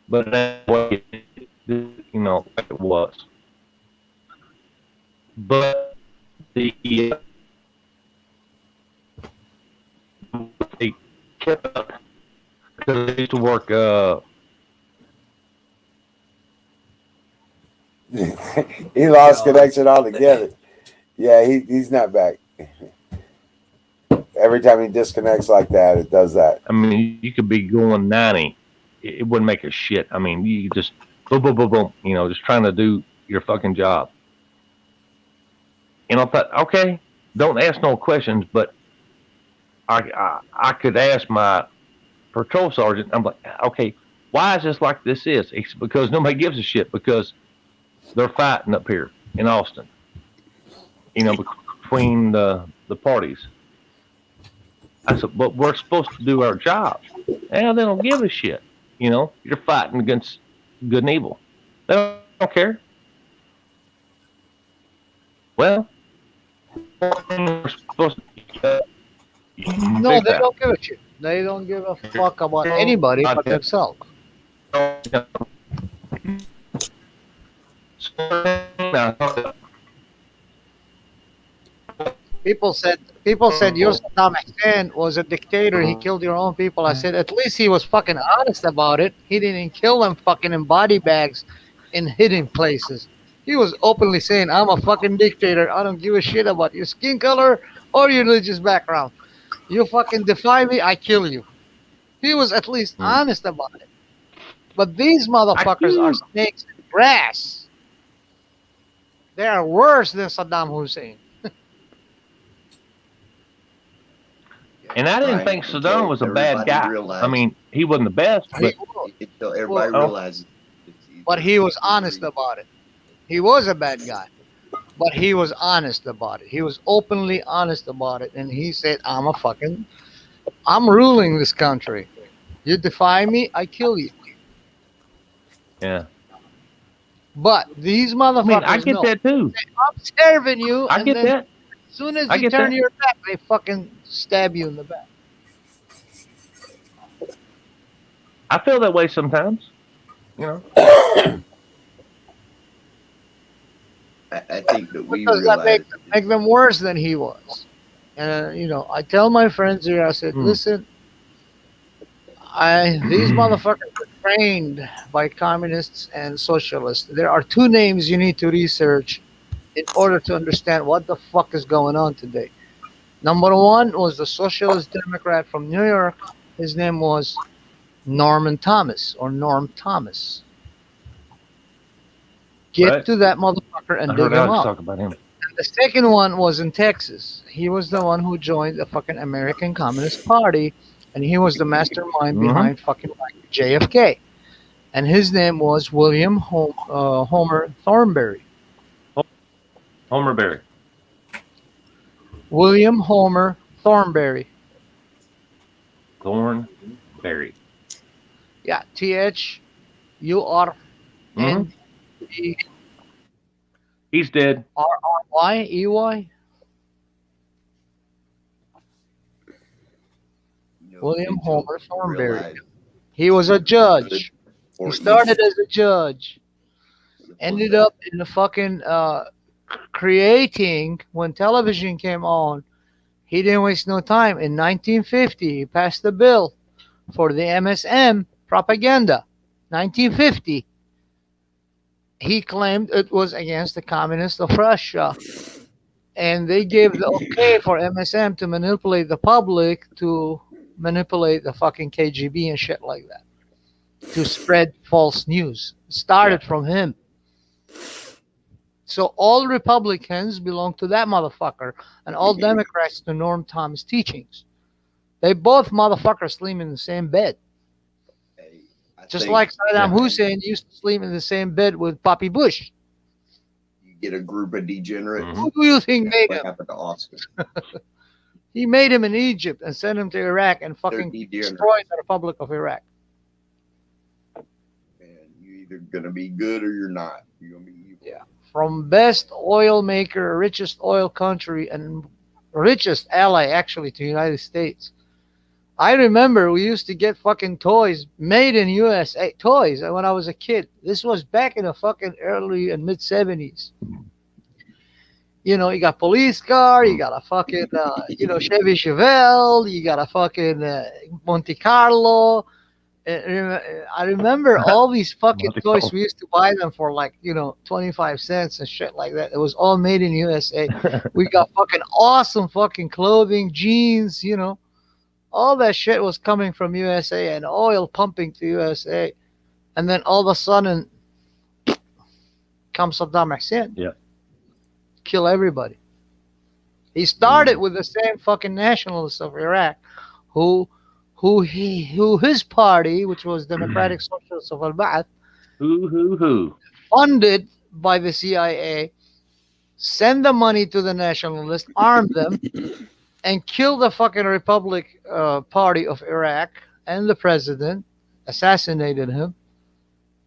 but that way, you know, like it was. But the they kept up because they used to work. He lost connection altogether. Yeah, he's not back. Every time he disconnects like that, it does that. I mean, you could be going 90. It wouldn't make a shit. I mean, you just boom, boom, boom, boom. You know, just trying to do your fucking job. And I thought, okay, don't ask no questions, but I could ask my patrol sergeant. I'm like, okay, why is this like this is? He said, because nobody gives a shit because they're fighting up here in Austin. Between the parties. I said, but we're supposed to do our job. And they don't give a shit. You're fighting against good and evil. They don't care. Well, we're supposed to No, they don't give a shit. They don't give a fuck about anybody but themselves. People said your Saddam Hussein was a dictator. He killed your own people. I said at least he was fucking honest about it. He didn't kill them fucking in body bags in hidden places. He was openly saying, "I'm a fucking dictator. I don't give a shit about your skin color or your religious background. You fucking defy me, I kill you." He was at least honest about it. But these motherfuckers are snakes in grass. They are worse than Saddam Hussein. And I didn't think Saddam was a bad guy. I mean, he wasn't the best, but Until everybody realizes. But he was honest about it. He was a bad guy, but he was honest about it. He was openly honest about it, and he said, "I'm ruling this country. You defy me, I kill you." Yeah. But these motherfuckers, I get that too. I'm serving you. I get that. As soon as you turn your back, they fucking stab you in the back. I feel that way sometimes. I think that we Because realize that make them worse than he was. And I tell my friends here, I said, listen, these motherfuckers are trained by communists and socialists. There are two names you need to research in order to understand what the fuck is going on today. Number one was the socialist Democrat from New York. His name was Norman Thomas or Norm Thomas. Get to that motherfucker and dig him up. Talk about him. And the second one was in Texas. He was the one who joined the fucking American Communist Party, and he was the mastermind behind fucking JFK. And his name was William Homer Thornberry. Homer Berry. William Homer Thornberry. Thornberry. Yeah, THURNB. He's dead. RRYEY. William Homer Thornberry. He was a judge. He started as a judge. Ended up in the fucking creating, when television came on, he didn't waste no time. In 1950, he passed a bill for the MSM propaganda. 1950. He claimed it was against the communists of Russia. And they gave the okay for MSM to manipulate the public, to manipulate the fucking KGB and shit like that, to spread false news. It started from him. So all Republicans belong to that motherfucker, and all Democrats to Norm Thomas teachings. They both motherfuckers sleep in the same bed. Just like Saddam Hussein used to sleep in the same bed with Poppy Bush. You get a group of degenerates. Who do you think made him? Happened to Oscar. He made him in Egypt and sent him to Iraq and fucking destroyed the Republic of Iraq. And you're either gonna be good or you're not. You're gonna be evil. Yeah. From best oil maker, richest oil country, and richest ally actually to the United States. I remember we used to get fucking toys made in USA, toys when I was a kid. This was back in the fucking early and mid 70s. You got police car, you got a fucking, Chevy Chevelle, you got a fucking Monte Carlo. I remember all these fucking toys. We used to buy them for 25 cents and shit like that. It was all made in USA. We got fucking awesome fucking clothing, jeans, all that shit was coming from USA and oil pumping to USA. And then all of a sudden comes Saddam Hussein. Yeah. Kill everybody. He started with the same fucking nationalists of Iraq, who who his party, which was Democratic Socialists of Al-Ba'ath, Who? funded by the CIA, send the money to the nationalists, arm them, and kill the fucking Republic Party of Iraq and the president, assassinated him,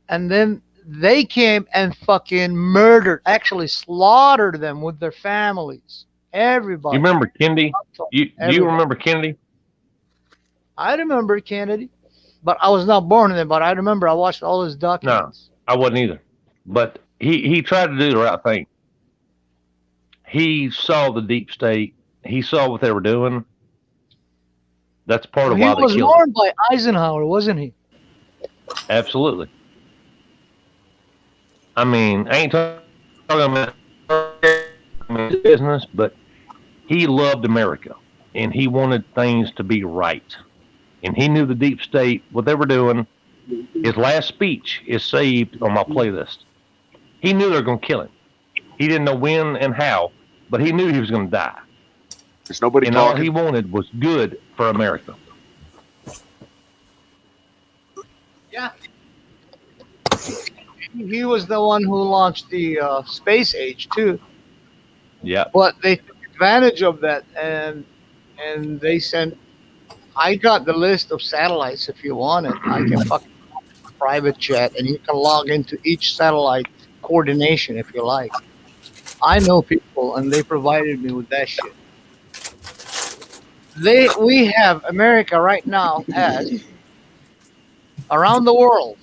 and then they came and fucking murdered, actually slaughtered them with their families. Everybody. You remember Kennedy? Do you Everybody. remember Kennedy? I remember Kennedy, but I was not born then. But I remember I watched all his documents. I wasn't either. But he tried to do the right thing. He saw the deep state. He saw what they were doing. That's part of He why they was killed him. warned by Eisenhower, wasn't he? Absolutely. I mean, I ain't talking about business, but he loved America, and he wanted things to be right. And he knew the deep state, what they were doing. His last speech is saved on my playlist. He knew they were going to kill him. He didn't know when and how, but he knew he was going to die. There's nobody And talking. all he wanted was good for America. Yeah. He was the one who launched the space age too. Yeah. But they took advantage of that, and they sent. I got the list of satellites if you want it. I can fucking private jet, and you can log into each satellite coordination if you like. I know people, and they provided me with that shit. We have America right now has around the world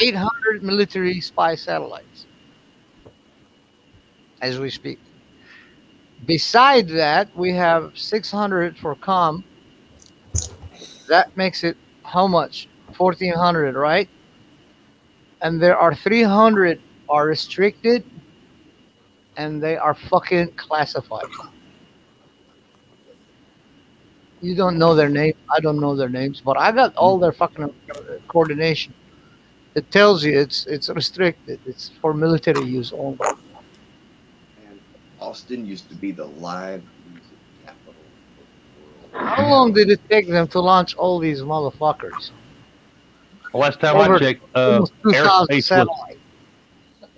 800 military spy satellites as we speak. Beside that, we have 600 for comm. That makes it how much? 1,400, right? And there are 300 are restricted, and they are fucking classified. You don't know their name. I don't know their names, but I got all their fucking coordination. It tells you it's restricted. It's for military use only. And Austin used to be the live music capital of the world. How long did it take them to launch all these motherfuckers? The last time Over I checked, almost 2,000 airspace satellites.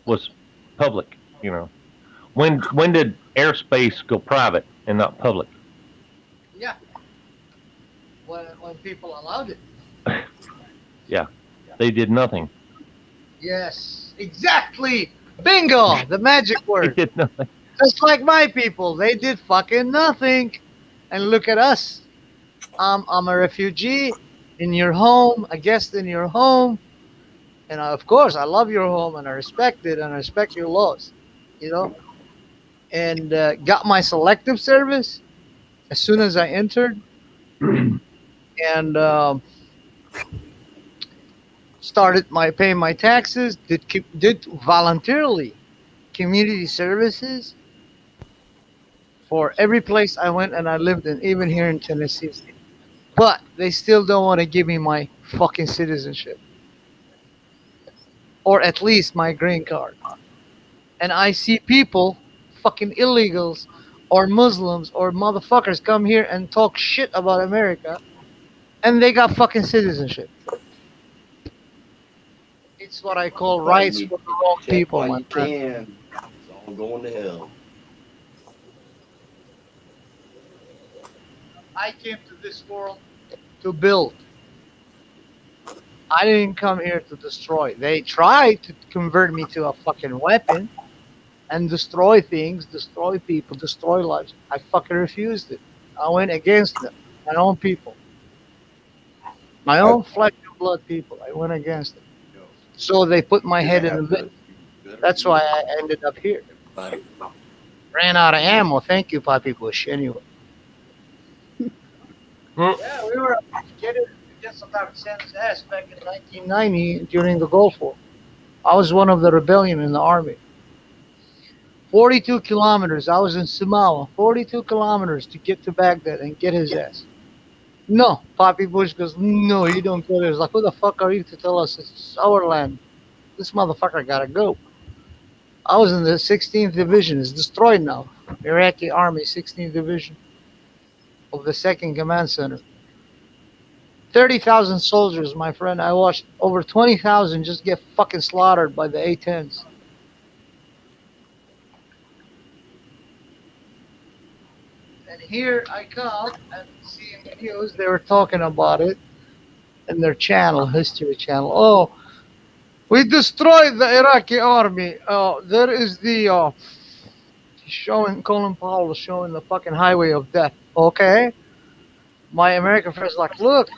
was public. You know, when did airspace go private and not public? Yeah. When people allowed it. Yeah, they did nothing. Yes, exactly. Bingo, the magic They word. did nothing. Just like my people, they did fucking nothing. And look at us. I'm a refugee in your home, a guest in your home. And of course, I love your home and I respect it and I respect your laws, you know. And got my selective service as soon as I entered. And started paying my taxes. Did voluntarily community services for every place I went and I lived in, even here in Tennessee. But they still don't want to give me my fucking citizenship, or at least my green card. And I see people, fucking illegals, or Muslims, or motherfuckers come here and talk shit about America, and they got fucking citizenship. It's what I call rights for the wrong people, While my you friend. can, it's all going to hell. I came to this world to build. I didn't come here to destroy. They tried to convert me to a fucking weapon and destroy things, destroy people, destroy lives. I fucking refused it. I went against them, my own people. My own flesh and blood people. I went against them. So they put my head in the bin. That's why I ended up here. Ran out of ammo. Thank you, Poppy Bush. Anyway. Yeah, we were getting against Saddam Hussein's ass back in 1990 during the Gulf War. I was one of the rebellion in the army. 42 kilometers. I was in Somalia. 42 kilometers to get to Baghdad and get his ass. No, Poppy Bush goes, no, you don't go there. It's like, who the fuck are you to tell us it's our land? This motherfucker gotta go. I was in the 16th division. It's destroyed now. Iraqi Army, 16th Division of the 2nd Command Center. 30,000 soldiers, my friend. I watched over 20,000 just get fucking slaughtered by the A-10s. And here I come and seeing videos, they were talking about it in their channel, History Channel. Oh, we destroyed the Iraqi army. There is the showing Colin Powell showing the fucking highway of death. Okay, my American friends like, look,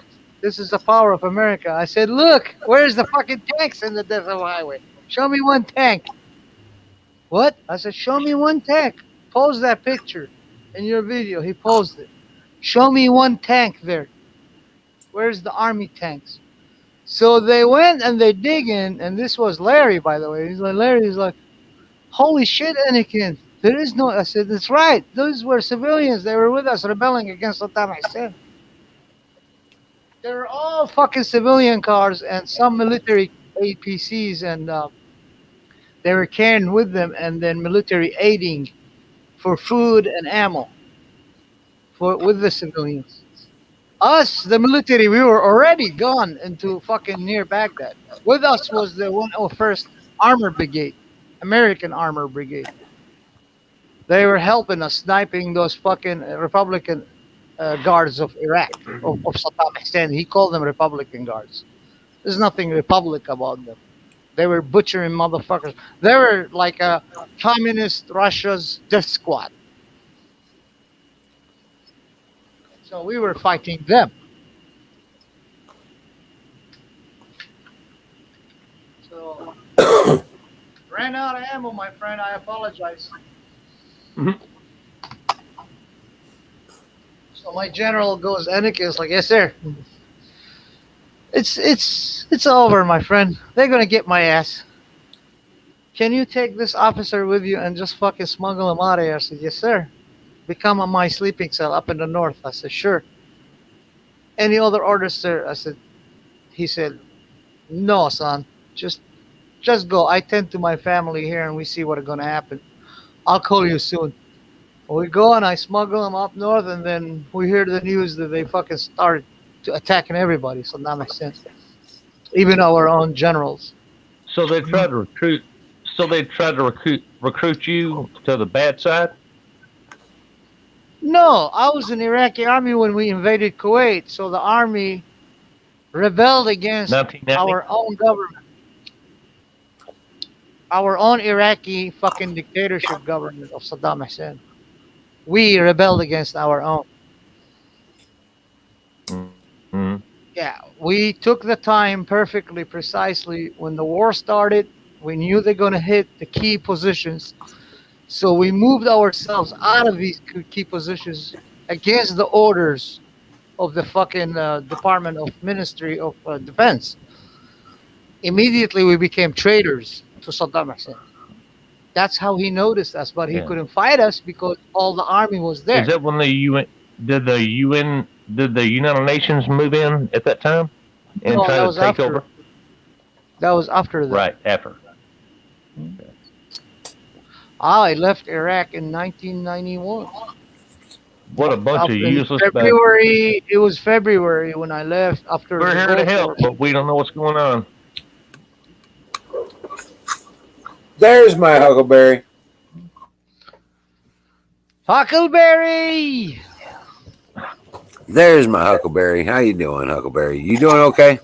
this is the power of America. I said, look, where's the fucking tanks in the death of highway? Show me one tank. What? I said, show me one tank. Pose that picture in your video. He posed it. Show me one tank there. Where's the army tanks? So they went and they dig in, and this was Larry, by the way. Larry's like, holy shit, Anakin. There is no. I said, that's right. Those were civilians. They were with us rebelling against Saddam Hussein. They were all fucking civilian cars and some military APCs, and they were carrying with them, and then military aiding for food and ammo with the civilians. Us, the military, we were already gone into fucking near Baghdad. With us was the 101st Armor Brigade, American Armor Brigade. They were helping us sniping those fucking Republican guards of Iraq, of Saddam Hussein. He called them Republican guards. There's nothing Republic about them. They were butchering motherfuckers. They were like a communist Russia's death squad. So we were fighting them. So ran out of ammo, my friend. I apologize. Mhm. So my general goes, Anakin is like, yes, sir. It's over, my friend. They're gonna get my ass. Can you take this officer with you and just fucking smuggle him out of here? I said, yes, sir. Become on my sleeping cell up in the north. I said, sure. Any other orders, sir? I said, he said, no, son. Just go. I tend to my family here and we see what's gonna happen. I'll call you soon. We go and I smuggle them up north, and then we hear the news that they fucking started to attacking everybody. So that makes sense. Even our own generals. So they tried to recruit. So they tried to recruit you to the bad side. No, I was in the Iraqi army when we invaded Kuwait. So the army rebelled against 1990? our own government. Our own Iraqi fucking dictatorship government of Saddam Hussein. We rebelled against our own. Mm-hmm. Yeah, we took the time perfectly, precisely. When the war started, we knew they're going to hit the key positions. So we moved ourselves out of these key positions against the orders of the fucking Department of Ministry of Defense. Immediately, we became traitors to Saddam Hussein. That's how he noticed us, but he couldn't fight us because all the army was there. Is that when the UN did the United Nations move in at that time and No, try that to was take after. over? That was after that. Right after. I left Iraq in 1991. What a bunch of In useless. February. It was February when I left after. We're the here to Gulf help, War. but we don't know what's going on. There's my huckleberry. Huckleberry. There's my huckleberry. How you doing, huckleberry? You doing okay?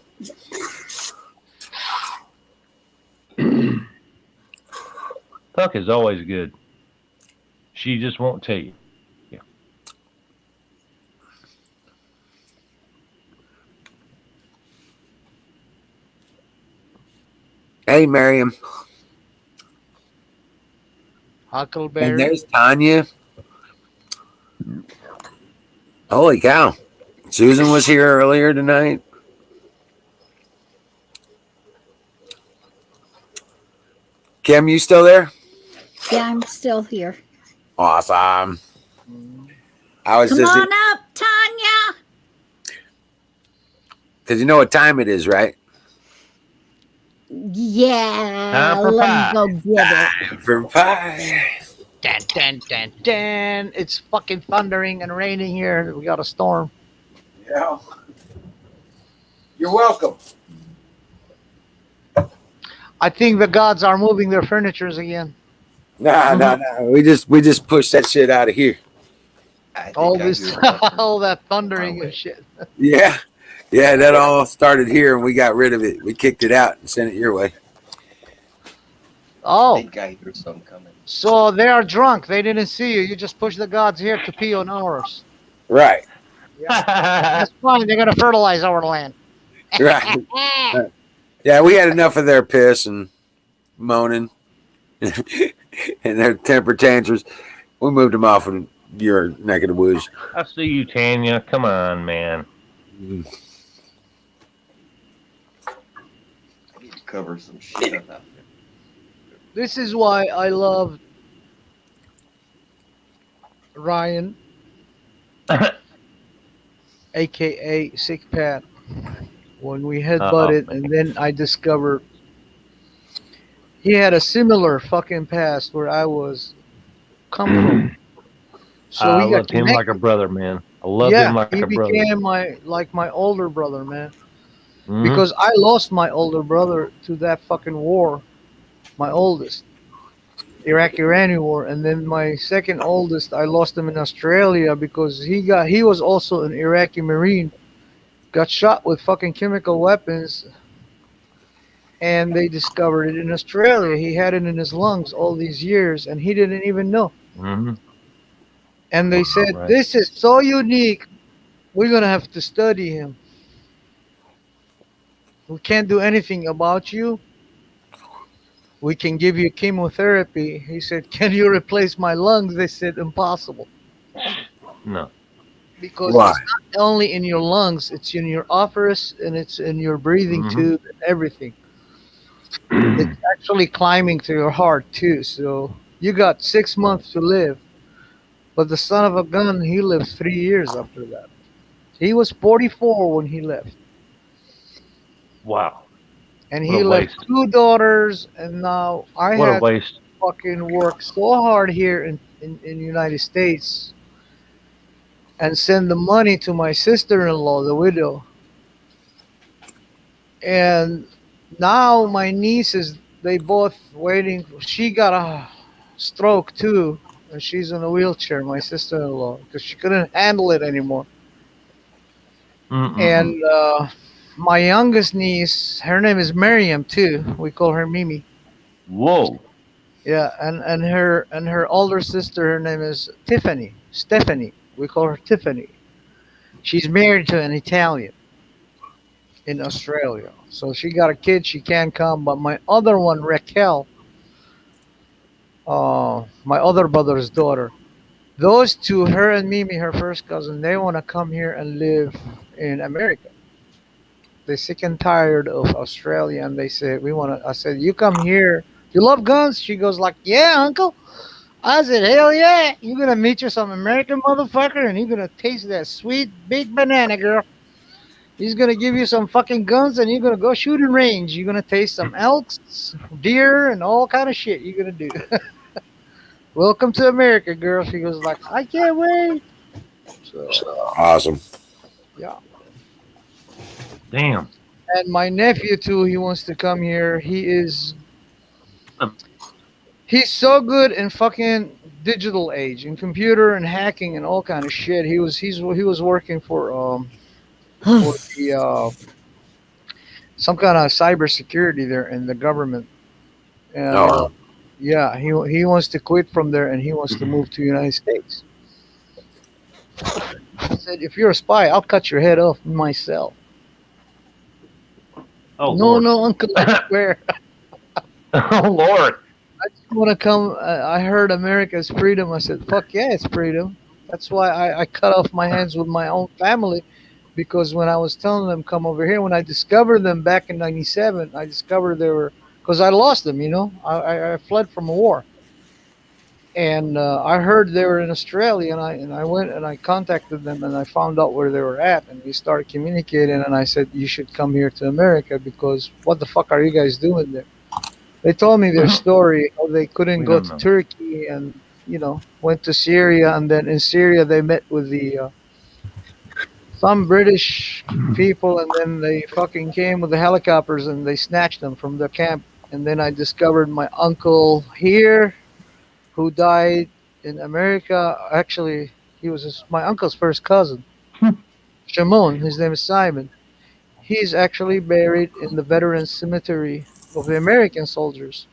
Huck is always good. She just won't tell you. Yeah. Hey, Miriam. Huckleberry. And there's Tanya. Holy cow. Susan was here earlier tonight. Kim, you still there? Yeah, I'm still here. Awesome. I was Come just on up, Tanya. because you know what time it is, right? Yeah, Time for let pie. me go get it. Time for pie. Dun, Dan, dan, dan. It's fucking thundering and raining here. We got a storm. Yeah. You're welcome. I think the gods are moving their furnitures again. Nah. We just pushed that shit out of here. I think All I this, hear something all that on thundering my and way. shit. Yeah. That all started here, and we got rid of it. We kicked it out and sent it your way. I Oh, think I hear something coming. so they are drunk. They didn't see you. You just pushed the gods here to pee on ours. Right. That's fine. They're gonna fertilize our land. Right. Yeah, we had enough of their piss and moaning and their temper tantrums. We moved them off in your neck of the woods. I see you, Tanya. Come on, man. I need to cover some shit up out there. This is why I love Ryan, aka Sick Pat. When we headbutted, and then I discovered he had a similar fucking past where I was come from. So I we got love him like a connected. brother, man. I love Yeah, him like he a brother. became my older brother, man. Mhm. Because I lost my older brother to that fucking war, my oldest, Iraq-Irani war, and then my second oldest, I lost him in Australia because he was also an Iraqi Marine, got shot with fucking chemical weapons, and they discovered it in Australia. He had it in his lungs all these years, and he didn't even know. Mhm. And they said, Right. "This is so unique. We're gonna have to study him. We can't do anything about you. We can give you chemotherapy." He said, "Can you replace my lungs?" They said, "Impossible." No. Because Why? it's not only in your lungs, it's in your offerus and it's in your breathing Mhm. tube and everything. It's actually climbing to your heart too. So you got 6 months to live. But the son of a gun, he lived 3 years after that. He was 44 when he left. Wow. And What he a left waste. 2 daughters, and now I What a had to waste. fucking work so hard here in the United States and send the money to my sister-in-law, the widow. And now my nieces, they both waiting. She got a stroke too, and she's in a wheelchair, my sister-in-law, because she couldn't handle it anymore. Mm-mm-mm. And my youngest niece, her name is Miriam too. We call her Mimi. Whoa. Yeah, and her older sister, her name is Stephanie. We call her Tiffany. She's married to an Italian in Australia. So she got a kid, she can't come. But my other one, Raquel, my other brother's daughter, those two, her and Mimi, her first cousin, they want to come here and live in America. They're sick and tired of Australia, and they said, "We want to." I said, "You come here. You love guns?" She goes like, "Yeah, uncle." I said, "Hell yeah! You're gonna meet you some American motherfucker, and you're gonna taste that sweet big banana, girl. He's gonna give you some fucking guns, and you're gonna go shooting range. You're gonna taste some elks, deer, and all kind of shit. You're gonna do." Welcome to America, girl. She goes like, "I can't wait." So Awesome. yeah. Damn. And my nephew too. He wants to come here. He's so good in fucking digital age, in computer and hacking and all kind of shit. He was working for the some kind of cybersecurity there in the government. And Oh, yeah, he wants to quit from there and he wants to move to the United States. I said, "If you're a spy, I'll cut your head off myself." Oh, No, Lord. no, uncle, I swear. Oh, Lord. I just want to come. I heard America is freedom. I said, "Fuck yeah, it's freedom." That's why I cut off my hands with my own family, because when I was telling them come over here, when I discovered them back in '97, I discovered they were, because I lost them. I fled from a war, and I heard they were in Australia, and I went and I contacted them and I found out where they were at, and we started communicating. And I said, "You should come here to America because what the fuck are you guys doing there?" They told me their story. How they couldn't We go don't to know. Turkey, and went to Syria, and then in Syria they met with the some British people, and then they fucking came with the helicopters and they snatched them from the camp. And then I discovered my uncle here, who died in America. Actually, he was my uncle's first cousin, Shimon. His name is Simon. He's actually buried in the Veterans Cemetery of the American soldiers.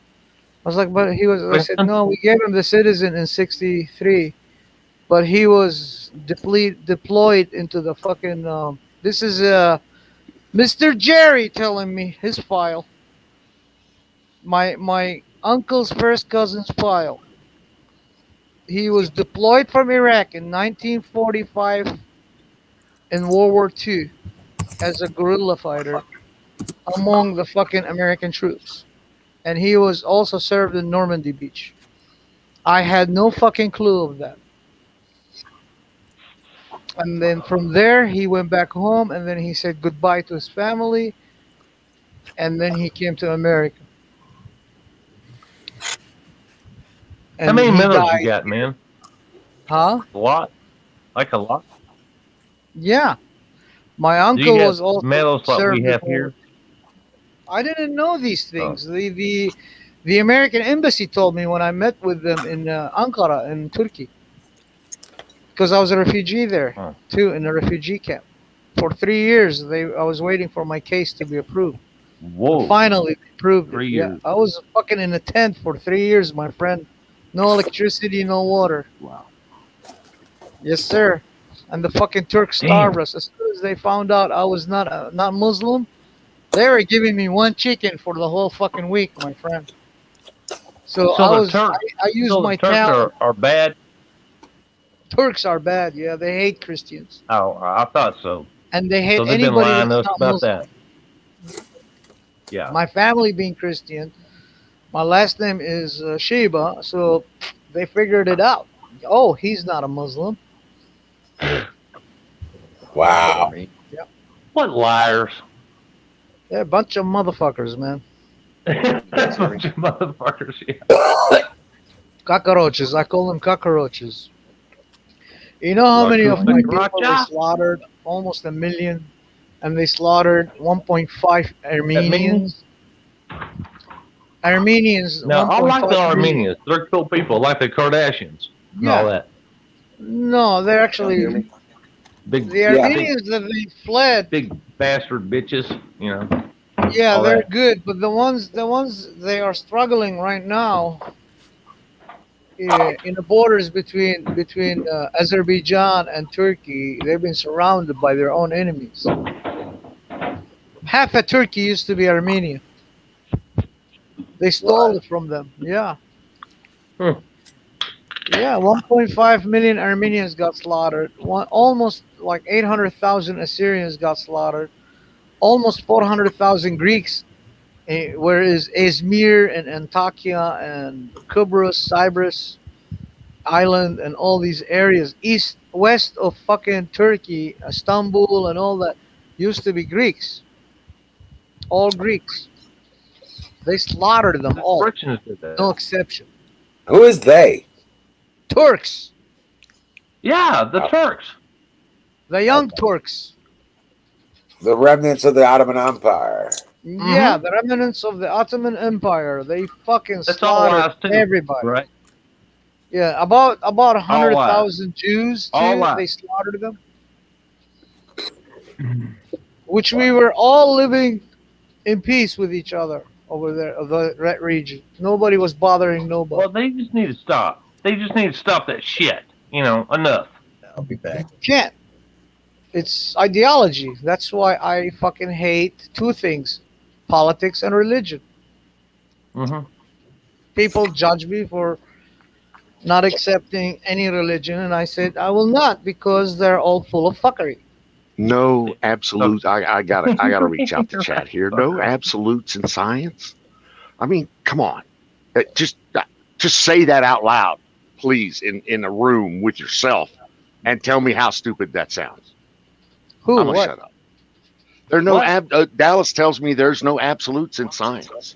I was like, but he was. I said, no, we gave him the citizen in '63, but he was deployed into the fucking. This is Mr. Jerry telling me his file. My uncle's first cousin's file. He was deployed from Iraq in 1945 in World War II as a guerrilla fighter among the fucking American troops. And he was also served in Normandy Beach. I had no fucking clue of that. And then from there, he went back home, and then he said goodbye to his family, and then he came to America. And How many he medals died. you got, man? Huh? A lot? Like a lot? Yeah. My Do you uncle have was also medals like served we have before. here? I didn't know these things. The American embassy told me when I met with them in Ankara in Turkey, because I was a refugee there too, in a refugee camp for 3 years. I was waiting for my case to be approved. Whoa! Finally, they approved it. 3 Yeah, years. I was fucking in a tent for 3 years, my friend. No electricity, no water. Wow. Yes, sir. And the fucking Turks starved us. As soon as they found out I was not Muslim, they were giving me one chicken for the whole fucking week, my friend. So I used my Turks talent. are bad. Turks are bad. Yeah, they hate Christians. Oh, I thought so. And they hate So they've been anybody lying to that's us not about Muslim. that. Yeah. My family being Christian, my last name is Sheba, so they figured it out. Oh, he's not a Muslim. Wow. Yep. What liars? They're a bunch of motherfuckers, man. That's a bunch of motherfuckers. Yeah. Cockroaches. I call them cockroaches. You know how many of my people they slaughtered? Almost 1 million. And they slaughtered 1.5 Armenians. Armenians. Now, I like the 1.5 Armenians. They're cool people, like the Kardashians and all that. No, they're actually Big, the Armenians that they fled. Big bastard bitches, you know. Yeah, all they're that. good, but the ones they are struggling right now in the borders between Azerbaijan and Turkey. They've been surrounded by their own enemies. Half of Turkey used to be Armenia. They stole it from them. Yeah. Yeah, 1.5 million Armenians got slaughtered. Almost like 800,000 Assyrians got slaughtered. Almost 400,000 Greeks, whereas Izmir and Antakya and Cyprus, Cyprus Island, and all these areas west of fucking Turkey, Istanbul, and all that used to be Greeks. All Greeks. They slaughtered them all. No exception. Who is they? Turks. Yeah, the Turks. The young Turks. The remnants of the Ottoman Empire. Yeah, the remnants of the Ottoman Empire. They fucking That's all lies slaughtered too, everybody. right? Yeah, about All 100,000 Jews too. All lies. They slaughtered them. Which we were all living in peace with each other over there, that region. Nobody was bothering nobody. Well, they just need to stop. They just need to stop that shit. You know, enough. I'll be back. Can't. It's ideology. That's why I fucking hate two things: politics and religion. Mm-hmm. People judge me for not accepting any religion, and I said I will not, because they're all full of fuckery. No absolute. I gotta reach out to chat here. No absolutes in science. I mean, come on. Just say that out loud, please, in a room with yourself, and tell me how stupid that sounds. Who? I'm gonna What? shut up. There are no Dallas tells me there's no absolutes in science.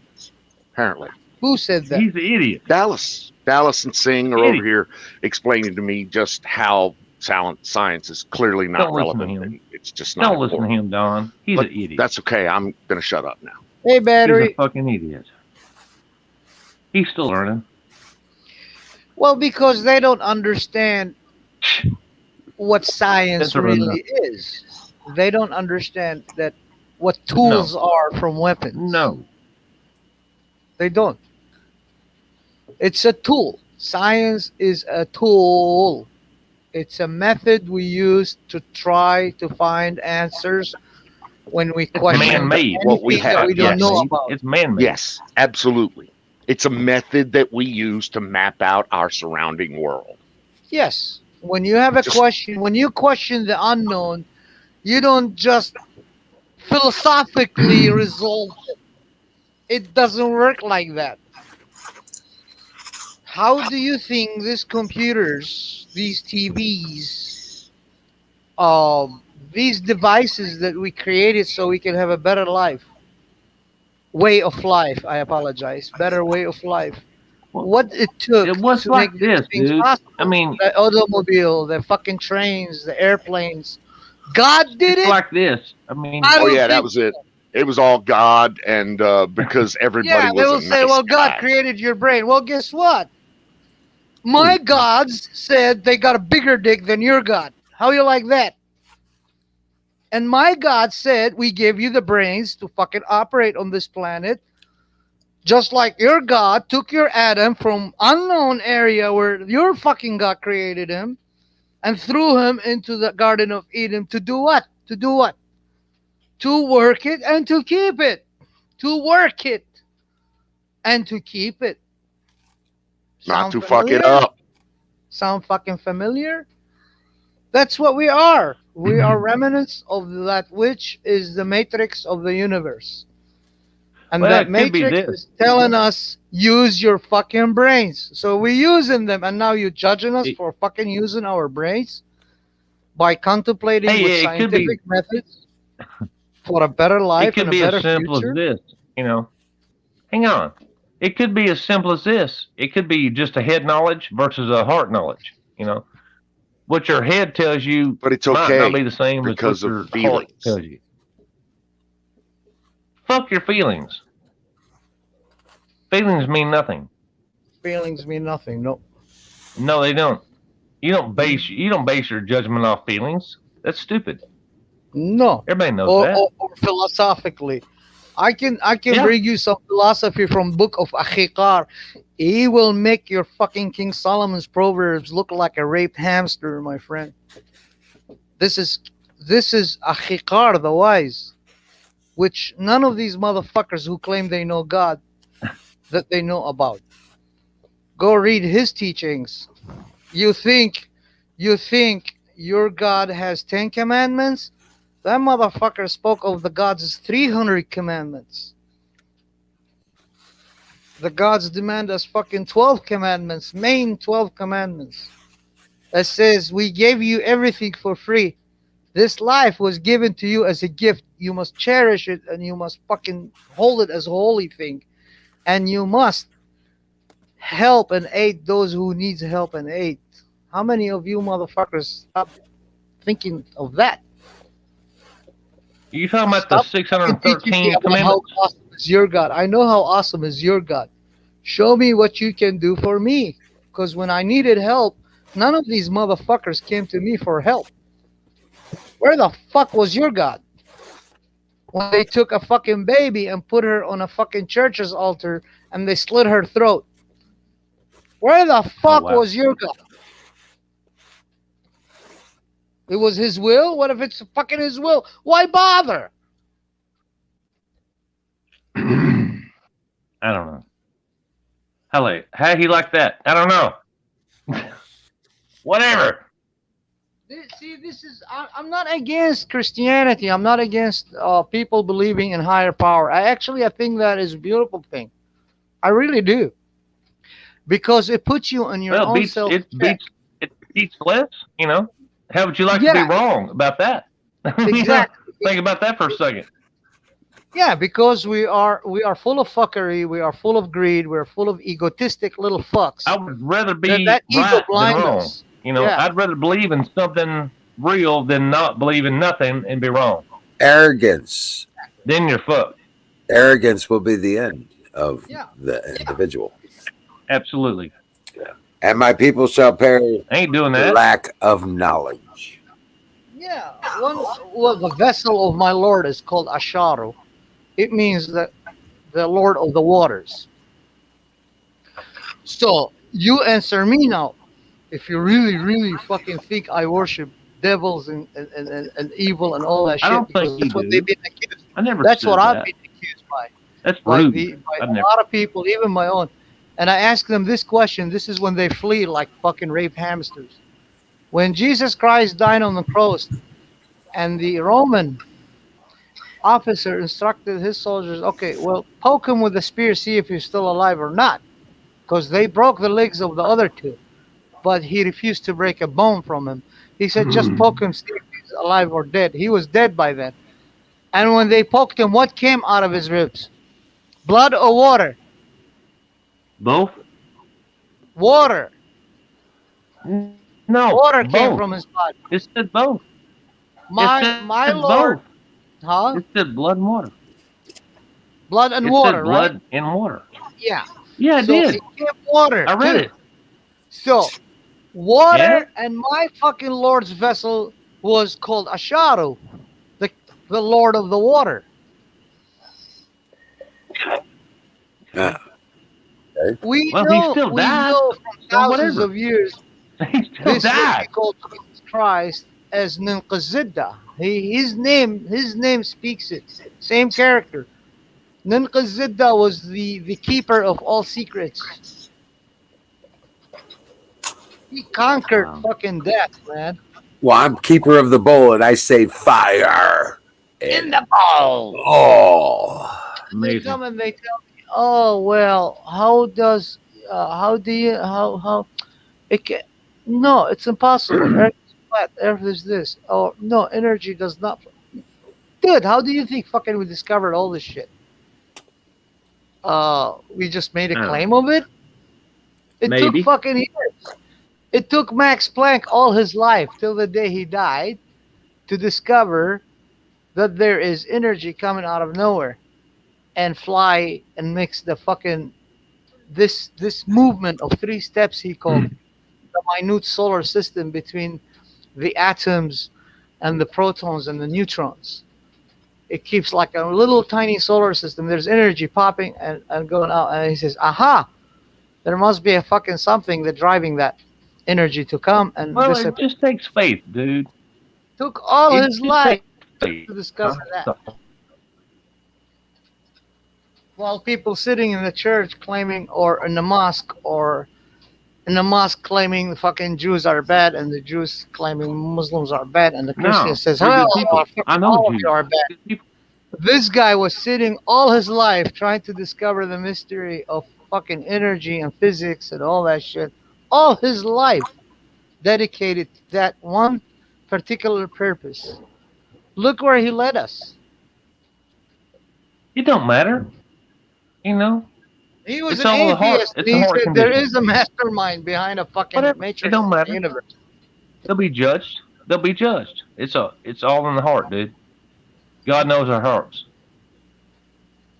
Apparently. Who said that? He's an idiot. Dallas. Dallas and Singh are over here explaining to me just how science is clearly not Don't listen to relevant. him. And it's just not Don't listen to important. him, Don. He's But an idiot. that's okay. I'm going to shut up now. Hey, He's a battery. fucking idiot. He's still learning. Well, because they don't understand what science That's right. really is. They don't understand that what tools are from weapons. No. They don't. It's a tool. Science is a tool. It's a method we use to try to find answers when we question man-made. What we anything that have, we don't yes. know about. It's man-made. Yes, absolutely. It's a method that we use to map out our surrounding world. Yes. When you have a question, when you question the unknown, you don't just philosophically resolve it. It doesn't work like that. How do you think these computers, these TVs, these devices that we created so we can have a better life, way of life, I apologize, better way of life, what it took It was to like make this, these things dude. possible? I mean, The automobile, the fucking trains, the airplanes. God did it's it? like this. I mean, I Oh don't yeah, that think was it. It was all God, and because everybody Yeah, was they will a say, nice well, God guy. created your brain. Well, guess what? My gods said they got a bigger dick than your God. How you like that? And my God said, we gave you the brains to fucking operate on this planet. Just like your God took your Adam from unknown area where your fucking God created him and threw him into the Garden of Eden to do what? To do what? To work it and to keep it. To work it and to keep it. Not Sound to fuck it familiar? up. Sound fucking familiar? That's what we are. We are remnants of that which is the matrix of the universe. And Well, that it could be matrix this. is telling us, use your fucking brains. So we're using them, and now you're judging us for fucking using our brains by contemplating Hey, with it could be- scientific methods for a better it life could and a be better as simple future. as this. Hang on. It could be as simple as this. It could be just a head knowledge versus a heart knowledge. What your head tells you But it's might okay not be the same because as what of your heart feelings. tells you. Fuck your feelings. Feelings mean nothing. Feelings mean nothing. No. No, they don't. You don't base your judgment off feelings. That's stupid. No. Everybody knows Or, that. or philosophically. I can Yeah. bring you some philosophy from Book of Achiqar. He will make your fucking King Solomon's Proverbs look like a raped hamster, my friend. This is Achiqar, the wise, which none of these motherfuckers who claim they know God that they know about. Go read his teachings. You think your God has 10 commandments? That motherfucker spoke of the gods' 300 commandments. The gods demand us fucking 12 commandments, main 12 commandments. That says, we gave you everything for free. This life was given to you as a gift. You must cherish it and you must fucking hold it as a holy thing. And you must help and aid those who needs help and aid. How many of you motherfuckers stop thinking of that? You talking about the Stop teaching me 613 about how commandments? awesome is your God. I know how awesome is your God. Show me what you can do for me. Because when I needed help, none of these motherfuckers came to me for help. Where the fuck was your God? When they took a fucking baby and put her on a fucking church's altar and they slit her throat. Where the fuck was your God? It was his will? What if it's fucking his will? Why bother? I don't know. How he like that? I don't know. Whatever. See, I'm not against Christianity. I'm not against people believing in higher power. I think that is a beautiful thing. I really do. Because it puts you on your own self. It beats less, How would you like to be wrong about that? Exactly. Think about that for a second. Yeah, because we are full of fuckery, we are full of greed, we're full of egotistic little fucks. I would rather That be that ego right than blind wrong. us. You know, Yeah. I'd rather believe in something real than not believe in nothing and be wrong. Arrogance. Then you're fucked. Arrogance will be the end of Yeah. the individual. Absolutely. And my people shall perish I ain't doing for that. lack of knowledge. Yeah. Well, the vessel of my Lord is called Asharu. It means the Lord of the waters. So you answer me now. If you really, really fucking think I worship devils and evil and all that I shit, don't because think you that's what they've do. been accused. I never That's said what I've that. been accused by. That's By rude. a I've never. lot of people, even my own. And I ask them this question. This is when they flee like fucking raped hamsters. When Jesus Christ died on the cross, and the Roman officer instructed his soldiers, okay, well, poke him with a spear, see if he's still alive or not, because they broke the legs of the other two, but he refused to break a bone from him. He said, just poke him, see if he's alive or dead. He was dead by then. And when they poked him, what came out of his ribs? Blood or water? Both? Water. No. Water came both. from his body. It said both. My said Lord. both. Huh? It said blood and water. Blood and It water, said blood right? and water. Yeah. Yeah, it So did. it came water. I read too. it. So water Yeah? and my fucking Lord's vessel was called Asharu, the Lord of the water. Yeah. We Well, he know, still we died. know from So thousands whatever. of years He still this will be died. called Jesus Christ as Ninqazidda. His name speaks it. Same character. Ninqazidda was the keeper of all secrets. He conquered Wow. fucking death, man. Well, I'm keeper of the bowl, and I say fire. In the bowl. Oh, They Amazing. come and they tell me, "Oh well, how do you, how, it can, no, it's impossible. Earth is flat. Earth is this. Oh no, energy does not." Dude, how do you think fucking we discovered all this shit? We just made a Oh. claim of it. It Maybe. took fucking years. It took Max Planck all his life till the day he died to discover that there is energy coming out of nowhere and fly and mix the fucking this movement of 3 steps he called the minute solar system between the atoms and the protons and the neutrons. It keeps like a little tiny solar system. There's energy popping and going out, and he says, aha, there must be a fucking something that driving that energy to come and Well, it dissipate. just takes faith, dude. Took all It his just life takes faith. to discover that. While people sitting in the church claiming, or in the mosque, or in the mosque claiming the fucking Jews are bad, and the Jews claiming Muslims are bad, and the Christian No, says, they're well, good people. I know all of Jews. you are bad. Good people. This guy was sitting all his life trying to discover the mystery of fucking energy and physics and all that shit. All his life dedicated to that one particular purpose. Look where he led us. It don't matter. You know? He was It's an all the heart. atheist. It's And a he heart said there condition. is a mastermind behind a fucking Whatever. It matrix don't of the matter. universe. They'll be judged. They'll be judged. It's all in the heart, dude. God knows our hearts.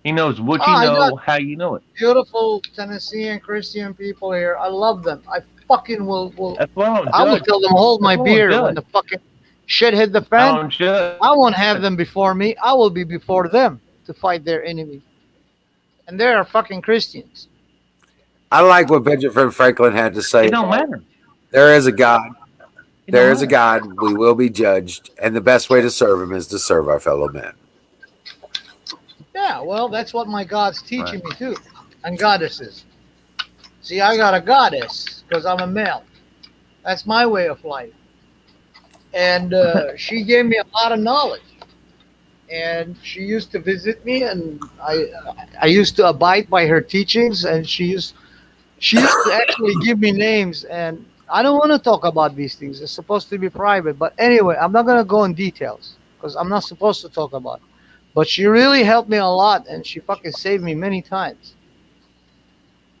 He knows what you I got know, how you know it. beautiful Tennessean Christian people here. I love them. I fucking will That's why I don't I will judge. tell them hold my That's why I don't beer when judge. the fucking shit hit the I fan. don't judge. I won't have them before me. I will be before them to fight their enemy. And they are fucking Christians. I like what Benjamin Franklin had to say. It don't matter. There is a God. It There don't is a matter. God. We will be judged, and the best way to serve Him is to serve our fellow men. Yeah, well, that's what my God's teaching me too. And goddesses. See, I got a goddess because I'm a male. That's my way of life. And she gave me a lot of knowledge. And she used to visit me, and I used to abide by her teachings. And she used to actually give me names. And I don't want to talk about these things. It's supposed to be private. But anyway, I'm not going to go in details because I'm not supposed to talk about it. But she really helped me a lot, and she fucking saved me many times.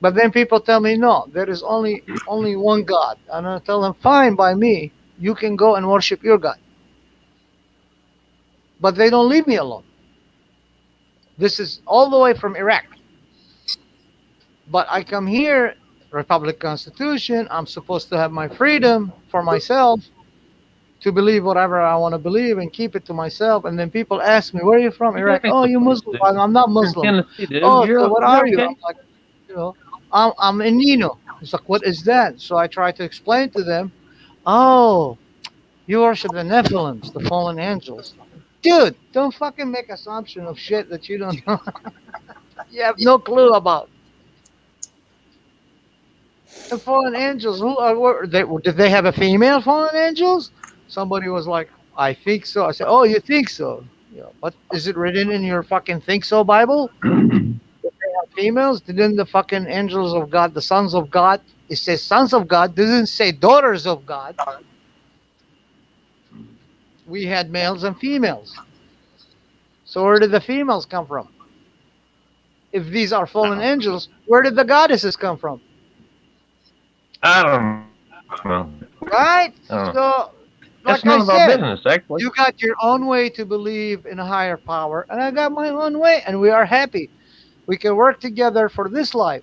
But then people tell me, no, there is only one God. And I tell them, fine by me. You can go and worship your God. But they don't leave me alone. This is all the way from Iraq. But I come here, Republic Constitution, I'm supposed to have my freedom for myself to believe whatever I want to believe and keep it to myself. And then people ask me, where are you from? Iraq. Oh, you Muslim. I'm not Muslim. Oh, so what are you? I'm like, I'm in Nino. It's like, what is that? So I try to explain to them, oh, you worship the Nephilims, the fallen angels. Dude, don't fucking make assumption of shit that you don't know. You have no clue about. The fallen angels, did they have a female fallen angels? Somebody was like, I think so. I said, oh, you think so? Yeah, but is it written in your fucking think so Bible? Did they have females? Didn't the fucking angels of God, the sons of God, it says sons of God, doesn't say daughters of God. We had males and females. So where did the females come from? If these are fallen angels, where did the goddesses come from? I don't know. Right? So, that's like none I of our said, business, actually. you got your own way to believe in a higher power, and I got my own way, and we are happy. We can work together for this life,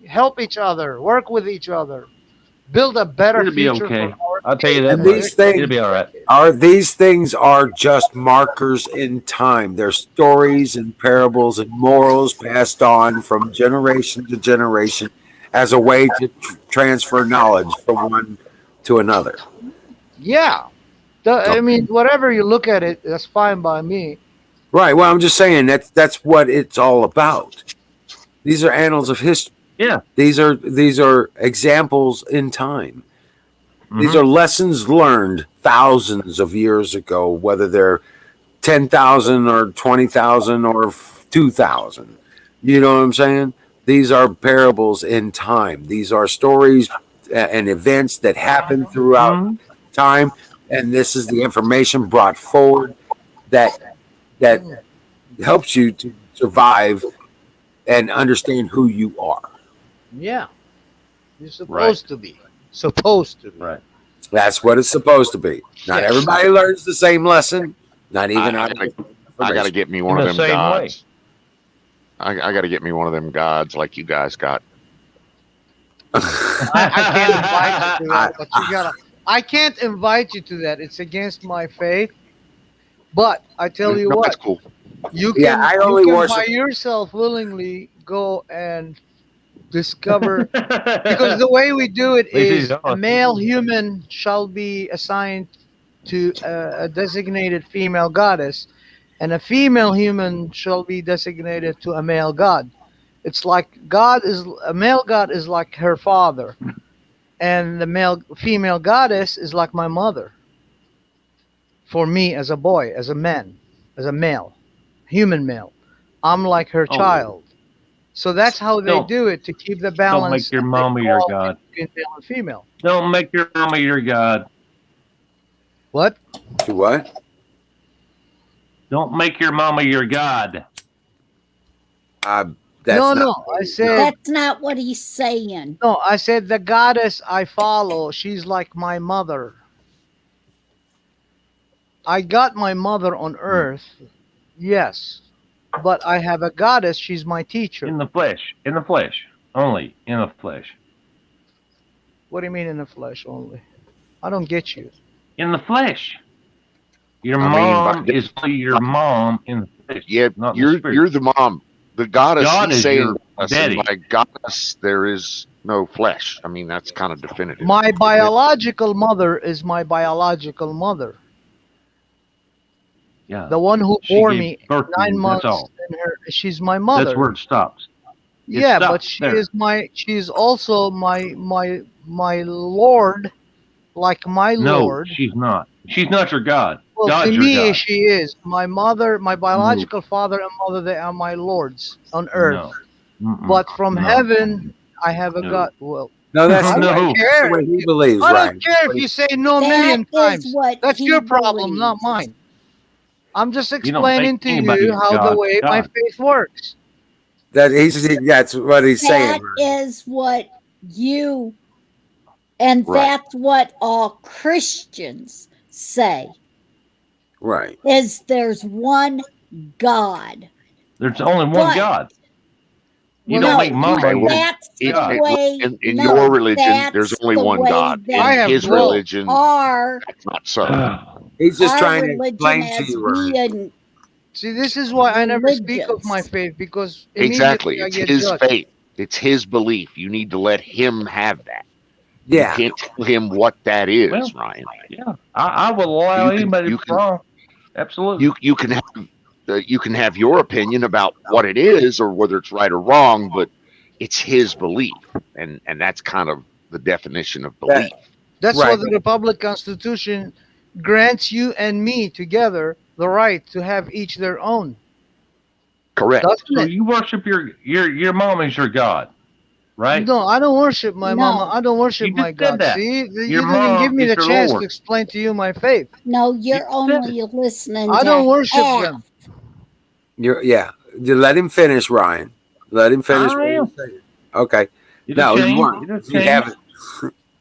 help each other, work with each other, build a better It'll be future okay. for our I'll tell you that. And much. these things It'll be all right. these things are just markers in time. They're stories and parables and morals passed on from generation to generation as a way to transfer knowledge from one to another. Yeah. I mean, whatever you look at it, that's fine by me. Right. Well, I'm just saying that's what it's all about. These are annals of history. Yeah. These are examples in time. These are lessons learned thousands of years ago, whether they're 10,000 or 20,000 or 2,000. You know what I'm saying? These are parables in time. These are stories and events that happen throughout time, and this is the information brought forward that helps you to survive and understand who you are. Yeah. You're supposed to be. Supposed to be. Right. That's what it's supposed to be. Not Yes. everybody learns the same lesson. Not even I got to get me one In of the them same way. gods. I got to get me one of them gods like you guys got. I can't invite you to that, but you gotta. I can't invite you to that. It's against my faith. But I tell you No, what, that's cool. you can, Yeah, I only you can worship- by yourself willingly go and discover, because the way we do it is a male human shall be assigned to a designated female goddess, and a female human shall be designated to a male god. It's like a male god is like her father, and the female goddess is like my mother. For me as a boy, as a man, as a male, human male, I'm like her child. So that's how they do it to keep the balance. Don't make your mama your god. Between male and female. Don't make your mama your god. What? To what? Don't make your mama your god. No. I said That's not what he's saying. no. I said the goddess I follow. She's like my mother. I got my mother on earth, yes, but I have a goddess. She's my teacher. In the flesh. In the flesh. Only in the flesh. What do you mean in the flesh only? I don't get you. In the flesh. Your I mean, mom by- is your mom in the flesh. Yeah, not in the spirit. you're the mom. The goddess God he's is saying, your I said, daddy. by goddess there is no flesh. I mean, that's kind of definitive. My biological mother is my biological mother. Yeah. The one who She bore gave me birth to 9 you, months. that's all. She's my mother. That's where it stops. It Yeah, stops but she there. is she's also my Lord, like my No, Lord. she's not. She's not your God. Well, God's to your me, God. she is. My mother, my biological father and mother, they are my lords on earth. No. Mm-mm. But from No. heaven, I have a No. God. Well, No, that's I No. don't care. the way he believes, I Ryan. don't care if you say no a That million is times. what That's he your problem, not believes. mine. I'm just You don't make explaining to anybody you how the God. way my God. faith works. That's what he's That saying. is what you, and Right. that's what all Christians say, Right. is there's one God. There's only one But God. You Well, don't no, make mama Okay, well, your that's the God. way. in No, your religion, there's that's only the one way God. that I In have his dwelt. religion, our that's not so. He's just our trying to religion explain to as you, Ryan. being See, this is why I never speak of my religious. faith, because Exactly. immediately I It's get his judged. faith. It's his belief. You need to let him have that. You Yeah. can't tell him what that is, Well, Ryan. yeah, I will allow anybody You to be can wrong. Absolutely. you can have your opinion about what it is or whether it's right or wrong, but it's his belief, and that's kind of the definition of belief. That's Right. what the Republic Constitution grants you and me together the right to have each their own. Correct. Doesn't So it? you worship your mom as your God, right? No, I don't worship my mama. No, I don't worship You my just said God. that. See, Your you didn't give mom me is the your chance to Lord. explain to you my faith. no, You you're said only it. listening I to don't worship half. them. Yeah. You let him finish, Ryan. Let him finish what I he's am. saying. Okay. It'll No, you change. weren't. It'll You change. haven't.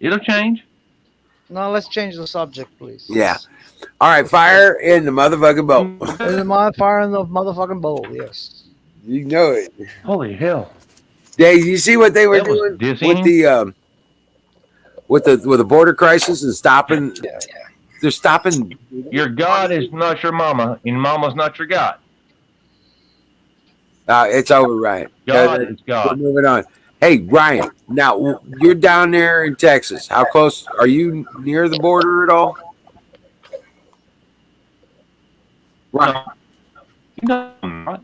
It'll change. Now let's change the subject, please. Yeah. All right. Fire in the motherfucking boat. In the fire in the motherfucking bowl, yes. You know it. Holy hell! Yeah. You see what they were That was doing dizzying. with the border crisis and stopping. They're stopping. Your God is not your mama, and mama's not your God. It's over, Ryan. God is We're God. moving on. Hey, Ryan. Now you're down there in Texas. How close are you near the border at all? Right. You know I'm not.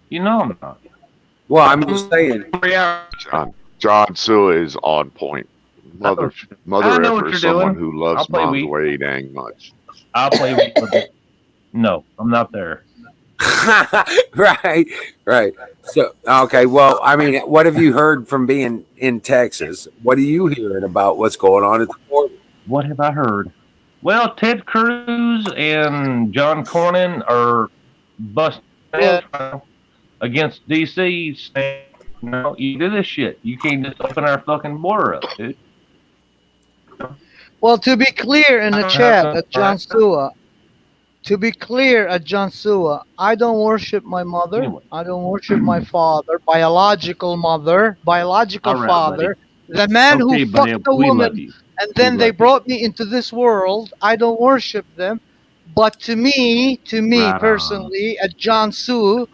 You know I'm not. Well, I'm just saying. 3 hours. John Sua is on point. Mother I know what effer you're is someone doing. who loves I'll play moms Wii. way dang much. I'll play with it. No, I'm not there. right. So, okay. Well, I mean, what have you heard from being in Texas? What are you hearing about what's going on at the border? What have I heard? Well, Ted Cruz and John Cornyn are busting ass against DC, saying, "No, you do this shit. You can't just open our fucking border up, dude." Well, to be clear in the chat at John Sua, I don't worship my mother. Anyway. I don't worship my father, biological mother, biological All right, father, the man Okay, who buddy, fucked the we love woman, you. and then We they love you. brought me into this world. I don't worship them, but to me Right on. personally, at John Su,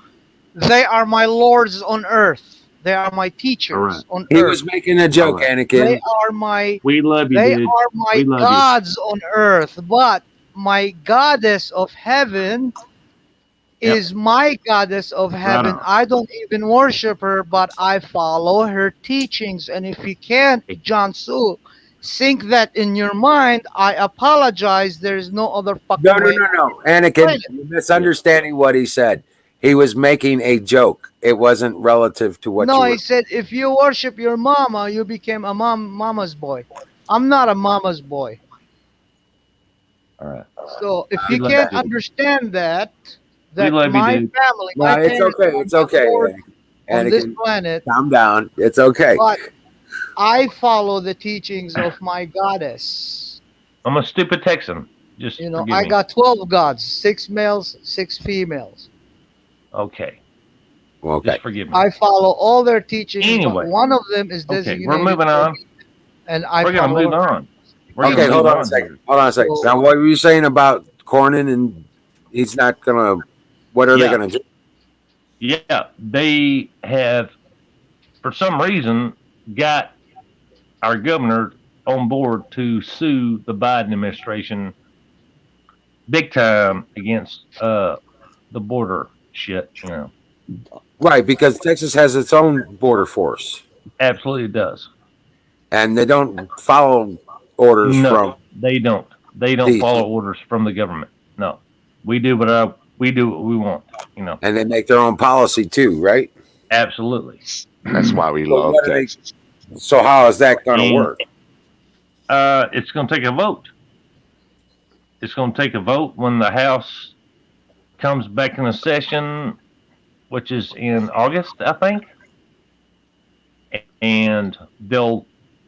they are my lords on earth. They are my teachers Correct. on He earth. was making a joke, All right. Anakin. They are my We love you, they dude. are my We love you. gods on earth, but my goddess of heaven Yep. is my goddess of heaven. on. I don't even worship her, but I follow her teachings. And if you can't, John Su, sink that in your mind, I apologize. There's no other fucking way. No. Anakin, you're misunderstanding what he said. He was making a joke. It wasn't relative to what No, you he said if you worship your mama, you became a mama's boy. I'm not a mama's boy. All right. So if We you love can't you. understand that We love you, my dude. family, No, my it's parents okay. are It's not okay. Lord on this Anakin, planet, calm down. It's okay. but I follow the teachings of my goddess. I'm a stupid Texan. Just You know, forgive I me. got 12 gods, 6 males, 6 females. Okay. Okay. Just forgive me. I follow all their teachings, Anyway. but one of them is Okay, designated. we're moving for on. me, and I We're gonna follow move her. on. We're Okay, gonna hold move on a on. second. Hold on a second. So- Now, what were you saying about Cornyn and he's not gonna? What are they Yeah. gonna do? Yeah, they have, for some reason, got our governor on board to sue the Biden administration big time against the border shit. You know, Right, because Texas has its own border force, absolutely does. and they don't follow orders No, from. they don't. They don't DC. follow orders from the government. No, we do what we want. You know, And they make their own policy too, right? absolutely. That's why we So love what are they- Texas. So how is that going to And- work? It's going to take a vote. It's going to take a vote when the House comes back in a session, which is in August, I think. And they'll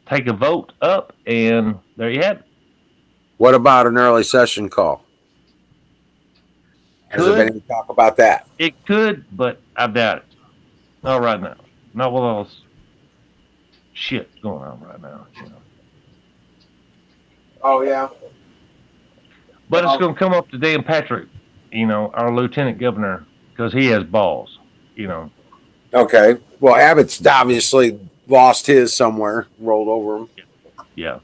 take a vote up, and there you have it. What about an early session call? Has there been any talk about that? It could, but I doubt it. Not right now. Not with all this shit going on right now. You know. Oh, yeah. But it's going to come up to Dan Patrick, you know, our lieutenant governor, because he has balls, you know. Okay. Well, Abbott's obviously lost his somewhere, rolled over him. Yeah.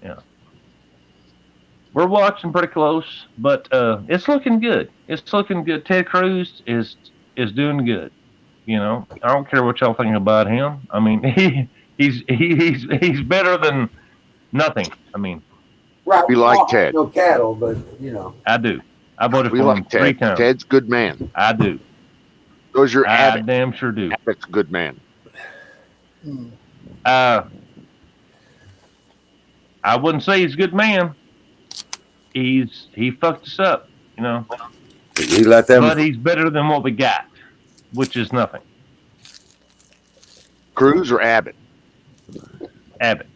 Yeah. We're watching pretty close, but it's looking good. It's looking good. Ted Cruz is doing good. You know, I don't care what y'all think about him. I mean, he's better than nothing. I mean, Right. We like Ted. No cattle, but you know. I do. I voted We for him like 3 Ted. times. Ted's a good man. I do. Those your I Abbott. damn sure do. Abbott's a good man. I wouldn't say he's a good man. He fucked us up, you know. He let them. But he's better than what we got, which is nothing. Cruz or Abbott? Abbott.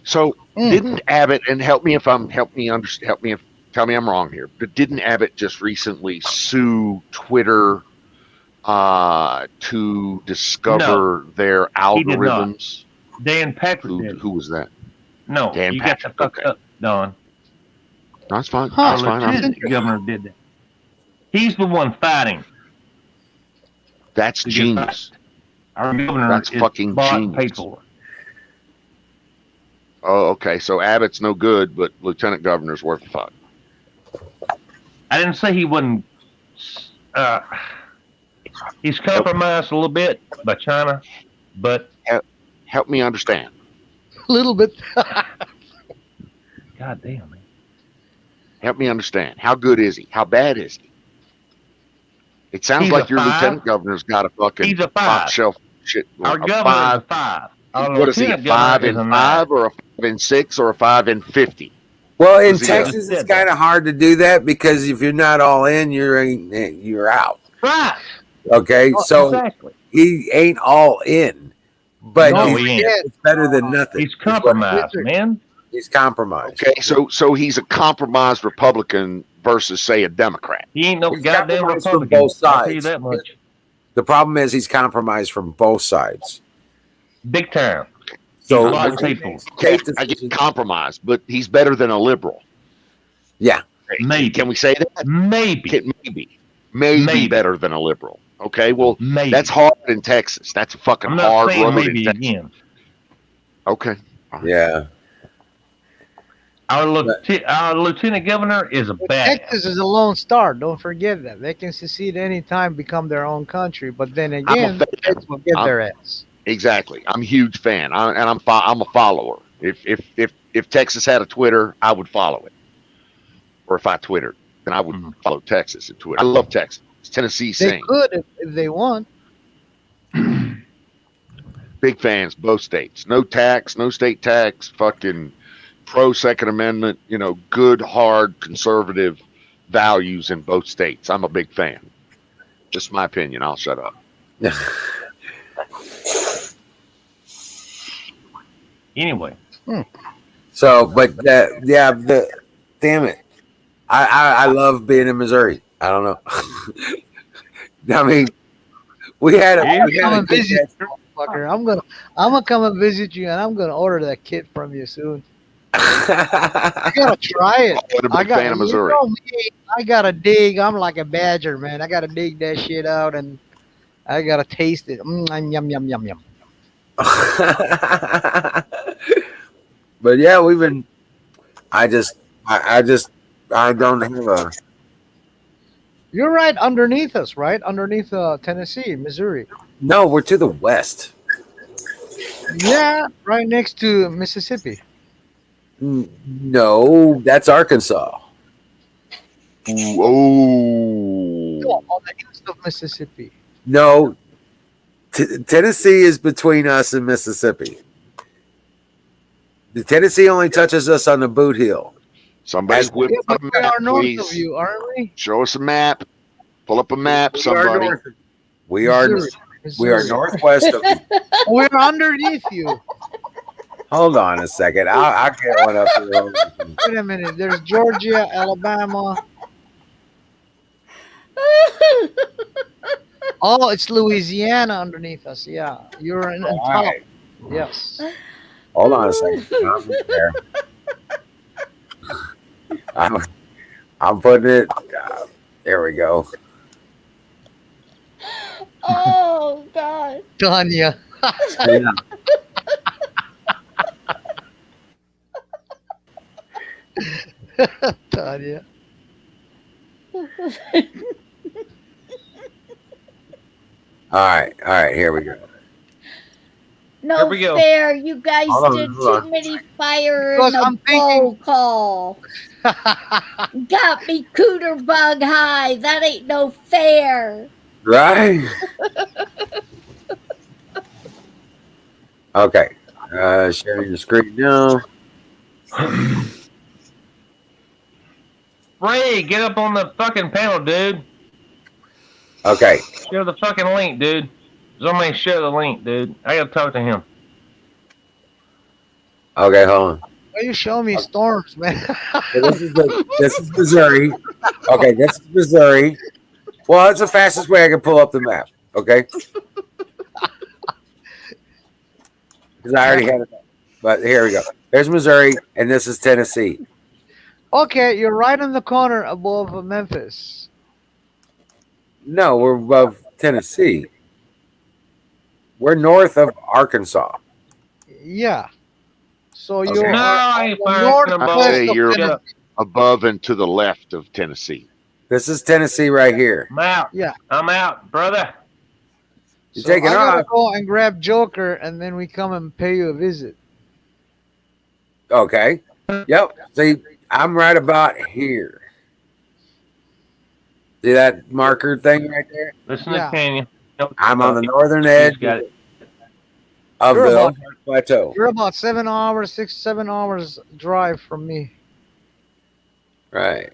So didn't Abbott, and tell me if I'm wrong here, but didn't Abbott just recently sue Twitter to discover their algorithms? Dan Patrick did. Who was that? No, Dan you Patrick, got the fuck up, Don. That's fine. Our That's fine. lieutenant governor did that. He's the one fighting. That's to get genius. Our governor That's is fucking bought and genius. paid for. Oh, okay. So Abbott's no good, but Lieutenant Governor's worth a fuck. I didn't say he wasn't. He's compromised a little bit by China, but help me understand. A little bit. God damn, man. Help me understand. How good is he? How bad is he? It sounds He's like a your 5. lieutenant governor's got a fucking He's a 5. top shelf shit. Our a governor 5. is a 5. Our What is he? A lieutenant governor 5 is and a 5 9. or a 5 and 6 or a 5 and 50? Well, in Is he Texas, a- it's kind of hard to do that because if you're not all in, you're out. Right. Okay, so exactly. he ain't all in, but No, he's, he ain't. it's better than nothing. He's compromised, man. He's compromised. Okay, so he's a compromised Republican versus, say, a Democrat. He ain't no He's goddamn compromised from Republican. both I'll tell you sides. that much. The problem is he's compromised from both sides. Big time. So He's bought and paid for. Okay, I get compromised, but he's better than a liberal. Yeah. Maybe. Can we say that? Maybe. Maybe better than a liberal. Okay, well, Maybe. that's hard in Texas. That's a fucking I'm not hard saying road maybe in Texas. again. Okay. Yeah. Our lieutenant governor is a bad. Texas is a lone star. Don't forget that. They can secede anytime, become their own country. But then again, Texas will get their ass. Exactly. I'm a huge fan, and I'm a follower. If Texas had a Twitter, I would follow it. Or if I Twittered, then I would follow Texas at Twitter. I love Texas. Tennessee They sing. could if they want. Big fans, both states. No tax, no state tax. Fucking pro Second Amendment. You know, good, hard, conservative values in both states. I'm a big fan. Just my opinion. I'll shut up. Anyway. So, but yeah, damn it. I love being in Missouri. I don't know. I mean, we had a Come and good visit, fucker. I'm gonna come and visit you, and I'm gonna order that kit from you soon. I gotta try it. What a big fan of Missouri. You know me, I gotta dig. I'm like a badger, man. I gotta dig that shit out, and I gotta taste it. Yum yum yum yum. But yeah, we've been. I don't have a. You're right underneath us, right? Underneath Tennessee, Missouri. No, we're to the west. Yeah, right next to Mississippi. No, that's Arkansas. Oh. No, on the east of Mississippi. No, Tennessee is between us and Mississippi. The Tennessee only touches us on the boot heel. Somebody As- whip Yeah, up but a we map, are north please. of you, aren't we? Show us a map. Pull up a map, we are somebody. north. We are Missouri. we are Missouri. northwest of. We're underneath you. Hold on a second. I'll get one up here. Wait a minute. There's Georgia, Alabama. Oh, it's Louisiana underneath us. Yeah, you're in on top. Right. Yes. Hold on a second. I'm there. I'm putting it. There we go. Oh God. Tanya. Yeah. Tanya. All right. Here we go. No Here we go. fair. You guys Hold on, did hold too on. many fire Because in a I'm thinking- bowl call. Got me cooter bug high. That ain't no fair. Right. Okay. Sharing the screen now. Ray, get up on the fucking panel, dude. Okay. Share the fucking link, dude. Somebody share the link, dude. I gotta talk to him. Okay. Hold on. Why you show me storms, man? So this is Missouri. Okay, this is Missouri. Well, it's the fastest way I can pull up the map. Okay. Because I already had it. But here we go. There's Missouri, and this is Tennessee. Okay, you're right in the corner above Memphis. No, we're above Tennessee. We're north of Arkansas. Yeah. So Okay. you're No, I ain't firing I northwest say of you're Tennessee. above and to the left of Tennessee. This is Tennessee right here. I'm out. Yeah. I'm out, brother. You're So taking I gotta off. go and grab Joker, and then we come and pay you a visit. Okay. Yep. See, I'm right about here. See that marker thing right there? Listen Yeah. to Tanya. I'm on the northern She's edge got it. of You're the about- Ozark Plateau. You're about 7 hours, 7 hours drive from me. Right.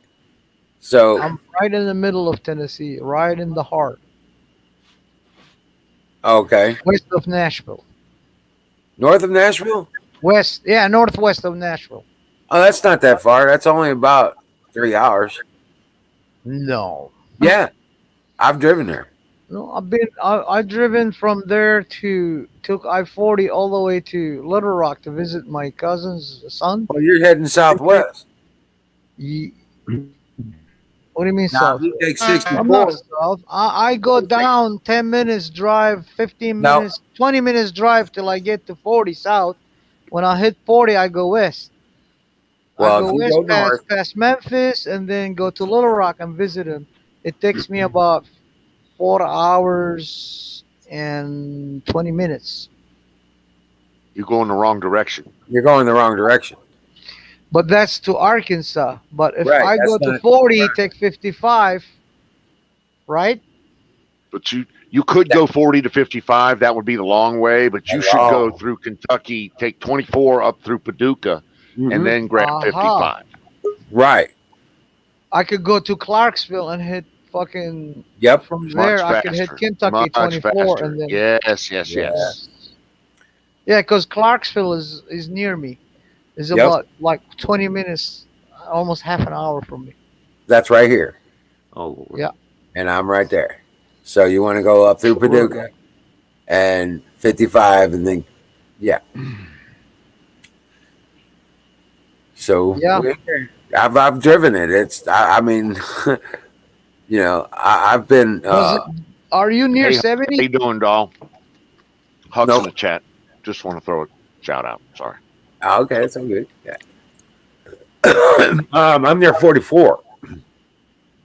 So, I'm right in the middle of Tennessee, right in the heart, okay. west of Nashville. North of Nashville? West, yeah, northwest of Nashville. Oh, that's not that far. That's only about 3 hours. No, Yeah. I've driven there. no, I've driven from there took I-40 all the way to Little Rock to visit my cousin's son. Well, you're heading southwest. Ye- What do you mean Now, south? you take I'm not 64. south. I go down 10 minutes drive, 15 No. minutes, 20 minutes drive till I get to 40 south. When I hit 40, I go west. Well, I go if you west go north, past Memphis and then go to Little Rock and visit him. It takes me about 4 hours and 20 minutes. You go in the wrong direction. you're going the wrong direction. But that's to Arkansas. But if Right, I that's go to not- 40, take 55, right? But you could go 40 to 55. That would be the long way. But you should go through Kentucky, take 24 up through Paducah, Mhm. and then grab Aha. 55. Right. I could go to Clarksville and hit fucking Yep. from Much there. I could hit faster. Kentucky Much 24 faster. and then Yes. yeah, because Clarksville is near me. It's Yep. about like 20 minutes, almost half an hour from me. That's right here. Oh, Lord. Yeah. And I'm right there. So you want to go up through Paducah and 55 and then, yeah. So Yeah. I've driven it. I mean, you know, I've been, Are you near Hey, 70? How you doing, doll? Hugs Nope. in the chat. Just want to throw a shout out. Sorry. okay, it's all good. Yeah. I'm near 44.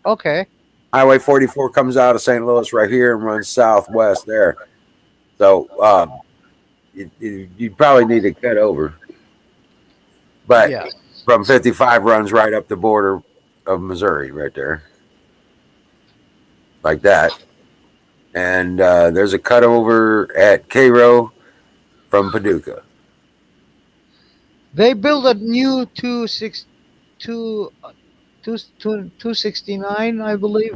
Okay. Highway 44 comes out of St. Louis right here and runs southwest there. So you probably need to cut over. But Yeah. from 55 runs right up the border of Missouri right there. Like that. And there's a cutover at Cairo from Paducah. They built a new 260 269, I believe,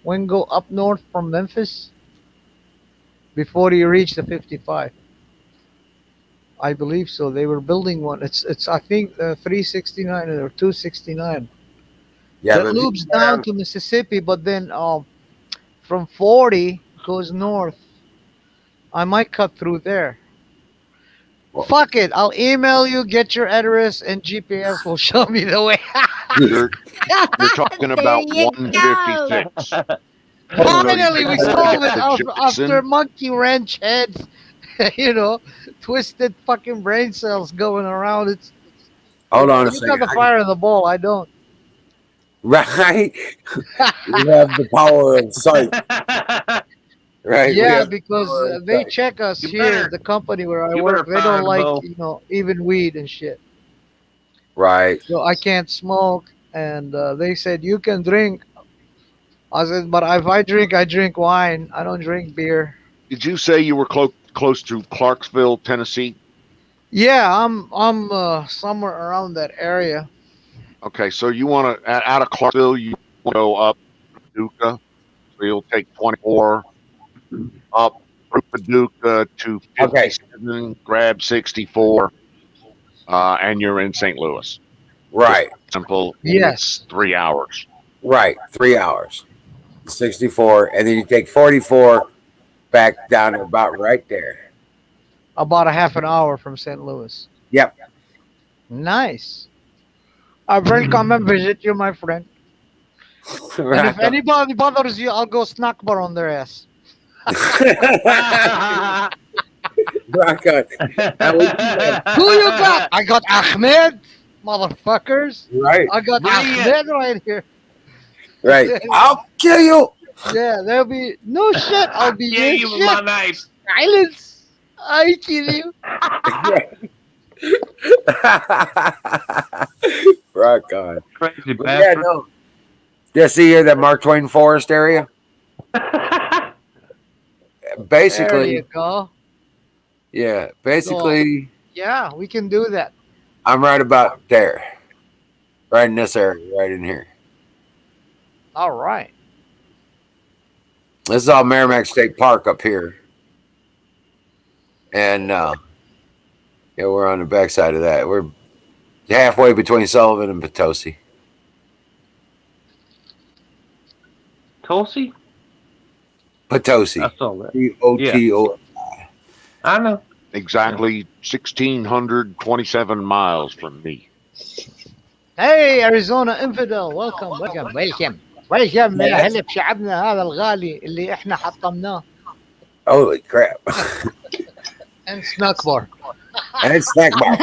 when go up north from Memphis before you reach the 55. I believe so. They were building one. It's I think 369 or 269 Yeah, that but loops down to Mississippi, but then from 40 goes north. I might cut through there. Well- Fuck it. I'll email you, get your address, and GPS will show me the way. You're talking There about you 156. Finally, we solved it The after Jetson. monkey wrench heads, you know, twisted fucking brain cells going around. It's Hold on a you got second. the fire in the ball. I don't. Right? We have the power of sight. Right? We Yeah, have the because power of they sight. check us You here, better- the company where I you work. better They don't find like, both. even weed and shit. Right. So I can't smoke. And they said, you can drink. I said, but if I drink wine. I don't drink beer. Did you say you were close to Clarksville, Tennessee? Yeah, I'm somewhere around that area. Okay, so you want to out of Clarksville, you wanna go up Paducah, so you'll take 24 up through Paducah to 57, grab 64, and you're in St. Louis. Right. Simple. Yes. It's 3 hours. Right. 3 hours. 64. And then you take 44 back down to about right there. About a half an hour from St. Louis. Yep. Nice. I will come and visit you, my friend. And Right. if anybody bothers you, I'll go snack bar on their ass. Rock on. That was good. Who you got? I got Ahmed, motherfuckers. Right. I got Bring it. Ahmed right here. Right. I'll kill you. Yeah, there'll be no shit. I'll be Yeah, your you with shit. my knife. Silence. I kill you. Rock on. Crazy But yeah, bastard. no. Just see here that Mark Twain Forest area. There Basically, you go. yeah. Basically, Yeah, we can do that. I'm right about there. Right in this area, right in here. All right. This is all Merrimack State Park up here. And yeah, we're on the backside of that. We're halfway between Sullivan and Potosi. Tulsi? Potosi. I saw that. Poto. I know. Exactly 1,627 miles from me. Hey, Arizona infidel. Welcome. Welcome. Welcome يا هلا بشعبنا هذا الغالي اللي احنا حطمناه. Holy crap. And snack bar. And snack bar.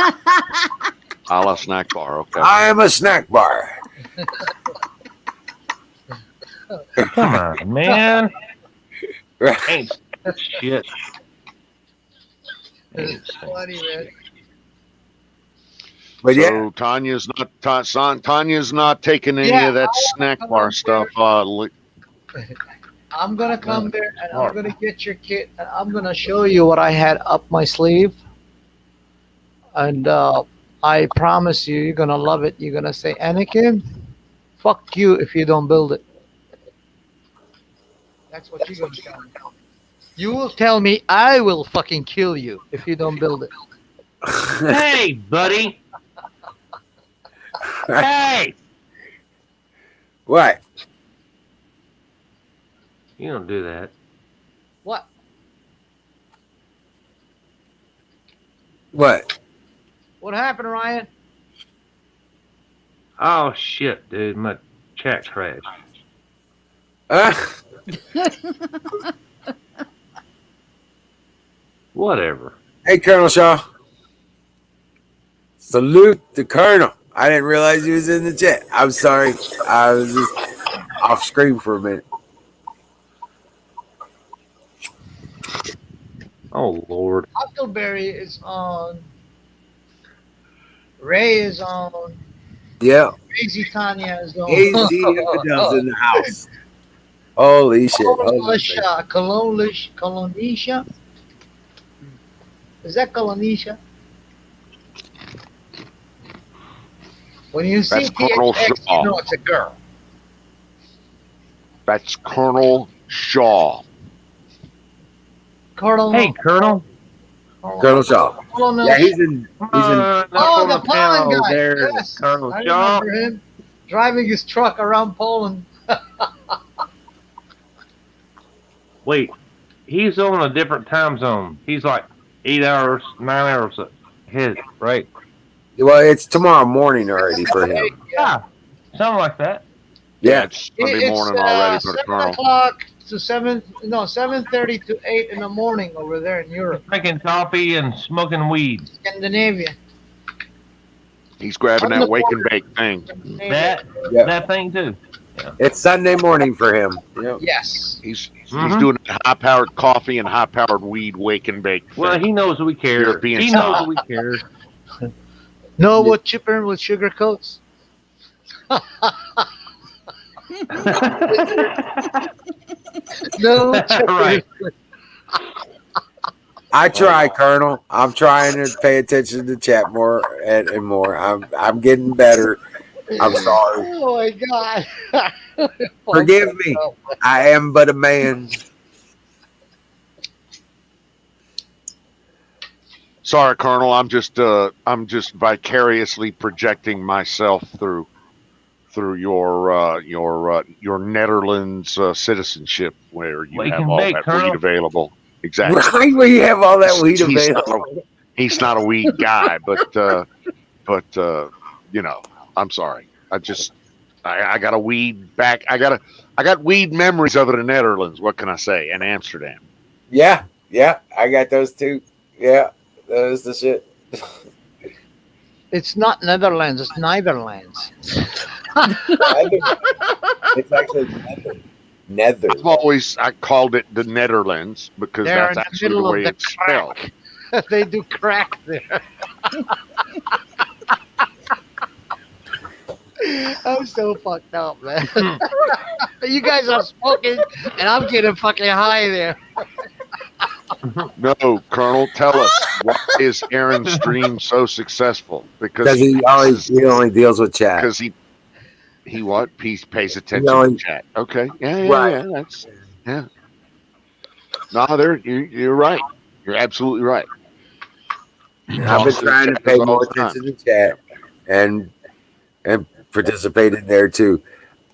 A la snack bar, okay. I'm a snack bar. Come on, man. Right. Ain't that shit. It's funny, man. But so yeah, Tanya's not taking any Yeah, of that I wanna snack come bar up stuff. I'm gonna come there and I'm gonna get your kit and I'm gonna show you what I had up my sleeve. And I promise you, you're gonna love it. You're gonna say, Anakin, fuck you if you don't build it. That's what you're gonna tell me. You will tell me I will fucking kill you if you don't build it. Hey, buddy. Hey. what? You don't do that. What? What? What happened, Ryan? Oh, shit, dude. My chat crashed. Whatever. Hey, Colonel Shaw. Salute the Colonel. I didn't realize he was in the chat. I'm sorry. I was just off screen for a minute. Oh, Lord. Huckleberry is on. Ray is on. Yeah. Crazy Tanya is on. Easy infidels in the house. Holy shit. Hold on a second. Colonisha. Is that Colonisha? When you see That's Colonel THX, Shaw. you know it's a girl. That's Colonel Shaw. Colonel. Hey, Colonel. Colonel Shaw. Colonel. Yeah, he's in. Oh, the Poland guy. There, Yes, Colonel I Shaw. remember him driving his truck around Poland. Wait, he's on a different time zone. He's like 8 hours, 9 hours ahead, right? Well, it's tomorrow morning already for him. Yeah, something like that. Yeah. It's Sunday morning already for the 7 Colonel. o'clock to 7:30 to 8 in the morning over there in Europe, Drinking coffee and smoking weed. Scandinavia. He's grabbing that wake and bake thing. That Yeah. that thing too. It's Sunday morning for him. Yep. Yes. He's Mhm. doing high-powered coffee and high-powered weed wake and bake thing. Well, he knows we care. European He style. knows we care. Know what chipper with sugar coats? No chipper. Right. I try, Colonel. I'm trying to pay attention to chat more and more. I'm getting better. I'm sorry. Oh my God. Forgive me. I am but a man. Sorry, Colonel. I'm just vicariously projecting myself through your Netherlands citizenship, where you Wake have and all bake, that Colonel. weed available. Exactly. Right where you have all that weed He's available. He's not a weed guy, but you know, I'm sorry. I got a weed back. I got weed memories of the Netherlands. What can I say? And Amsterdam. Yeah, I got those two. Yeah, that is the shit. It's not Netherlands, it's Netherlands. It's actually nether. I called it the Netherlands because They're that's in the actually middle the of way the it's spelled. They do crack there. I'm so fucked up, man. You guys are smoking, and I'm getting fucking high there. No, Colonel, tell us, why is Aaron's stream so successful? Because he only deals with chat. Because he what? He pays attention only- to chat. Okay, yeah, Right. that's yeah. No, you're right. You're absolutely right. I've been trying to pay more attention to chat and participate in there too.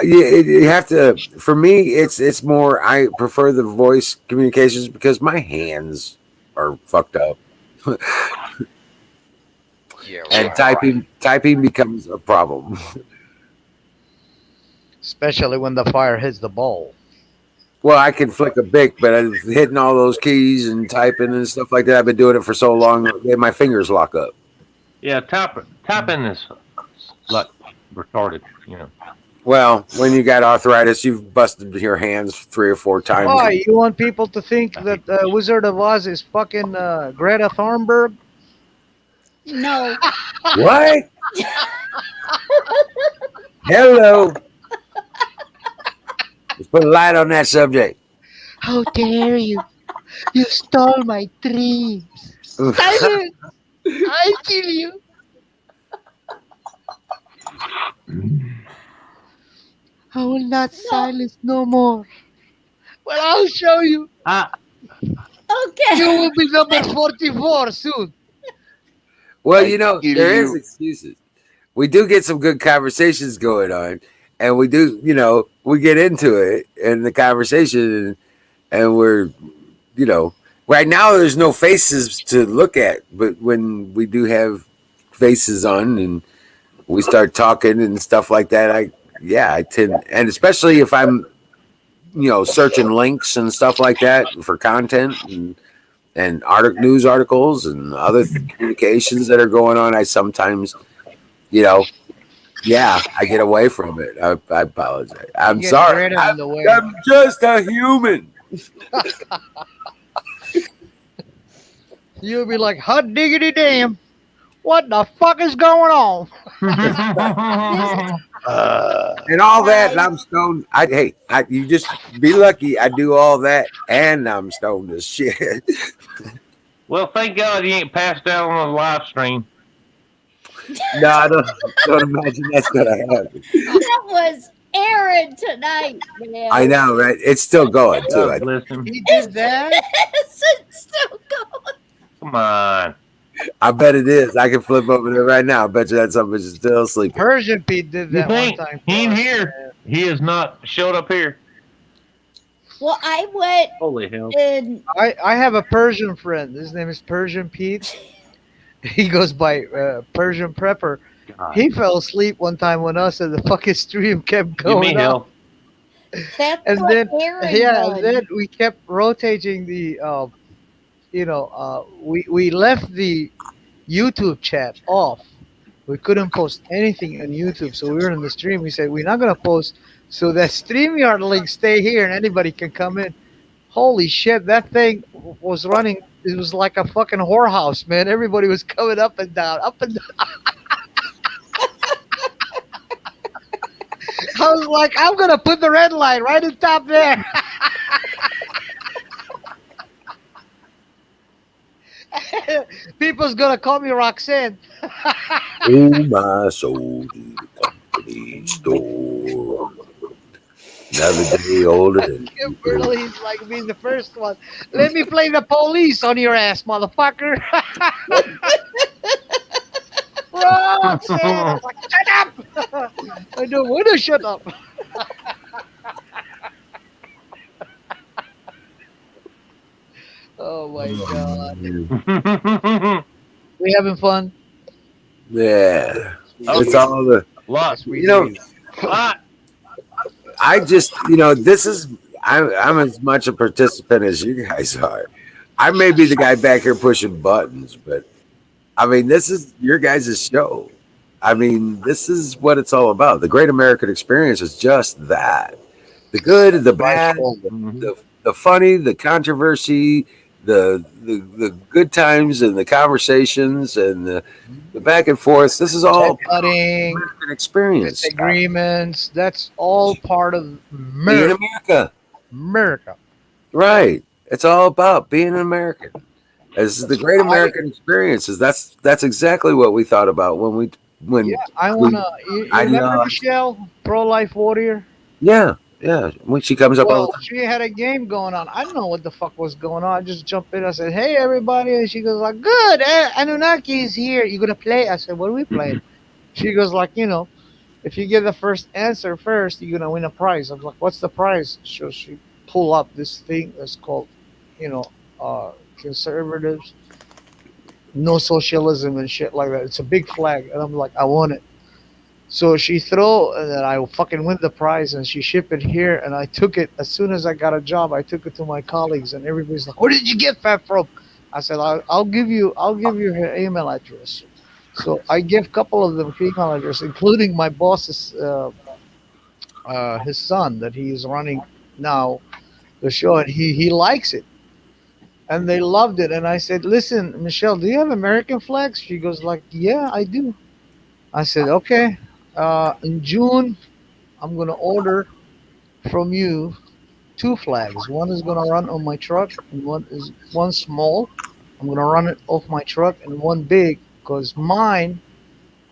You have to. For me, it's more. I prefer the voice communications because my hands are fucked up, and typing becomes a problem. Especially when the fire hits the bowl. Well, I can flick a bic, but I'm hitting all those keys and typing and stuff like that. I've been doing it for so long that my fingers lock up. Yeah, tapping is like retarded, you know. Well, when you got arthritis, you've busted your hands 3 or 4 times. Oh, you want people to think that Wizard of Oz is fucking Greta Thunberg? No. What? Hello. Let's put a light on that subject. How dare you? You stole my dreams. Silence! I kill you. I will not silence no more. But I'll show you. Okay. You will be number 44 soon. Well, you know, there is excuses. We do get some good conversations going on, and we do, you know, we get into it in the conversation, and we're, you know, right now there's no faces to look at, but when we do have faces on and we start talking and stuff like that, I tend, and especially if I'm, you know, searching links and stuff like that for content and news articles and other communications that are going on, I sometimes, you know, I get away from it. I apologize. I'm sorry. I'm just a human. You'll be like, hot diggity damn. What the fuck is going on? And all that, and I'm stoned. You just be lucky I do all that, and I'm stoned as shit. Well, thank God he ain't passed out on the live stream. No, I don't imagine that's gonna happen. That was Aaron tonight, man. I know, right? It's still going too. God bless him. He did that. It's still going. Come on. I bet it is. I can flip over there right now. I bet you that something is still sleeping. Persian Pete did You that one think time. he ain't for us, here? man. He has not showed up here. Well, I went Holy hell. and I have a Persian friend. His name is Persian Pete. He goes by Persian Prepper. God. He fell asleep one time when us and the fucking stream kept Give me going up. hell. that's And what then Aaron and done. then we kept rotating the we left the YouTube chat off. We couldn't post anything on YouTube, so we were in the stream. We said we're not gonna post, so that StreamYard link stay here and anybody can come in. Holy shit, that thing was running. It was like a fucking whorehouse, man. Everybody was coming up and down, up and down. I was like, I'm gonna put the red line right on top there. People's gonna call me Roxanne. Oh, my soul to the company store. Another day older than Kimberly's like being the first one. Let me play the police on your ass, motherfucker. Roxanne. I was like, shut up. I don't want to shut up. Oh my god. We having fun? Yeah. Oh, It's all the, Lot. you know, Lot. I just, this is, I'm as much a participant as you guys are. I may be the guy back here pushing buttons, but I mean, this is your guys' show. I mean, this is what it's all about. The Great American Experience is just that. The good, the bad, the funny, the controversy, the good times and the conversations and the back and forth. This is all cutting, American experience. disagreements. That's all part of Being America. America. America. Right. It's all about being an American. This is the Great American Experience. That's exactly what we thought about when Yeah, I wanna. You remember Michelle, pro-life warrior? yeah when she comes up all Well, the time. she had a game going on. I don't know what the fuck was going on. I just jumped in. I said, "Hey, everybody!" And she goes like, "Good, Anunnaki is here. You gonna play?" I said, "What are we playing?" She goes like, if you get the first answer first, you're gonna win a prize. I was like, "What's the prize?" So she pull up this thing that's called, conservatives, no socialism and shit like that. It's a big flag, and I'm like, "I want it." So she throw, and then I fucking win the prize, and she shipped it here, and I took it as soon as I got a job. I took it to my colleagues, and everybody's like, "Where did you get that from?" I said, "I'll give you her email address." So I give a couple of them email address, including my boss's his son that he is running now the show, and he likes it, and they loved it. And I said, "Listen, Michelle, do you have American flags?" She goes like, "Yeah, I do." I said, "Okay. In June, I'm gonna order from you 2 flags. One is gonna run on my truck, and one small. I'm gonna run it off my truck, and one big, because mine,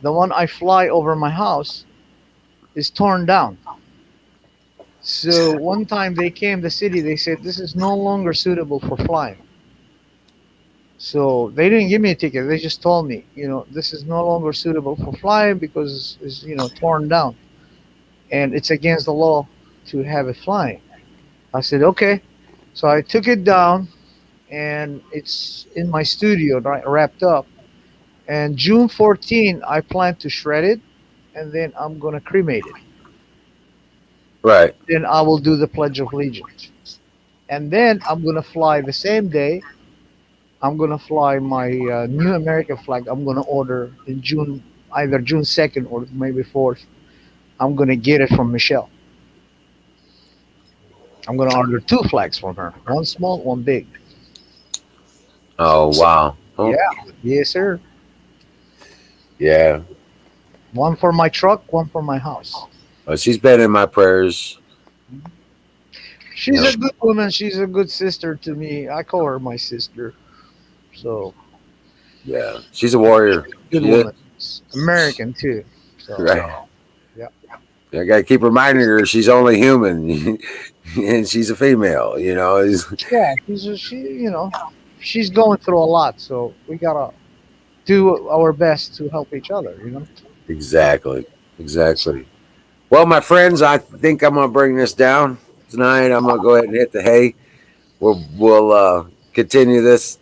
the one I fly over my house, is torn down." So one time they came to the city, they said this is no longer suitable for flying. So they didn't give me a ticket. They just told me, this is no longer suitable for flying because it's torn down, and it's against the law to have it flying. I said, okay. So I took it down, and it's in my studio wrapped up. And June 14, I plan to shred it, and then I'm gonna cremate it. Right. Then I will do the Pledge of Allegiance, and then I'm gonna fly the same day. I'm gonna fly my new American flag. I'm gonna order in June, either June 2nd or maybe 4th. I'm gonna get it from Michelle. I'm gonna order 2 flags from her, one small, one big. Oh wow. Oh, Yeah, yes, sir. yeah. One for my truck, one for my house. Well, she's been in my prayers. She's a good woman. She's a good sister to me. I call her my sister. So Yeah, she's a warrior. good She is. woman. It's American too. So Right. yeah. I got to keep reminding her she's only human, and she's a female. You know. Yeah, she's going through a lot, so we gotta do our best to help each other. Exactly. Exactly. Well, my friends, I think I'm gonna bring this down tonight. I'm gonna go ahead and hit the hay. We'll continue this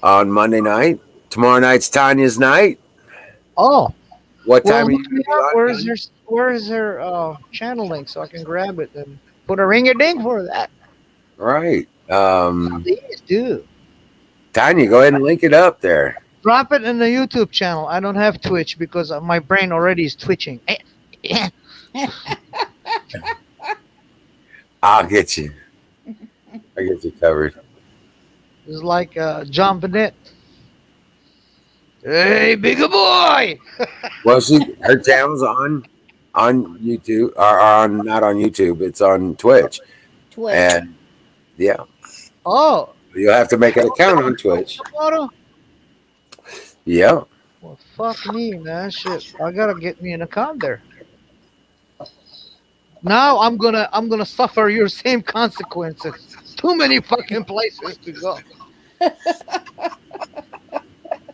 on Monday night. Tomorrow night's Tanya's night. Oh, What well, time are you look gonna me be up. on, Tanya? Where's her channel link so I can grab it and put a ring a ding for that? All right. Please do. Tanya, go ahead and link it up there. Drop it in the YouTube channel. I don't have Twitch because my brain already is twitching. I'll get you. I'll get you covered. It's like John Bennett. Hey, bigger boy. Well, her channel's on YouTube, or on not on YouTube. It's on Twitch, Twitch. and yeah, Oh, you'll have to make an account on Twitch. Auto? Yeah. Well, fuck me, man. Shit, I gotta get me an account there. Now I'm gonna suffer your same consequences. Too many fucking places to go.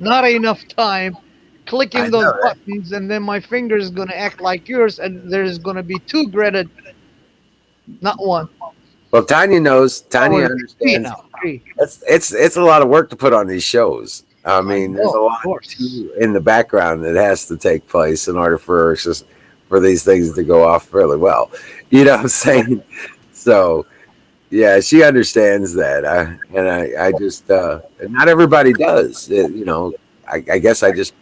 Not enough time clicking those buttons, and then my finger's gonna act like yours, and there's gonna be two Greta, not one. Well, Tanya knows. Tanya Three understands. now. Three. It's a lot of work to put on these shows. I mean, there's a lot in the background that has to take place in order for these things to go off really well. You know what I'm saying? So, yeah, she understands that. I just not everybody does. I guess I just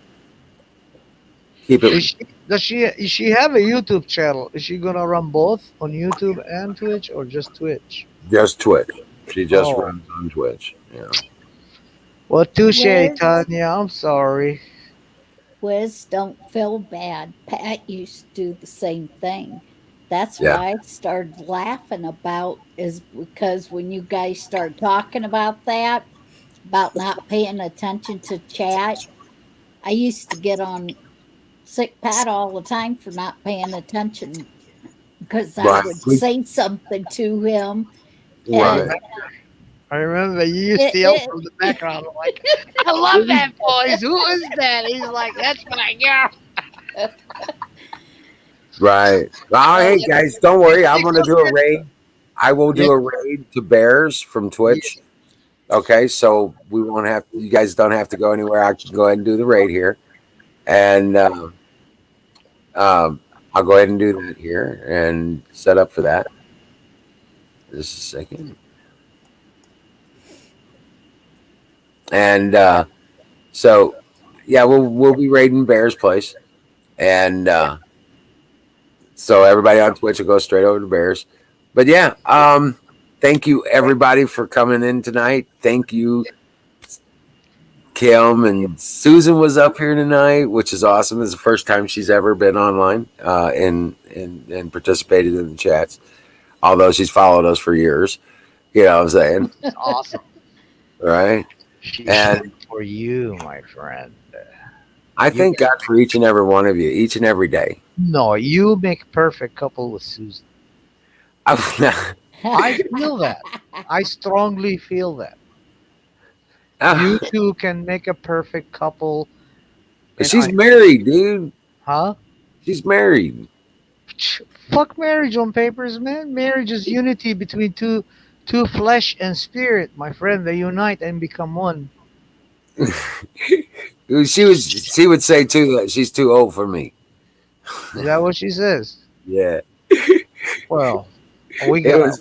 keep it. Does she have a YouTube channel? Is she gonna run both on YouTube and Twitch, or just Twitch? Just Twitch. She just Oh. runs on Twitch. Yeah. Well, touche, Yes. Tanya. I'm sorry. Wiz, don't feel bad. Pat used to do the same thing. That's Yeah. why I started laughing about is because when you guys start talking about that, about not paying attention to chat, I used to get on sick Pat all the time for not paying attention because I Right. would say something to him. Right. I remember you used to yell from the background, like, I love that voice. Who is that? He's like, that's my girl. Right. Oh, hey guys, don't worry. I'm gonna do a raid. I will do a raid to Bears from Twitch. Okay, so we won't have. You guys don't have to go anywhere. I can go ahead and do the raid here, and I'll go ahead and do that here and set up for that. Just a second. And so, yeah, we'll be raiding Bear's place, and so everybody on Twitch will go straight over to Bears. But yeah, thank you everybody for coming in tonight. Thank you, Kim, and Susan was up here tonight, which is awesome. This is the first time she's ever been online and participated in the chats, although she's followed us for years. You know what I'm saying? Awesome. Right? And for you, my friend. I thank God for each and every one of you, each and every day. No, you make a perfect couple with Susan. I feel that. I strongly feel that. You two can make a perfect couple. She's married, dude. Huh? She's married. Fuck marriage on papers, man. Marriage is unity between two flesh and spirit, my friend. They unite and become one. She would say too that she's too old for me. Is that what she says? Yeah. Well, we got.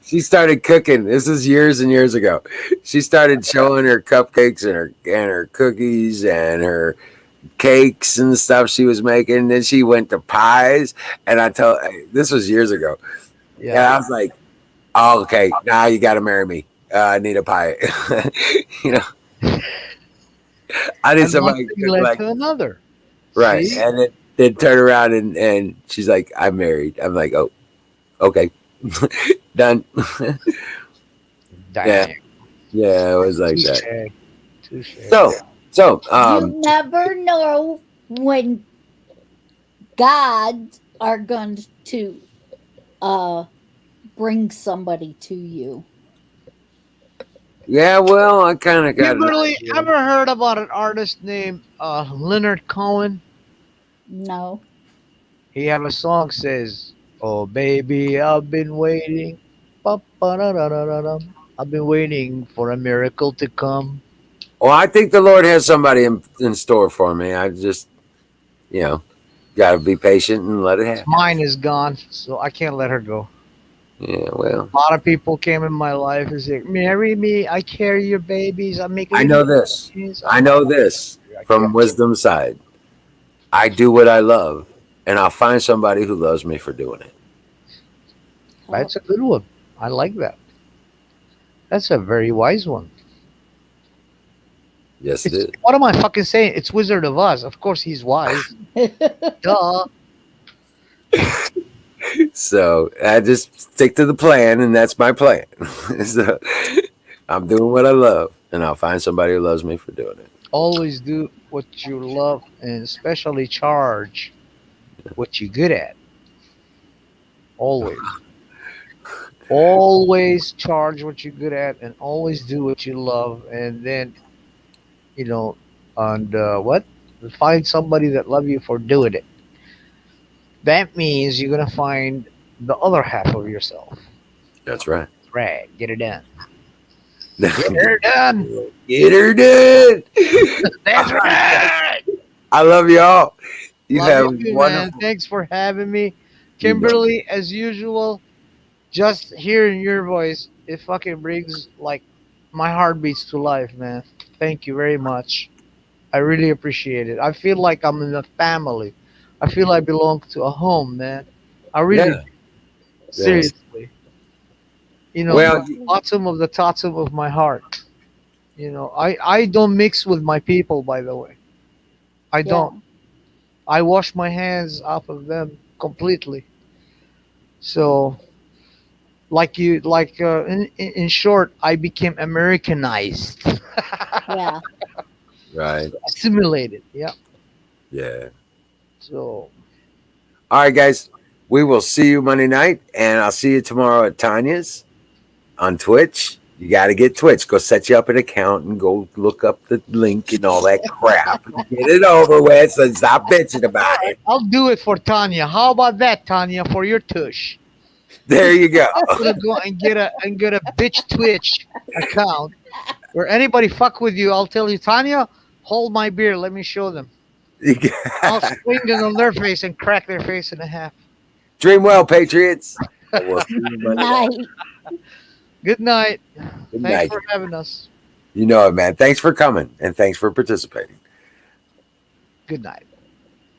She started cooking. This is years and years ago. She started showing her cupcakes and her cookies and her cakes and stuff she was making. Then she went to pies, and this was years ago. Yeah, and I was like, "Oh, okay, now you got to marry me. I need a pie." You know, I need somebody to another. Right, See? and then turn around and she's like, "I'm married." I'm like, "Oh, okay." Done. Yeah, it was like that. Touché. So you never know when gods are going to bring somebody to you. Yeah, well, I kind of got an Kimberly, idea. ever heard about an artist named Leonard Cohen? No. He have a song says, "Oh baby, I've been waiting, ba-ba-da-da-da-da-dum. I've been waiting for a miracle to come." Well, I think the Lord has somebody in store for me. I just, you know, got to be patient and let it happen. Mine is gone, so I can't let her go. Yeah, well, A lot of people came in my life and said, "Marry me, I carry your babies, I'm making I you know this. babies." I know this I from can't. wisdom's side. I do what I love, and I'll find somebody who loves me for doing it. That's a good one. I like that. That's a very wise one. Yes, it It's is. what am I fucking saying? It's Wizard of Oz. Of course he's wise. Duh. So I just stick to the plan, and that's my plan. So I'm doing what I love, and I'll find somebody who loves me for doing it. Always do what you love and especially charge what you're good at. Always. Always charge what you're good at and always do what you love and then, you know, and what? Find somebody that love you for doing it. That means you're gonna find the other half of yourself. That's right. Right. Get it done. Get her done. Get her done. That's right. I love y'all. You Love have you too, man. wonderful. Thanks for having me. You bet. Kimberly, as usual, just hearing your voice, it fucking brings like my heart beats to life, man. Thank you very much. I really appreciate it. I feel like I'm in a family. I feel I belong to a home, man. I really Yeah. seriously. You know, Well, from the bottom of the bottom of my heart. You know, I don't mix with my people, by the way. I don't. I wash my hands off of them completely. So, in short, I became Americanized, Yeah. right. assimilated. Yeah. Yeah. So, All right, guys. We will see you Monday night, and I'll see you tomorrow at Tanya's on Twitch. You got to get Twitch. Go set you up an account and go look up the link and all that crap. Get it over with and stop bitching about it. I'll do it for Tanya. How about that, Tanya, for your tush? There you go. I'm gonna go and get a bitch Twitch account where anybody fuck with you. I'll tell you, Tanya, hold my beer. Let me show them. I'll swing it on their face and crack their face in half. Dream well, Patriots. We'll see you Monday night. Good night. Good Thanks night. for having us. You know it, man. Thanks for coming and thanks for participating. Good night.